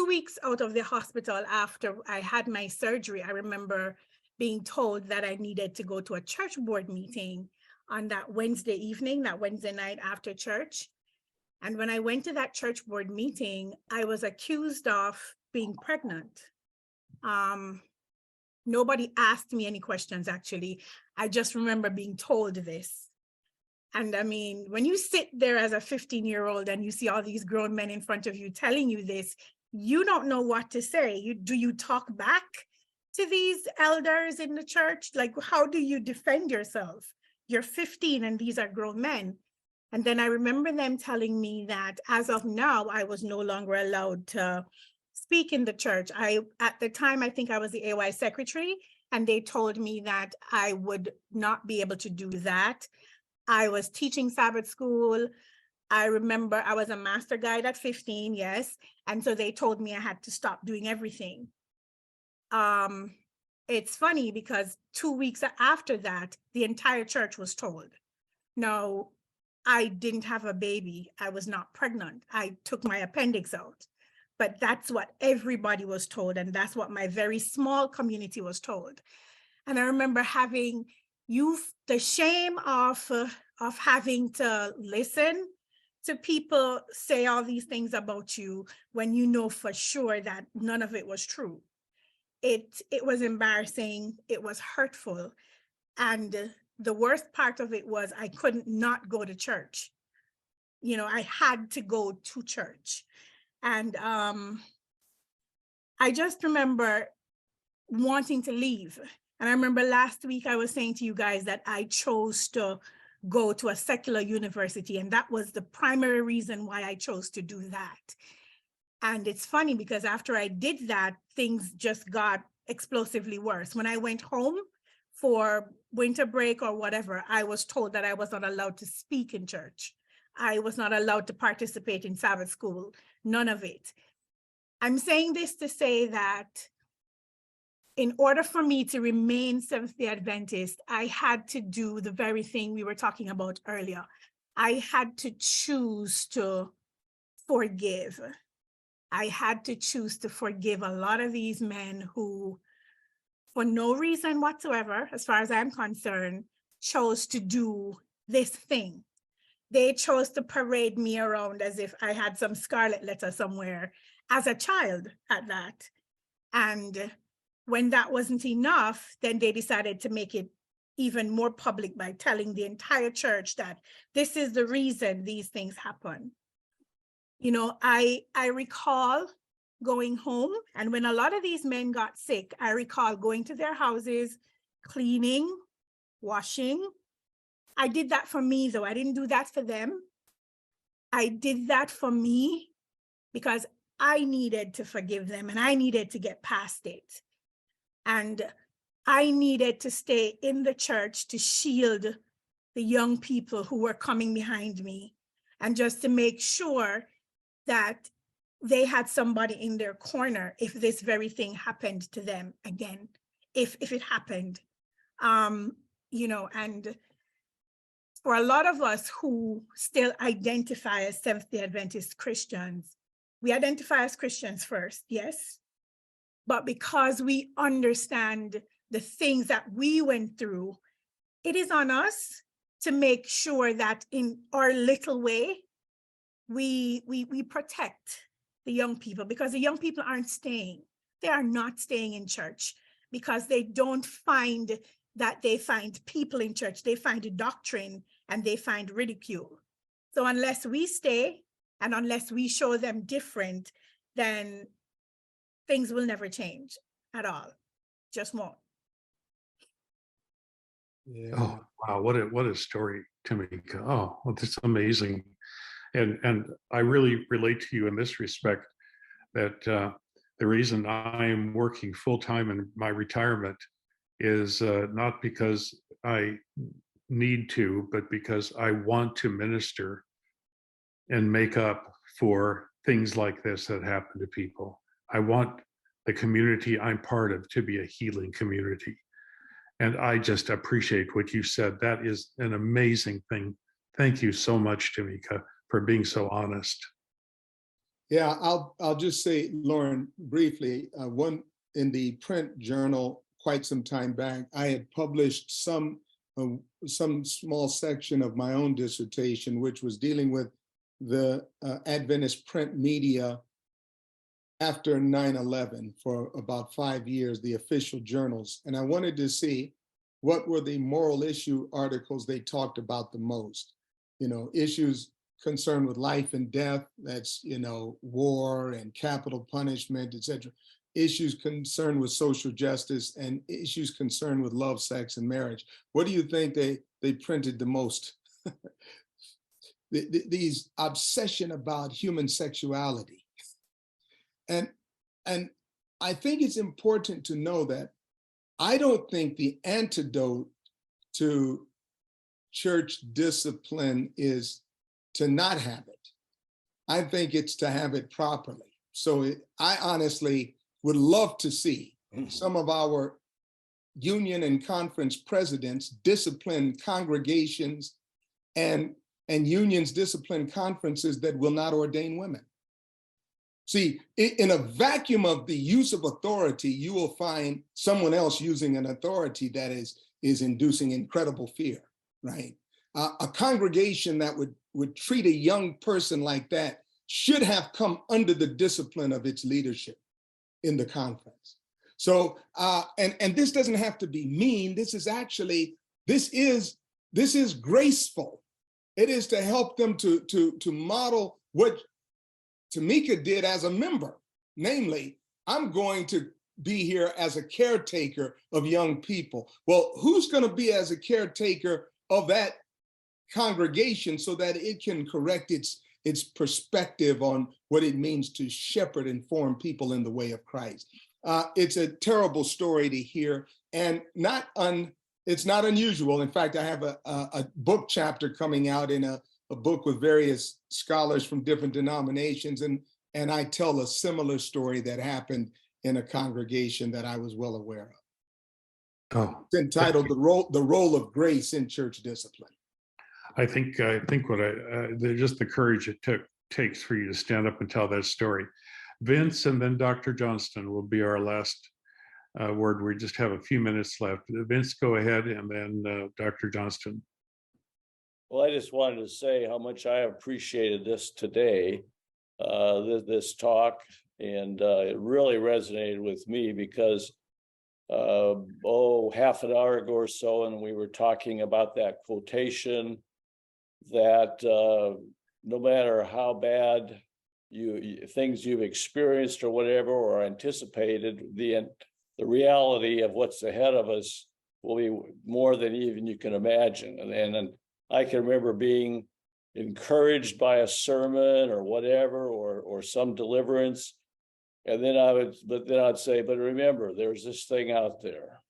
Speaker 15: weeks out of the hospital after I had my surgery, I remember being told that I needed to go to a church board meeting on that Wednesday evening, that Wednesday night after church. And when I went to that church board meeting, I was accused of being pregnant. Nobody asked me any questions, actually. I just remember being told this. And I mean, when you sit there as a 15-year-old and you see all these grown men in front of you telling you this, you don't know what to say. Do you talk back to these elders in the church? Like, how do you defend yourself? You're 15 and these are grown men. And then I remember them telling me that as of now, I was no longer allowed to speak in the church. At the time, I think I was the AY secretary, and they told me that I would not be able to do that. I was teaching Sabbath school. I remember I was a master guide at 15, yes. And so they told me I had to stop doing everything. It's funny because 2 weeks after that, the entire church was told. Now, I didn't have a baby. I was not pregnant. I took my appendix out. But that's what everybody was told. And that's what my very small community was told. And I remember having the shame of having to listen to people say all these things about you when you know for sure that none of it was true. It was embarrassing. It was hurtful. And the worst part of it was I couldn't not go to church. I had to go to church. And I just remember wanting to leave. And I remember last week I was saying to you guys that I chose to go to a secular university, and that was the primary reason why I chose to do that. And it's funny because after I did that, things just got explosively worse. When I went home for winter break or whatever, I was told that I was not allowed to speak in church. I was not allowed to participate in Sabbath school, none of it. I'm saying this to say that in order for me to remain Seventh-day Adventist, I had to do the very thing we were talking about earlier. I had to choose to forgive. I had to choose to forgive a lot of these men who, for no reason whatsoever, as far as I'm concerned, chose to do this thing. They chose to parade me around as if I had some scarlet letter somewhere as a child at that. And when that wasn't enough, then they decided to make it even more public by telling the entire church that this is the reason these things happen. I recall going home, and when a lot of these men got sick, I recall going to their houses, cleaning, washing. I did that for me, though. I didn't do that for them. I did that for me because I needed to forgive them and I needed to get past it. And I needed to stay in the church to shield the young people who were coming behind me, and just to make sure that they had somebody in their corner if this very thing happened to them again, if it happened. And for a lot of us who still identify as Seventh-day Adventist Christians, we identify as Christians first, yes, but because we understand the things that we went through, it is on us to make sure that in our little way, we protect the young people, because the young people aren't staying. They are not staying in church because they don't find that they find people in church. They find a doctrine and they find ridicule. So unless we stay and unless we show them different, then things will never change at all. Just won't.
Speaker 2: Yeah.
Speaker 1: Oh, wow. What a story, Tamika. Oh, well, that's amazing. And I really relate to you in this respect, that the reason I am working full-time in my retirement is not because I need to, but because I want to minister and make up for things like this that happen to people. I want the community I'm part of to be a healing community. And I just appreciate what you said. That is an amazing thing. Thank you so much, Tamika, for being so honest.
Speaker 2: Yeah, I'll just say, Lauren, briefly, one in the print journal quite some time back, I had published some small section of my own dissertation, which was dealing with the Adventist print media after 9/11 for about 5 years, the official journals. And I wanted to see what were the moral issue articles they talked about the most. Issues concerned with life and death, that's, war and capital punishment, etc. Issues concerned with social justice and issues concerned with love, sex, and marriage. What do you think they printed the most? These obsession about human sexuality. And I think it's important to know that I don't think the antidote to church discipline is to not have it. I think it's to have it properly. So I honestly would love to see some of our union and conference presidents discipline congregations and unions discipline conferences that will not ordain women. See, in a vacuum of the use of authority, you will find someone else using an authority that is inducing incredible fear, right? A congregation that would treat a young person like that should have come under the discipline of its leadership in the conference. So, and this doesn't have to be mean. This is graceful. It is to help them to model what Tamika did as a member. Namely, I'm going to be here as a caretaker of young people. Well, who's going to be as a caretaker of that congregation so that it can correct its perspective on what it means to shepherd and form people in the way of Christ? It's a terrible story to hear, and it's not unusual. In fact, I have a book chapter coming out in a book with various scholars from different denominations, and I tell a similar story that happened in a congregation that I was well aware of.
Speaker 1: Oh,
Speaker 2: it's entitled "The Role of Grace in Church Discipline."
Speaker 1: I think just the courage it takes for you to stand up and tell that story. Vince and then Dr. Johnston will be our last word. We just have a few minutes left. Vince, go ahead, and then Dr. Johnston.
Speaker 16: Well, I just wanted to say how much I appreciated this today, this talk, and it really resonated with me because half an hour ago or so, and we were talking about that quotation that no matter how bad things you've experienced or whatever or anticipated, the reality of what's ahead of us will be more than even you can imagine. And I can remember being encouraged by a sermon or whatever, or some deliverance. And then I'd say, but remember, there's this thing out there.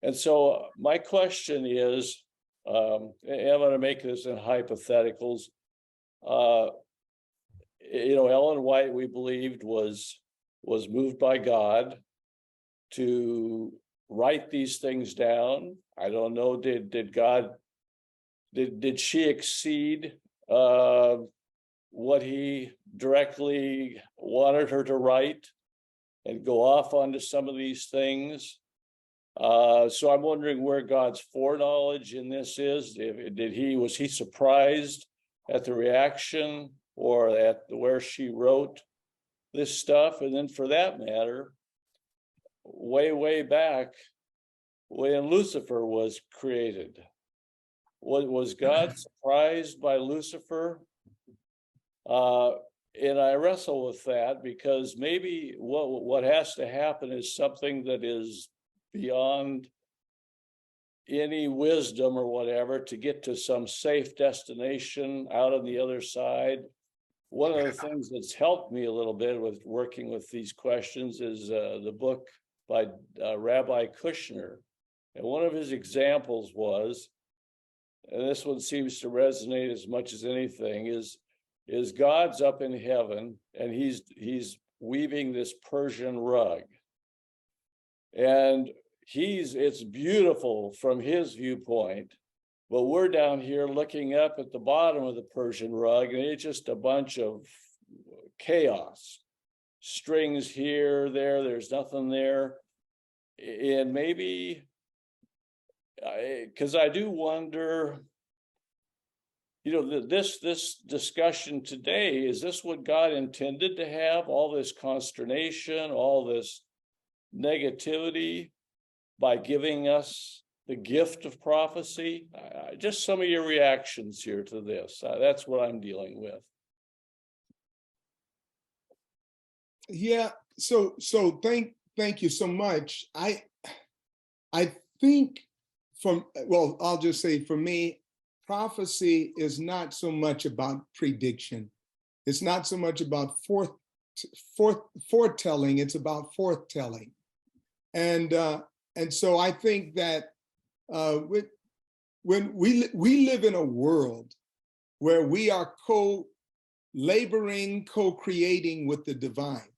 Speaker 16: And so my question is, I'm going to make this in hypotheticals. Ellen White, we believed, was moved by God to write these things down. I don't know, did she exceed what he directly wanted her to write and go off onto some of these things? So I'm wondering where God's foreknowledge in this is. Was he surprised at the reaction or at where she wrote this stuff? And then for that matter, way back when Lucifer was created, was God surprised by Lucifer? And I wrestle with that because maybe what has to happen is something that is beyond any wisdom or whatever to get to some safe destination out on the other side. One of the things that's helped me a little bit with working with these questions is the book by Rabbi Kushner. And one of his examples was, and this one seems to resonate as much as anything, is God's up in heaven and he's weaving this Persian rug. And it's beautiful from his viewpoint, but we're down here looking up at the bottom of the Persian rug and it's just a bunch of chaos. Strings here, there's nothing there. And maybe, because I do wonder, this discussion today, is this what God intended to have? All this consternation, all this negativity by giving us the gift of prophecy? Just some of your reactions here to this. That's what I'm dealing with.
Speaker 2: Yeah. So thank you so much. I think I'll just say for me, prophecy is not so much about prediction. It's not so much about foretelling. It's about forthtelling. And so I think that when we live in a world where we are co-laboring, co-creating with the divine.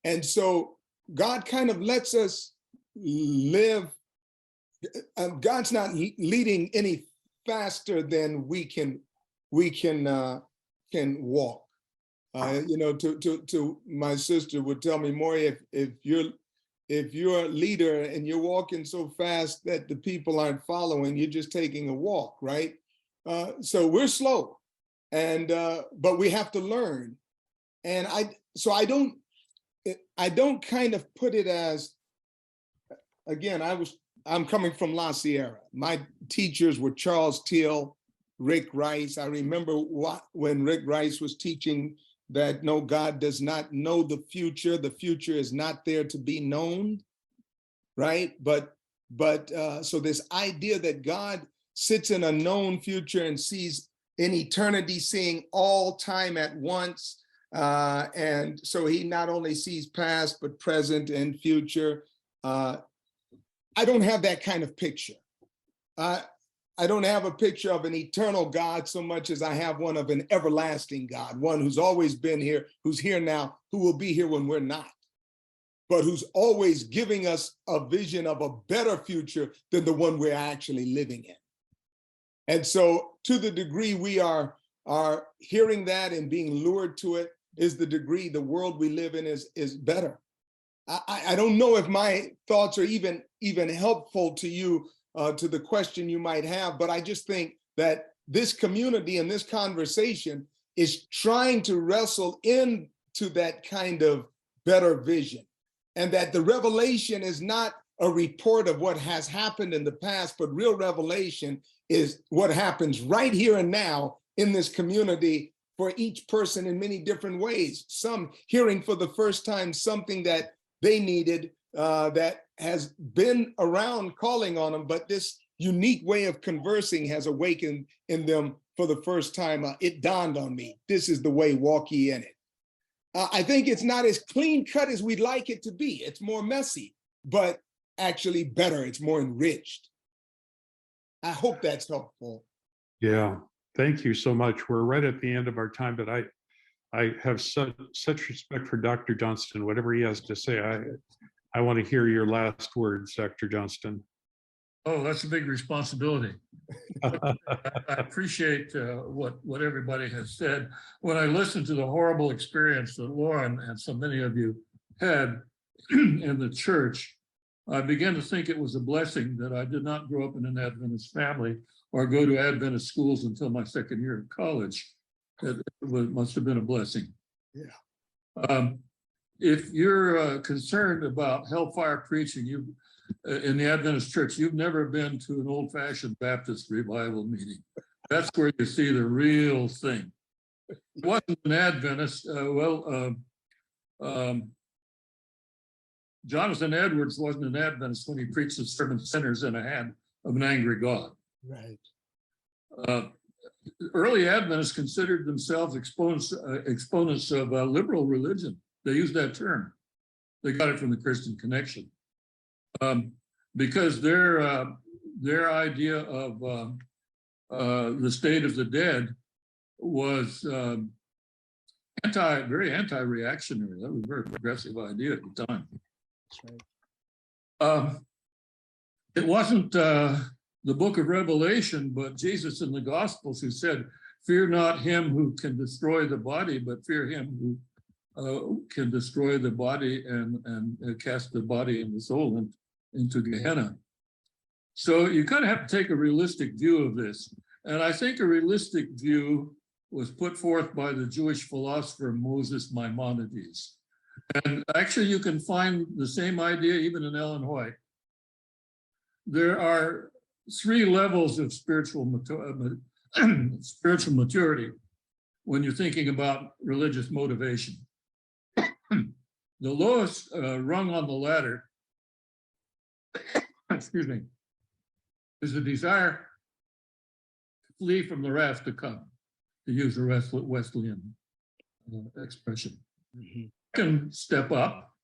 Speaker 2: And so God kind of lets us live. God's not leading any faster than we can walk. To my sister would tell me, Maury, if you're a leader and you're walking so fast that the people aren't following, you're just taking a walk, right? So we're slow, but we have to learn. And I don't kind of put it as, again, I'm coming from La Sierra. My teachers were Charles Till, Rick Rice. I remember when Rick Rice was teaching that no, God does not know the future. The future is not there to be known, right? But so this idea that God sits in a known future and sees in eternity, seeing all time at once. And so he not only sees past, but present and future. I don't have that kind of picture. I don't have a picture of an eternal God so much as I have one of an everlasting God, one who's always been here, who's here now, who will be here when we're not, but who's always giving us a vision of a better future than the one we're actually living in. And so to the degree we are hearing that and being lured to it is the degree the world we live in is better. I don't know if my thoughts are even helpful to you, to the question you might have, but I just think that this community and this conversation is trying to wrestle into that kind of better vision, and that the revelation is not a report of what has happened in the past, but real revelation is what happens right here and now in this community for each person in many different ways. Some hearing for the first time something that they needed, that has been around calling on them, but this unique way of conversing has awakened in them for the first time. It dawned on me, this is the way, walk ye in it. I think it's not as clean cut as we'd like it to be. It's more messy, but actually better. It's more enriched. I hope that's helpful.
Speaker 1: Yeah, thank you so much. We're right at the end of our time, but I have such respect for Dr. Johnston. Whatever he has to say, I want to hear your last words, Dr. Johnston.
Speaker 3: Oh, that's a big responsibility. I appreciate what everybody has said. When I listened to the horrible experience that Lauren and so many of you had in the church, I began to think it was a blessing that I did not grow up in an Adventist family or go to Adventist schools until my second year of college. It must have been a blessing.
Speaker 2: Yeah.
Speaker 3: If you're concerned about hellfire preaching, in the Adventist church, you've never been to an old-fashioned Baptist revival meeting. That's where you see the real thing. It wasn't an Adventist. Jonathan Edwards wasn't an Adventist when he preached the sermon "Sinners in the Hand of an Angry God."
Speaker 2: Right.
Speaker 3: Early Adventists considered themselves exponents of liberal religion. They used that term. They got it from the Christian Connection, because their idea of the state of the dead was very anti-reactionary. That was a very progressive idea at the time.
Speaker 2: That's right.
Speaker 3: It wasn't the book of Revelation, but Jesus in the Gospels who said, "Fear not him who can destroy the body, but fear him who can destroy the body and cast the body and the soul into Gehenna." So you kind of have to take a realistic view of this. And I think a realistic view was put forth by the Jewish philosopher Moses Maimonides. And actually you can find the same idea even in Ellen White. There are 3 levels of spiritual maturity when you're thinking about religious motivation. The lowest rung on the ladder, excuse me, is the desire to flee from the wrath to come, to use the Wesleyan expression.
Speaker 2: Mm-hmm.
Speaker 3: Second step up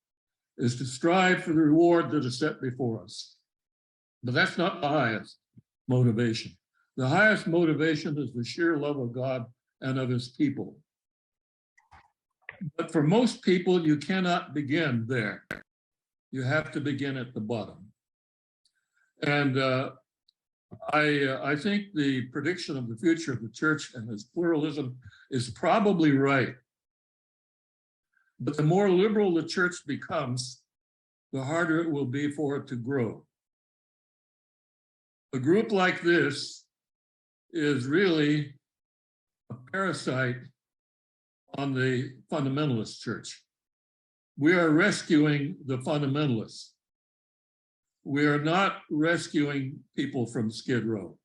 Speaker 3: is to strive for the reward that is set before us. But that's not the highest motivation. The highest motivation is the sheer love of God and of his people. But for most people, you cannot begin there. You have to begin at the bottom. And I think the prediction of the future of the church and its pluralism is probably right. But the more liberal the church becomes, the harder it will be for it to grow. A group like this is really a parasite on the fundamentalist church. We are rescuing the fundamentalists. We are not rescuing people from Skid Row.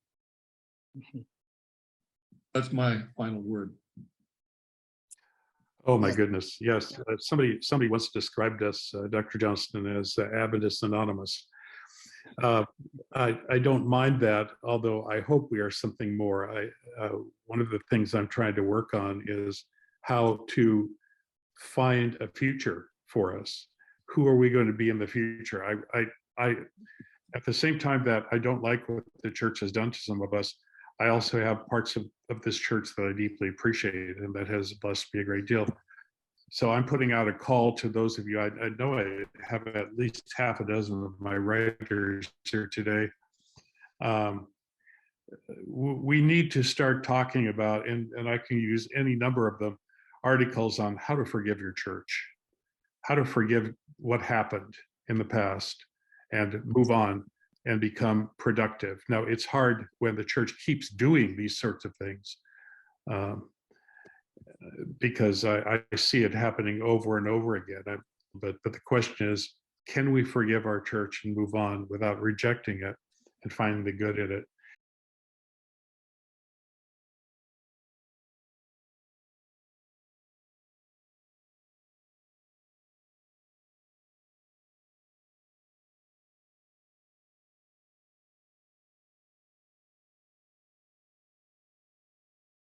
Speaker 3: That's my final word.
Speaker 1: Oh, my goodness. Yes. Somebody once described us, Dr. Johnston, as Adventist Anonymous. I don't mind that, although I hope we are something more. One of the things I'm trying to work on is how to find a future for us. Who are we going to be in the future? I at the same time that I don't like what the church has done to some of us, I also have parts of this church that I deeply appreciate and that has blessed me a great deal. So I'm putting out a call to those of you. I know I have at least half a dozen of my writers here today. We need to start talking about, and I can use any number of them, articles on how to forgive your church, how to forgive what happened in the past and move on and become productive. Now, it's hard when the church keeps doing these sorts of things. Because I see it happening over and over again. But the question is, can we forgive our church and move on without rejecting it and finding the good in it?